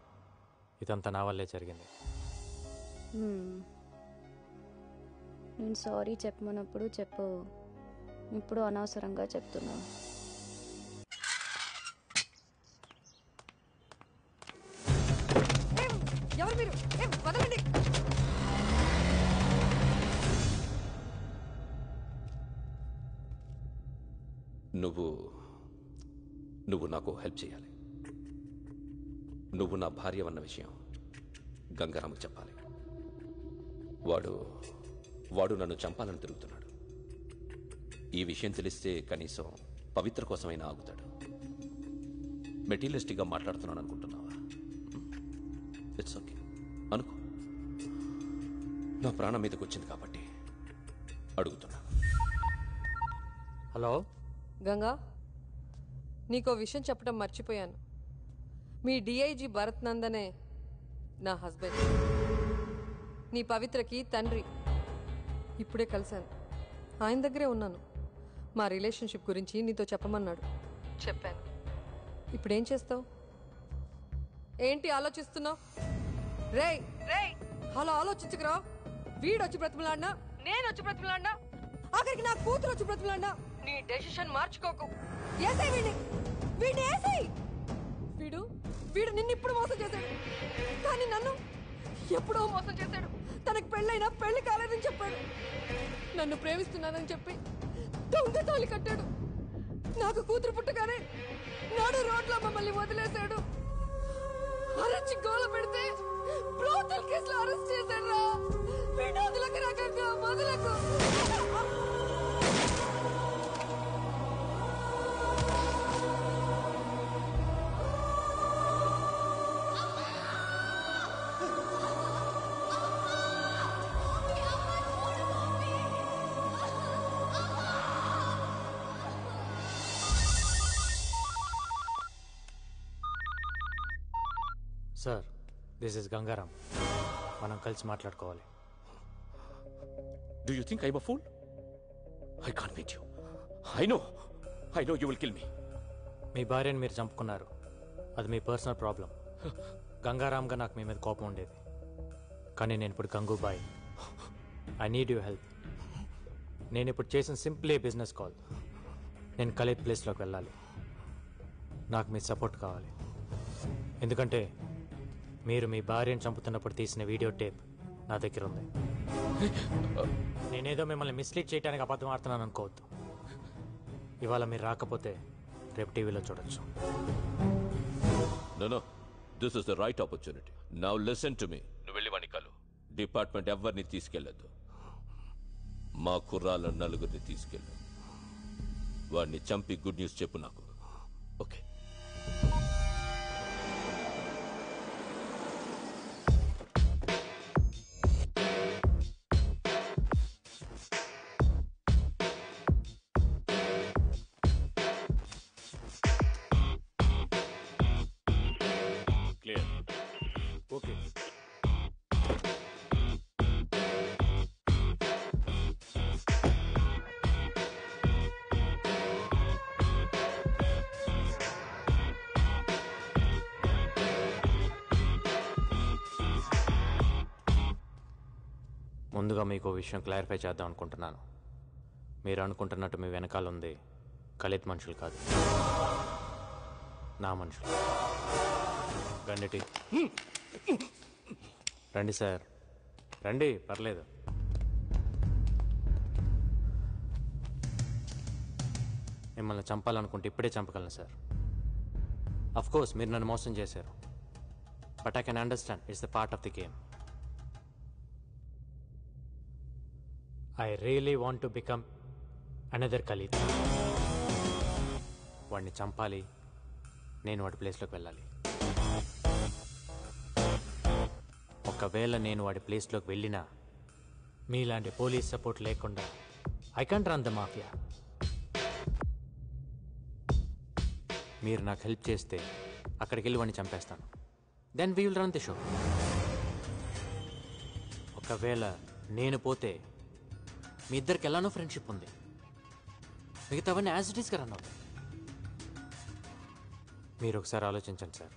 ఇదంతా నా వల్లే జరిగింది. నేను సారీ చెప్పమన్నప్పుడు చెప్పు, ఇప్పుడు అనవసరంగా చెప్తున్నావు. ఎవరు మీరు? వదలండి. నువ్వు నాకు హెల్ప్ చేయాలి. నువ్వు నా భార్య అన్న విషయం గంగారాముకి చెప్పాలి. వాడు నన్ను చంపాలని తిరుగుతున్నాడు. ఈ విషయం తెలిస్తే కనీసం పవిత్ర కోసమైనా ఆగుతాడు. మెటీరియలిస్టిక్గా మాట్లాడుతున్నాను అనుకుంటున్నావా? ఇట్స్ ఓకే అనుకో. నా ప్రాణం మీదకి వచ్చింది కాబట్టి అడుగుతున్నా. హలో గంగా, నీకో విషయం చెప్పడం మర్చిపోయాను. మీ డిఐజీ భరత్ నందనే నా హస్బెండ్. నీ పవిత్రకి తండ్రి. ఇప్పుడే కలిశాను, ఆయన దగ్గరే ఉన్నాను. మా రిలేషన్షిప్ గురించి నీతో చెప్పమన్నాడు. చెప్పాను. ఇప్పుడేం చేస్తావు? ఏంటి ఆలోచిస్తున్నావు? రేయ్ రేయ్, అలా ఆలోచించుకురా. వీడొచ్చి బ్రతిమలాడినా, నేనొచ్చి బ్రతిమలాడినా, ఆఖరికి నా కూతురు వచ్చి బ్రతిమలాడినా నీ డెసిషన్ మార్చుకోకు. ఏసై వీడిని ఏసై. వీడు నిన్ను ఇప్పుడు మోసం చేశాడు, కానీ నన్ను ఎప్పుడో మోసం చేశాడు. తనకు పెళ్ళైనా పెళ్లి కాలేదని చెప్పాడు. నన్ను ప్రేమిస్తున్నానని చెప్పి దొంగ తాళి కట్టాడు. నాకు కూతురు పుట్టగానే నాడు రోడ్లో మమ్మల్ని వదిలేశాడు. అరచి గోల పెడితే బ్రోతల్ కేసులో అరెస్ట్ చేశాడు రా. వీడు వదలకు రాకంగా, వదలకు. Sir, this is Gangaram. మనం కలిసి మాట్లాడుకోవాలి. Do you think I'm a fool? I can't meet you. I know you will kill me. మీ భార్యని మీరు చంపుకున్నారు, అది మీ పర్సనల్ ప్రాబ్లం. గంగారాంగా నాకు మీ మీద కోపం ఉండేది, కానీ నేను ఇప్పుడు Gangubai. I need you help. నేను ఇప్పుడు చేసిన సింప్లీ బిజినెస్ కాల్. నేను ఖలీద్ ప్లేస్లోకి వెళ్ళాలి. నాకు మీ సపోర్ట్ కావాలి. ఎందుకంటే మీరు మీ భార్యను చంపుతున్నప్పుడు తీసిన వీడియో టేప్ నా దగ్గర ఉంది. నేనేదో మిమ్మల్ని మిస్లీడ్ చేయడానికి అబద్ధం ఆడుతున్నాను అనుకోవద్దు. ఇవాళ మీరు రాకపోతే రేపు టీవీలో చూడొచ్చు. No, this is the right opportunity. Now listen to me. నువ్వు వెళ్ళి వాడిని కలు. డిపార్ట్మెంట్ ఎవరిని తీసుకెళ్ళద్దు. మా కుర్రాళ్ళ నలుగురిని తీసుకెళ్ళు. వాడిని చంపి గుడ్ న్యూస్ చెప్పు నాకు. ఓకే. క్లియర్. ఓకే. ముందుగా మీకు విషయం క్లారిఫై చేద్దాం అనుకుంటున్నాను. మీరు అనుకుంటున్నట్టు మీ వెనకాల ఉంది ఖలీద్ మనుషులు కాదు, నా మనుషులు. రండి. రండి సార్, రండి, పర్లేదు. మిమ్మల్ని చంపాలనుకుంటే ఇప్పుడే చంపగలను సార్. అఫ్ కోర్స్ మీరు నన్ను మోసం చేశారు, but I can understand it's the part of the game. I really want to become another Khalid. వాడిని చంపాలి, నేను వాడి ప్లేస్లోకి వెళ్ళాలి. ఒకవేళ నేను వాడి ప్లేస్లోకి వెళ్ళినా మీలాంటి పోలీస్ సపోర్ట్ లేకుండా I can't run the mafia. మీరు నాకు హెల్ప్ చేస్తే అక్కడికి వెళ్ళి వాడిని చంపేస్తాను. Then we will run the show. ఒకవేళ నేను పోతే మీ ఇద్దరికి ఎలానో ఫ్రెండ్షిప్ ఉంది, మిగతావన్నీ యాజ్ ఇట్ ఈస్గా రన్ అవుతాయి. మీరు ఒకసారి ఆలోచించండి sir.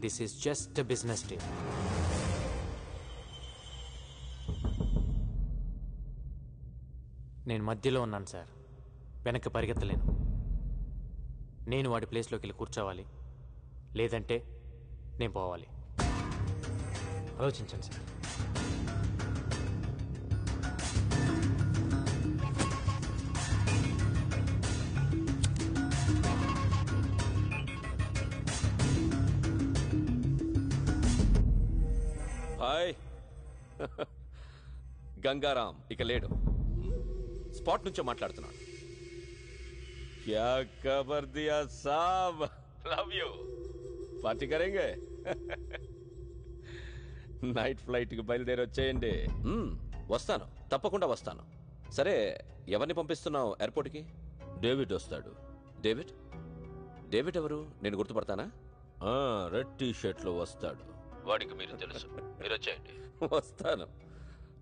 This is just a business deal. నేను మధ్యలో ఉన్నాను సార్, వెనక్కి పరిగెత్తలేను. నేను వాడి ప్లేస్లోకి వెళ్ళి కూర్చోవాలి, లేదంటే నేను పోవాలి. ఆలోచించండి సార్. హాయ్. గంగారాం ఇక లేడు, స్పాట్ నుంచే మాట్లాడుతున్నాడు. క్యా ఖబర్ దియా సాబ్, లవ్ యూ. పార్టీ కరేంగే. నైట్ ఫ్లైట్కి బయలుదేరి వచ్చేయండి. వస్తాను, తప్పకుండా వస్తాను. సరే, ఎవరిని పంపిస్తున్నావు ఎయిర్పోర్ట్కి? డేవిడ్ వస్తాడు. డేవిడ్? డేవిడ్ ఎవరు? నేను గుర్తుపడతానా? రెడ్ టీ షర్ట్లో వస్తాడు. వాడికి మీరు తెలుసు. మీరు వచ్చేయండి. వస్తాను.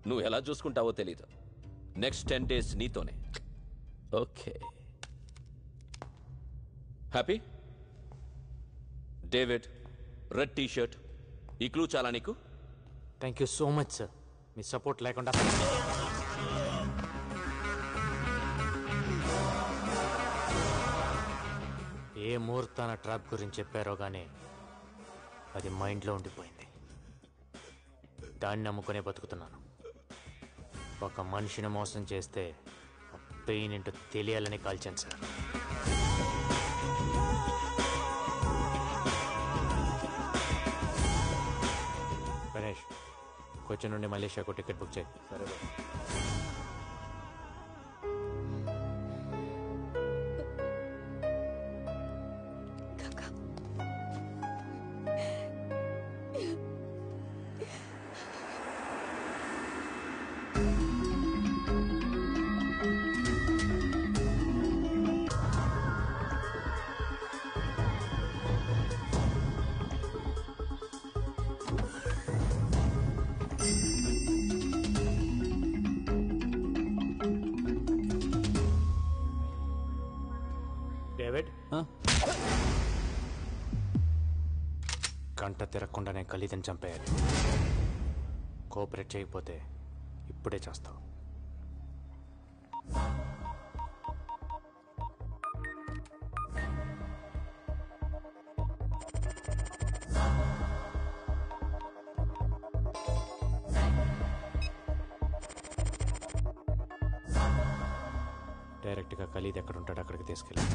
నువ్వు ఎలా చూసుకుంటావో తెలీదు. నెక్స్ట్ 10 days నీతోనే. Okay. Happy? David, red T shirt, ఈ క్లూ చాలా నీకు? Thank you so much sir. Me support లేకుండా ఏ ముహూర్తాన ట్రాప్ గురించి చెప్పారో కానీ అది మైండ్లో ఉండిపోయింది. దాన్ని నమ్ముకునే బతుకుతున్నాను. ఒక మనిషిని మోసం చేస్తే పెయిన్ ఏంటో తెలియాలని కాల్చాను సార్. గణేష్, కొచ్చి నుండి మలేషియాకు టికెట్ బుక్ చేయి. సరే. డేవిడ్, గంట తిరగకుండానే ఖలీద్ని చంపేయాలి. కోఆపరేట్ చేయకపోతే ఇప్పుడే చేస్తావు. డైరెక్ట్గా ఖలీద్ ఎక్కడ ఉంటాడో అక్కడికి తీసుకెళ్ళి.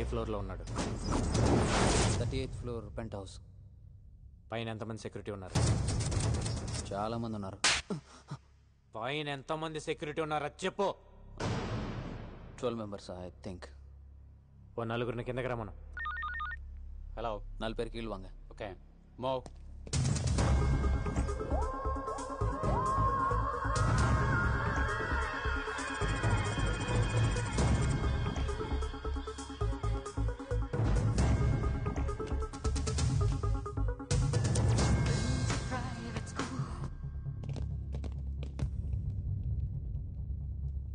ఏ ఫ్లోర్లో ఉన్నాడు? 38th floor pent house. పైన ఎంతమంది సెక్యూరిటీ ఉన్నారు? చాలా మంది ఉన్నారు. పైన ఎంతమంది సెక్యూరిటీ ఉన్నారా చెప్పు. 12 మెంబర్స్ ఐ థింక్. ఓ నలుగురిని కిందకి రమ్మను. హలో 4 పేరు కీళ్ళు వాంగ. ఓకే మో.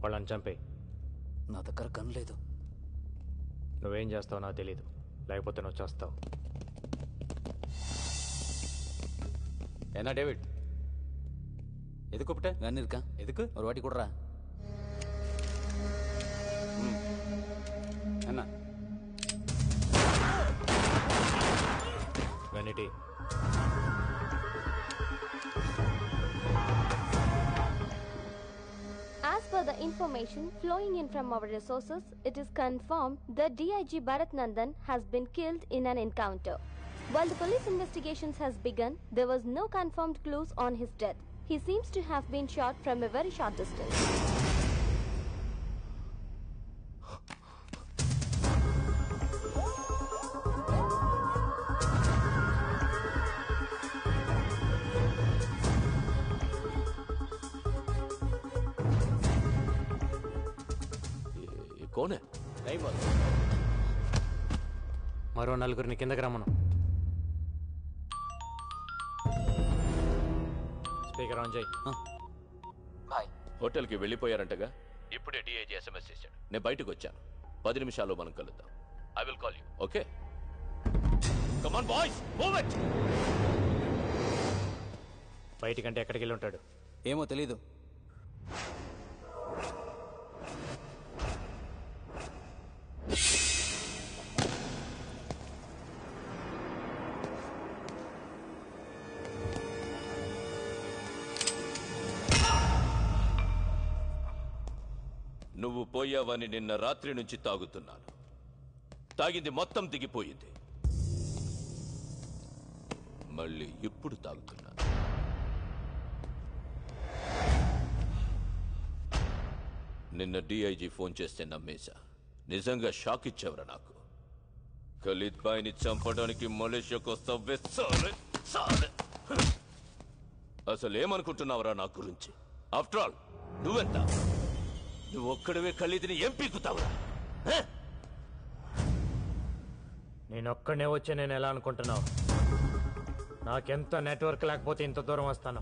వాళ్ళని చంపే. నా దగ్గర గన్ లేదు. నువ్వేం చేస్తావు నాకు తెలీదు, లేకపోతే నువ్వు చేస్తావు. என்ன டேவிட், எது கூப்பிட்ட? கன் இருக்கா? எதுக்கு? ஒரு வாட்டி கொடுறா. என்ன vanity As per the information flowing in from our resources, it is confirmed that DIG Bharat Nandan has been killed in an encounter. While the police investigations has begun, there was no confirmed clues on his death. He seems to have been shot from a very short distance. कौन है? नहीं बोल. మరో నలుగురిని కిందకి రమ్మను. Speaker on చేయి. హోటల్కి వెళ్ళిపోయారంటగా. ఇప్పుడే డిఐజీ ఎస్ఎంఎస్ చేశాడు. నేను బయటకు వచ్చాను. 10 నిమిషాల్లో మనం కలుద్దాం. I will call you. Okay? Come on boys, move it. బయటికంటే ఎక్కడికి వెళ్ళి ఉంటాడు? ఏమో తెలీదు. నువ్వు పోయావని నిన్న రాత్రి నుంచి తాగుతున్నాను. తాగింది మొత్తం దిగిపోయింది. మళ్ళీ ఇప్పుడు తాగుతున్నాను. నిన్న డిఐజీ ఫోన్ చేస్తే నమ్మేశా. నిజంగా షాక్ ఇచ్చావురా నాకు. ఖలీద్ బాయ్ని చంపడానికి మలేషియాకు వస్తావే సాలే సాలే. అసలు ఏమనుకుంటున్నావురా నా గురించి? ఆఫ్టర్ ఆల్ నువ్వెంత? నువ్వు ఒక్కడవే ఖలీద్ని ఏం పీకుతావురా? నేనొక్కడనే వచ్చి నేను ఎలా అనుకుంటున్నావు? నాకెంత నెట్వర్క్ లేకపోతే ఇంత దూరం వస్తాను.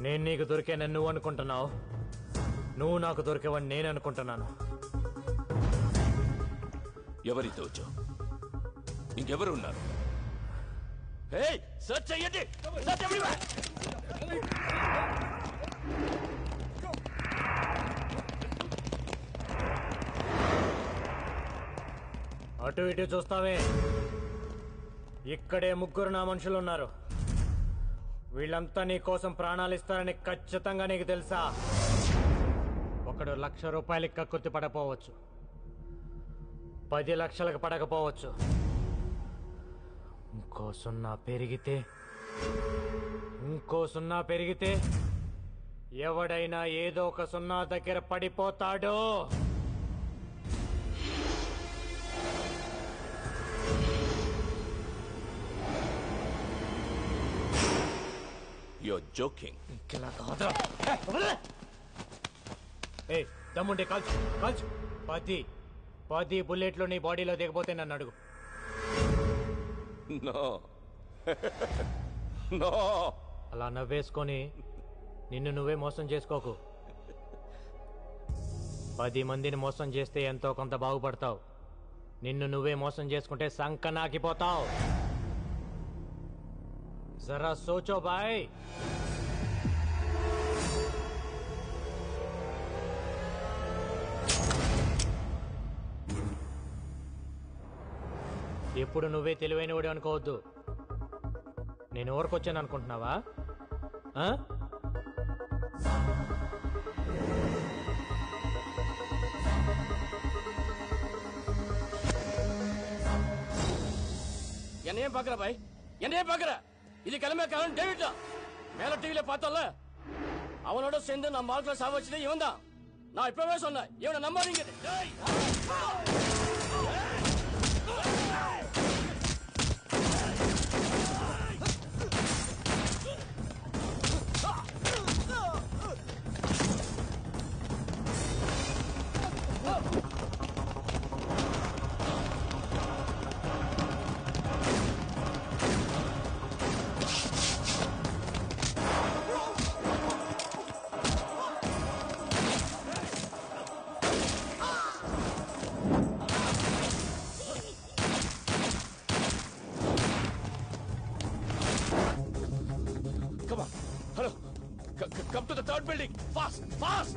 నేను నీకు దొరికానని నువ్వు అనుకుంటున్నావు, నువ్వు నాకు దొరికేవని నేను అనుకుంటున్నాను. ఎవరితో వచ్చావు? ఇంకెవరు ఉన్నారు? సర్చ్ చెయ్యండి. అటు ఇటు చూస్తావే, ఇక్కడే ముగ్గురు నా మనుషులు ఉన్నారు. వీళ్ళంతా నీ కోసం ప్రాణాలు ఇస్తారని ఖచ్చితంగా నీకు తెలుసా? ఒకడు 1,00,000 రూపాయలకి కక్కుర్తి పడకపోవచ్చు, 10 లక్షలకు పడకపోవచ్చు. ఇంకో సున్నా పెరిగితే ఎవడైనా ఏదో ఒక సున్నా దగ్గర పడిపోతాడో. Your joking. ఏ దమ్ముంటే కాల్చు కాల్చు. 10 బుల్లెట్లు నీ బాడీలో దిగపోతే నన్ను అడుగు. No no. అలా నవ్వేసుకొని నిన్ను నువ్వే మోసం చేసుకోకు. 10 మందిని మోసం చేస్తే ఎంతో కొంత బాగుపడతావు. నిన్ను నువ్వే మోసం చేసుకుంటే సంకనాకిపోతావు. జరా సోచో బాయ్. ఎప్పుడు నువ్వే తెలివైనవాడు అనుకోవద్దు. నేను ఊరికొచ్చాను అనుకుంటున్నావా? என்னையும் பாக்குற பாய், என்னையும் பாக்குற. இது கிளம்ப காரணம் டேவிட் தான். மேல டிவில பார்த்தோம்ல, அவனோட சேர்ந்து நம்ம ஆட்களை சாவச்சதே இவன் தான். நான் இப்பவே சொன்னேன், இவனை நம்பாதீங்க. Come to the third building. Fast, fast.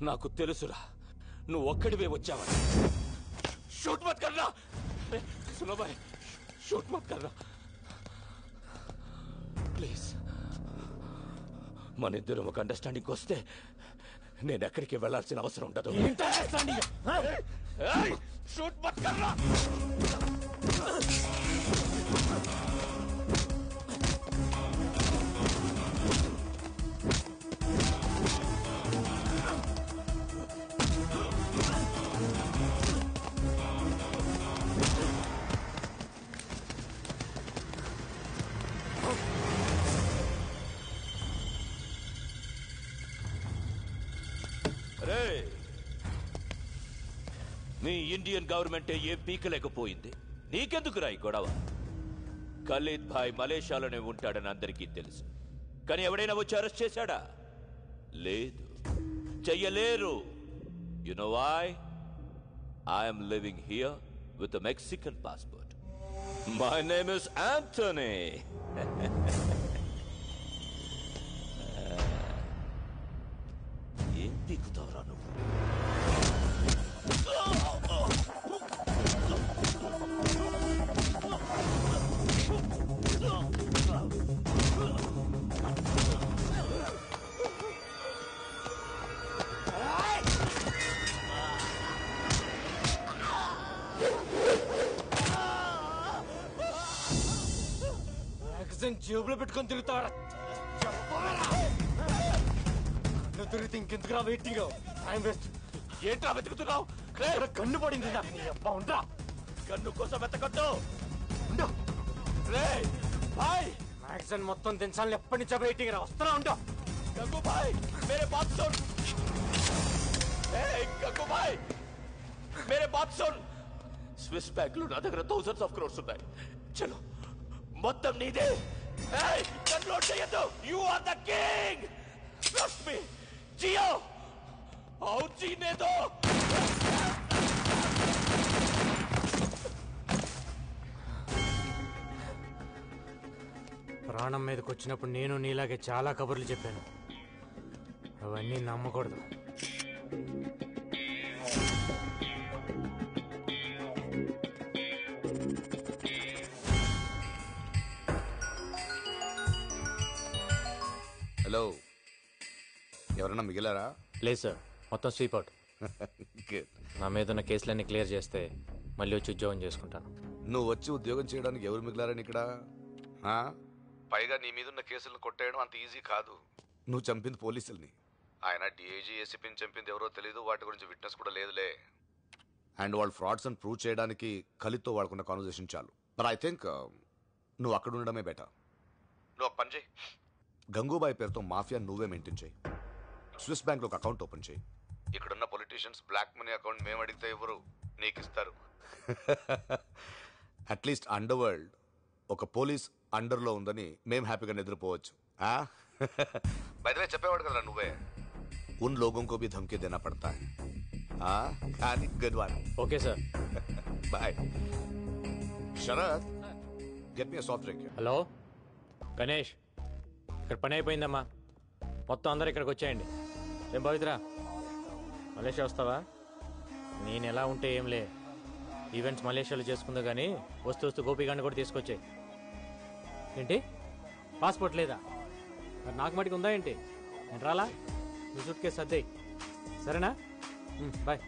నాకు తెలుసురా, నువ్వు ఒక్కడివే వచ్చావా. షూట్ మత్ కర్రా. సునో భాయ్, షూట్ మత్ కర్రా ప్లీజ్. మన ఇద్దరం ఒక అండర్స్టాండింగ్ వస్తే నేను ఎక్కడికి వెళ్లాల్సిన అవసరం ఉండదు. షూట్ మత్ కర్రా. మీ ఇండియన్ గవర్నమెంటే ఏం పీకలేకపోయింది. నీకెందుకు రాయి గొడవ? ఖలీద్ భాయ్ మలేషియాలోనే ఉంటాడని అందరికీ తెలుసు. కానీ ఎవడైనా వచ్చి అరెస్ట్ చేశాడా? లేదు, చెయ్యలేరు. You know why? I'm living here with a Mexican passport. My name is Anthony. ఏం పీకుతావురా నువ్వు? జేబులో పెట్టుకొని తిరుగుతాడా? నువ్వు తిరిగితే ఇంకెందుకు రా వెయిటింగ్? Time waste. ఏంట్రా వెతుకుతున్నావు? కన్ను పడింది నాకు. నీ అబ్బా ఉండరా. కన్ను కోసం వెతకట్టు. మ్యాగజైన్ మొత్తం దించాలని ఎప్పటి నుంచో వెయిటింగ్ రా. వస్తున్నా ఉంటా. గంగు భాయ్ మేరే బాత్ సున్. గంగు భాయ్ మేరే బాత్ సున్. స్విస్ బ్యాంక్ లో నా దగ్గర థౌసండ్స్ ఆఫ్ క్రోర్స్ ఉన్నాయి. చలో మొత్తం నీదే. కన్లోడ్ చేయొద్దు. You are the king. Trust me. జియో और जीने दो. ప్రాణం మీదకి వచ్చినప్పుడు నేను నీలాగే చాలా కబుర్లు చెప్పాను. అవన్నీ నమ్మకూడదు. హలో, ఎవరన్నా మిగిలారా? లేదు సార్, మొత్తం స్వీప్ అవుట్. నా మీద ఉన్న కేసులన్నీ క్లియర్ చేస్తే మళ్ళీ వచ్చి ఉద్యోగం చేసుకుంటాను. నువ్వు వచ్చి ఉద్యోగం చేయడానికి ఎవరు మిగిలారని ఇక్కడ? ఆ? పైగా నీ మీదున్న కేసులను కొట్టేయడం అంత ఈజీ కాదు. నువ్వు చంపింది పోలీసుల్ని. ఆయన డిఐజీ ఏసీపీని చంపింది ఎవరో తెలీదు, వాటి గురించి విట్నెస్ కూడా లేదులే. అండ్ వాళ్ళు ఫ్రాడ్స్ అని ప్రూవ్ చేయడానికి ఖలీద్తో వాడుకున్న కాన్వర్సేషన్ చాలు. బట్ ఐ థింక్ నువ్వు అక్కడ ఉండడమే బెటర్. నువ్వు ఒక పని చేయి, గంగూబాయ్ పేరుతో మాఫియా నువ్వే మెయింటైన్ చేయి. స్విస్ బ్యాంక్లో ఒక అకౌంట్ ఓపెన్ చేయి. ఇక్కడున్న పొలిటీషియన్స్ బ్లాక్ మనీ అకౌంట్ మేము అడిగితే ఎవరు నీకు ఇస్తారు. అట్లీస్ట్ అండర్ వరల్డ్ ఒక పోలీస్ అండర్లో ఉందని మేము హ్యాపీగా నిద్రపోవచ్చు. బయటవే చెప్పేవాడు కదా నువ్వే, ఉన్ లోగోं को भी धमकी देना पड़ता है. కానీ good one. Okay sir, bye. Sharath, get me soft drink. Hello Ganesh, ఇక్కడ పని అయిపోయిందమ్మా, మొత్తం అందరు ఇక్కడికి వచ్చేయండి. ఏం పవిత్ర, మలేషియా వస్తావా? నేను ఎలా ఉంటే ఏంలే, ఈవెంట్స్ మలేషియాలో చేసుకుందా కానీ వస్తూ గోపిగాన్ని కూడా తీసుకొచ్చాయి. ఏంటి పాస్పోర్ట్ లేదా? మరి నాకు మటుకు ఉందా ఏంటి? నేను రాలా? మీ సూట్ కేసు సర్దేయ్, సరేనా? బాయ్.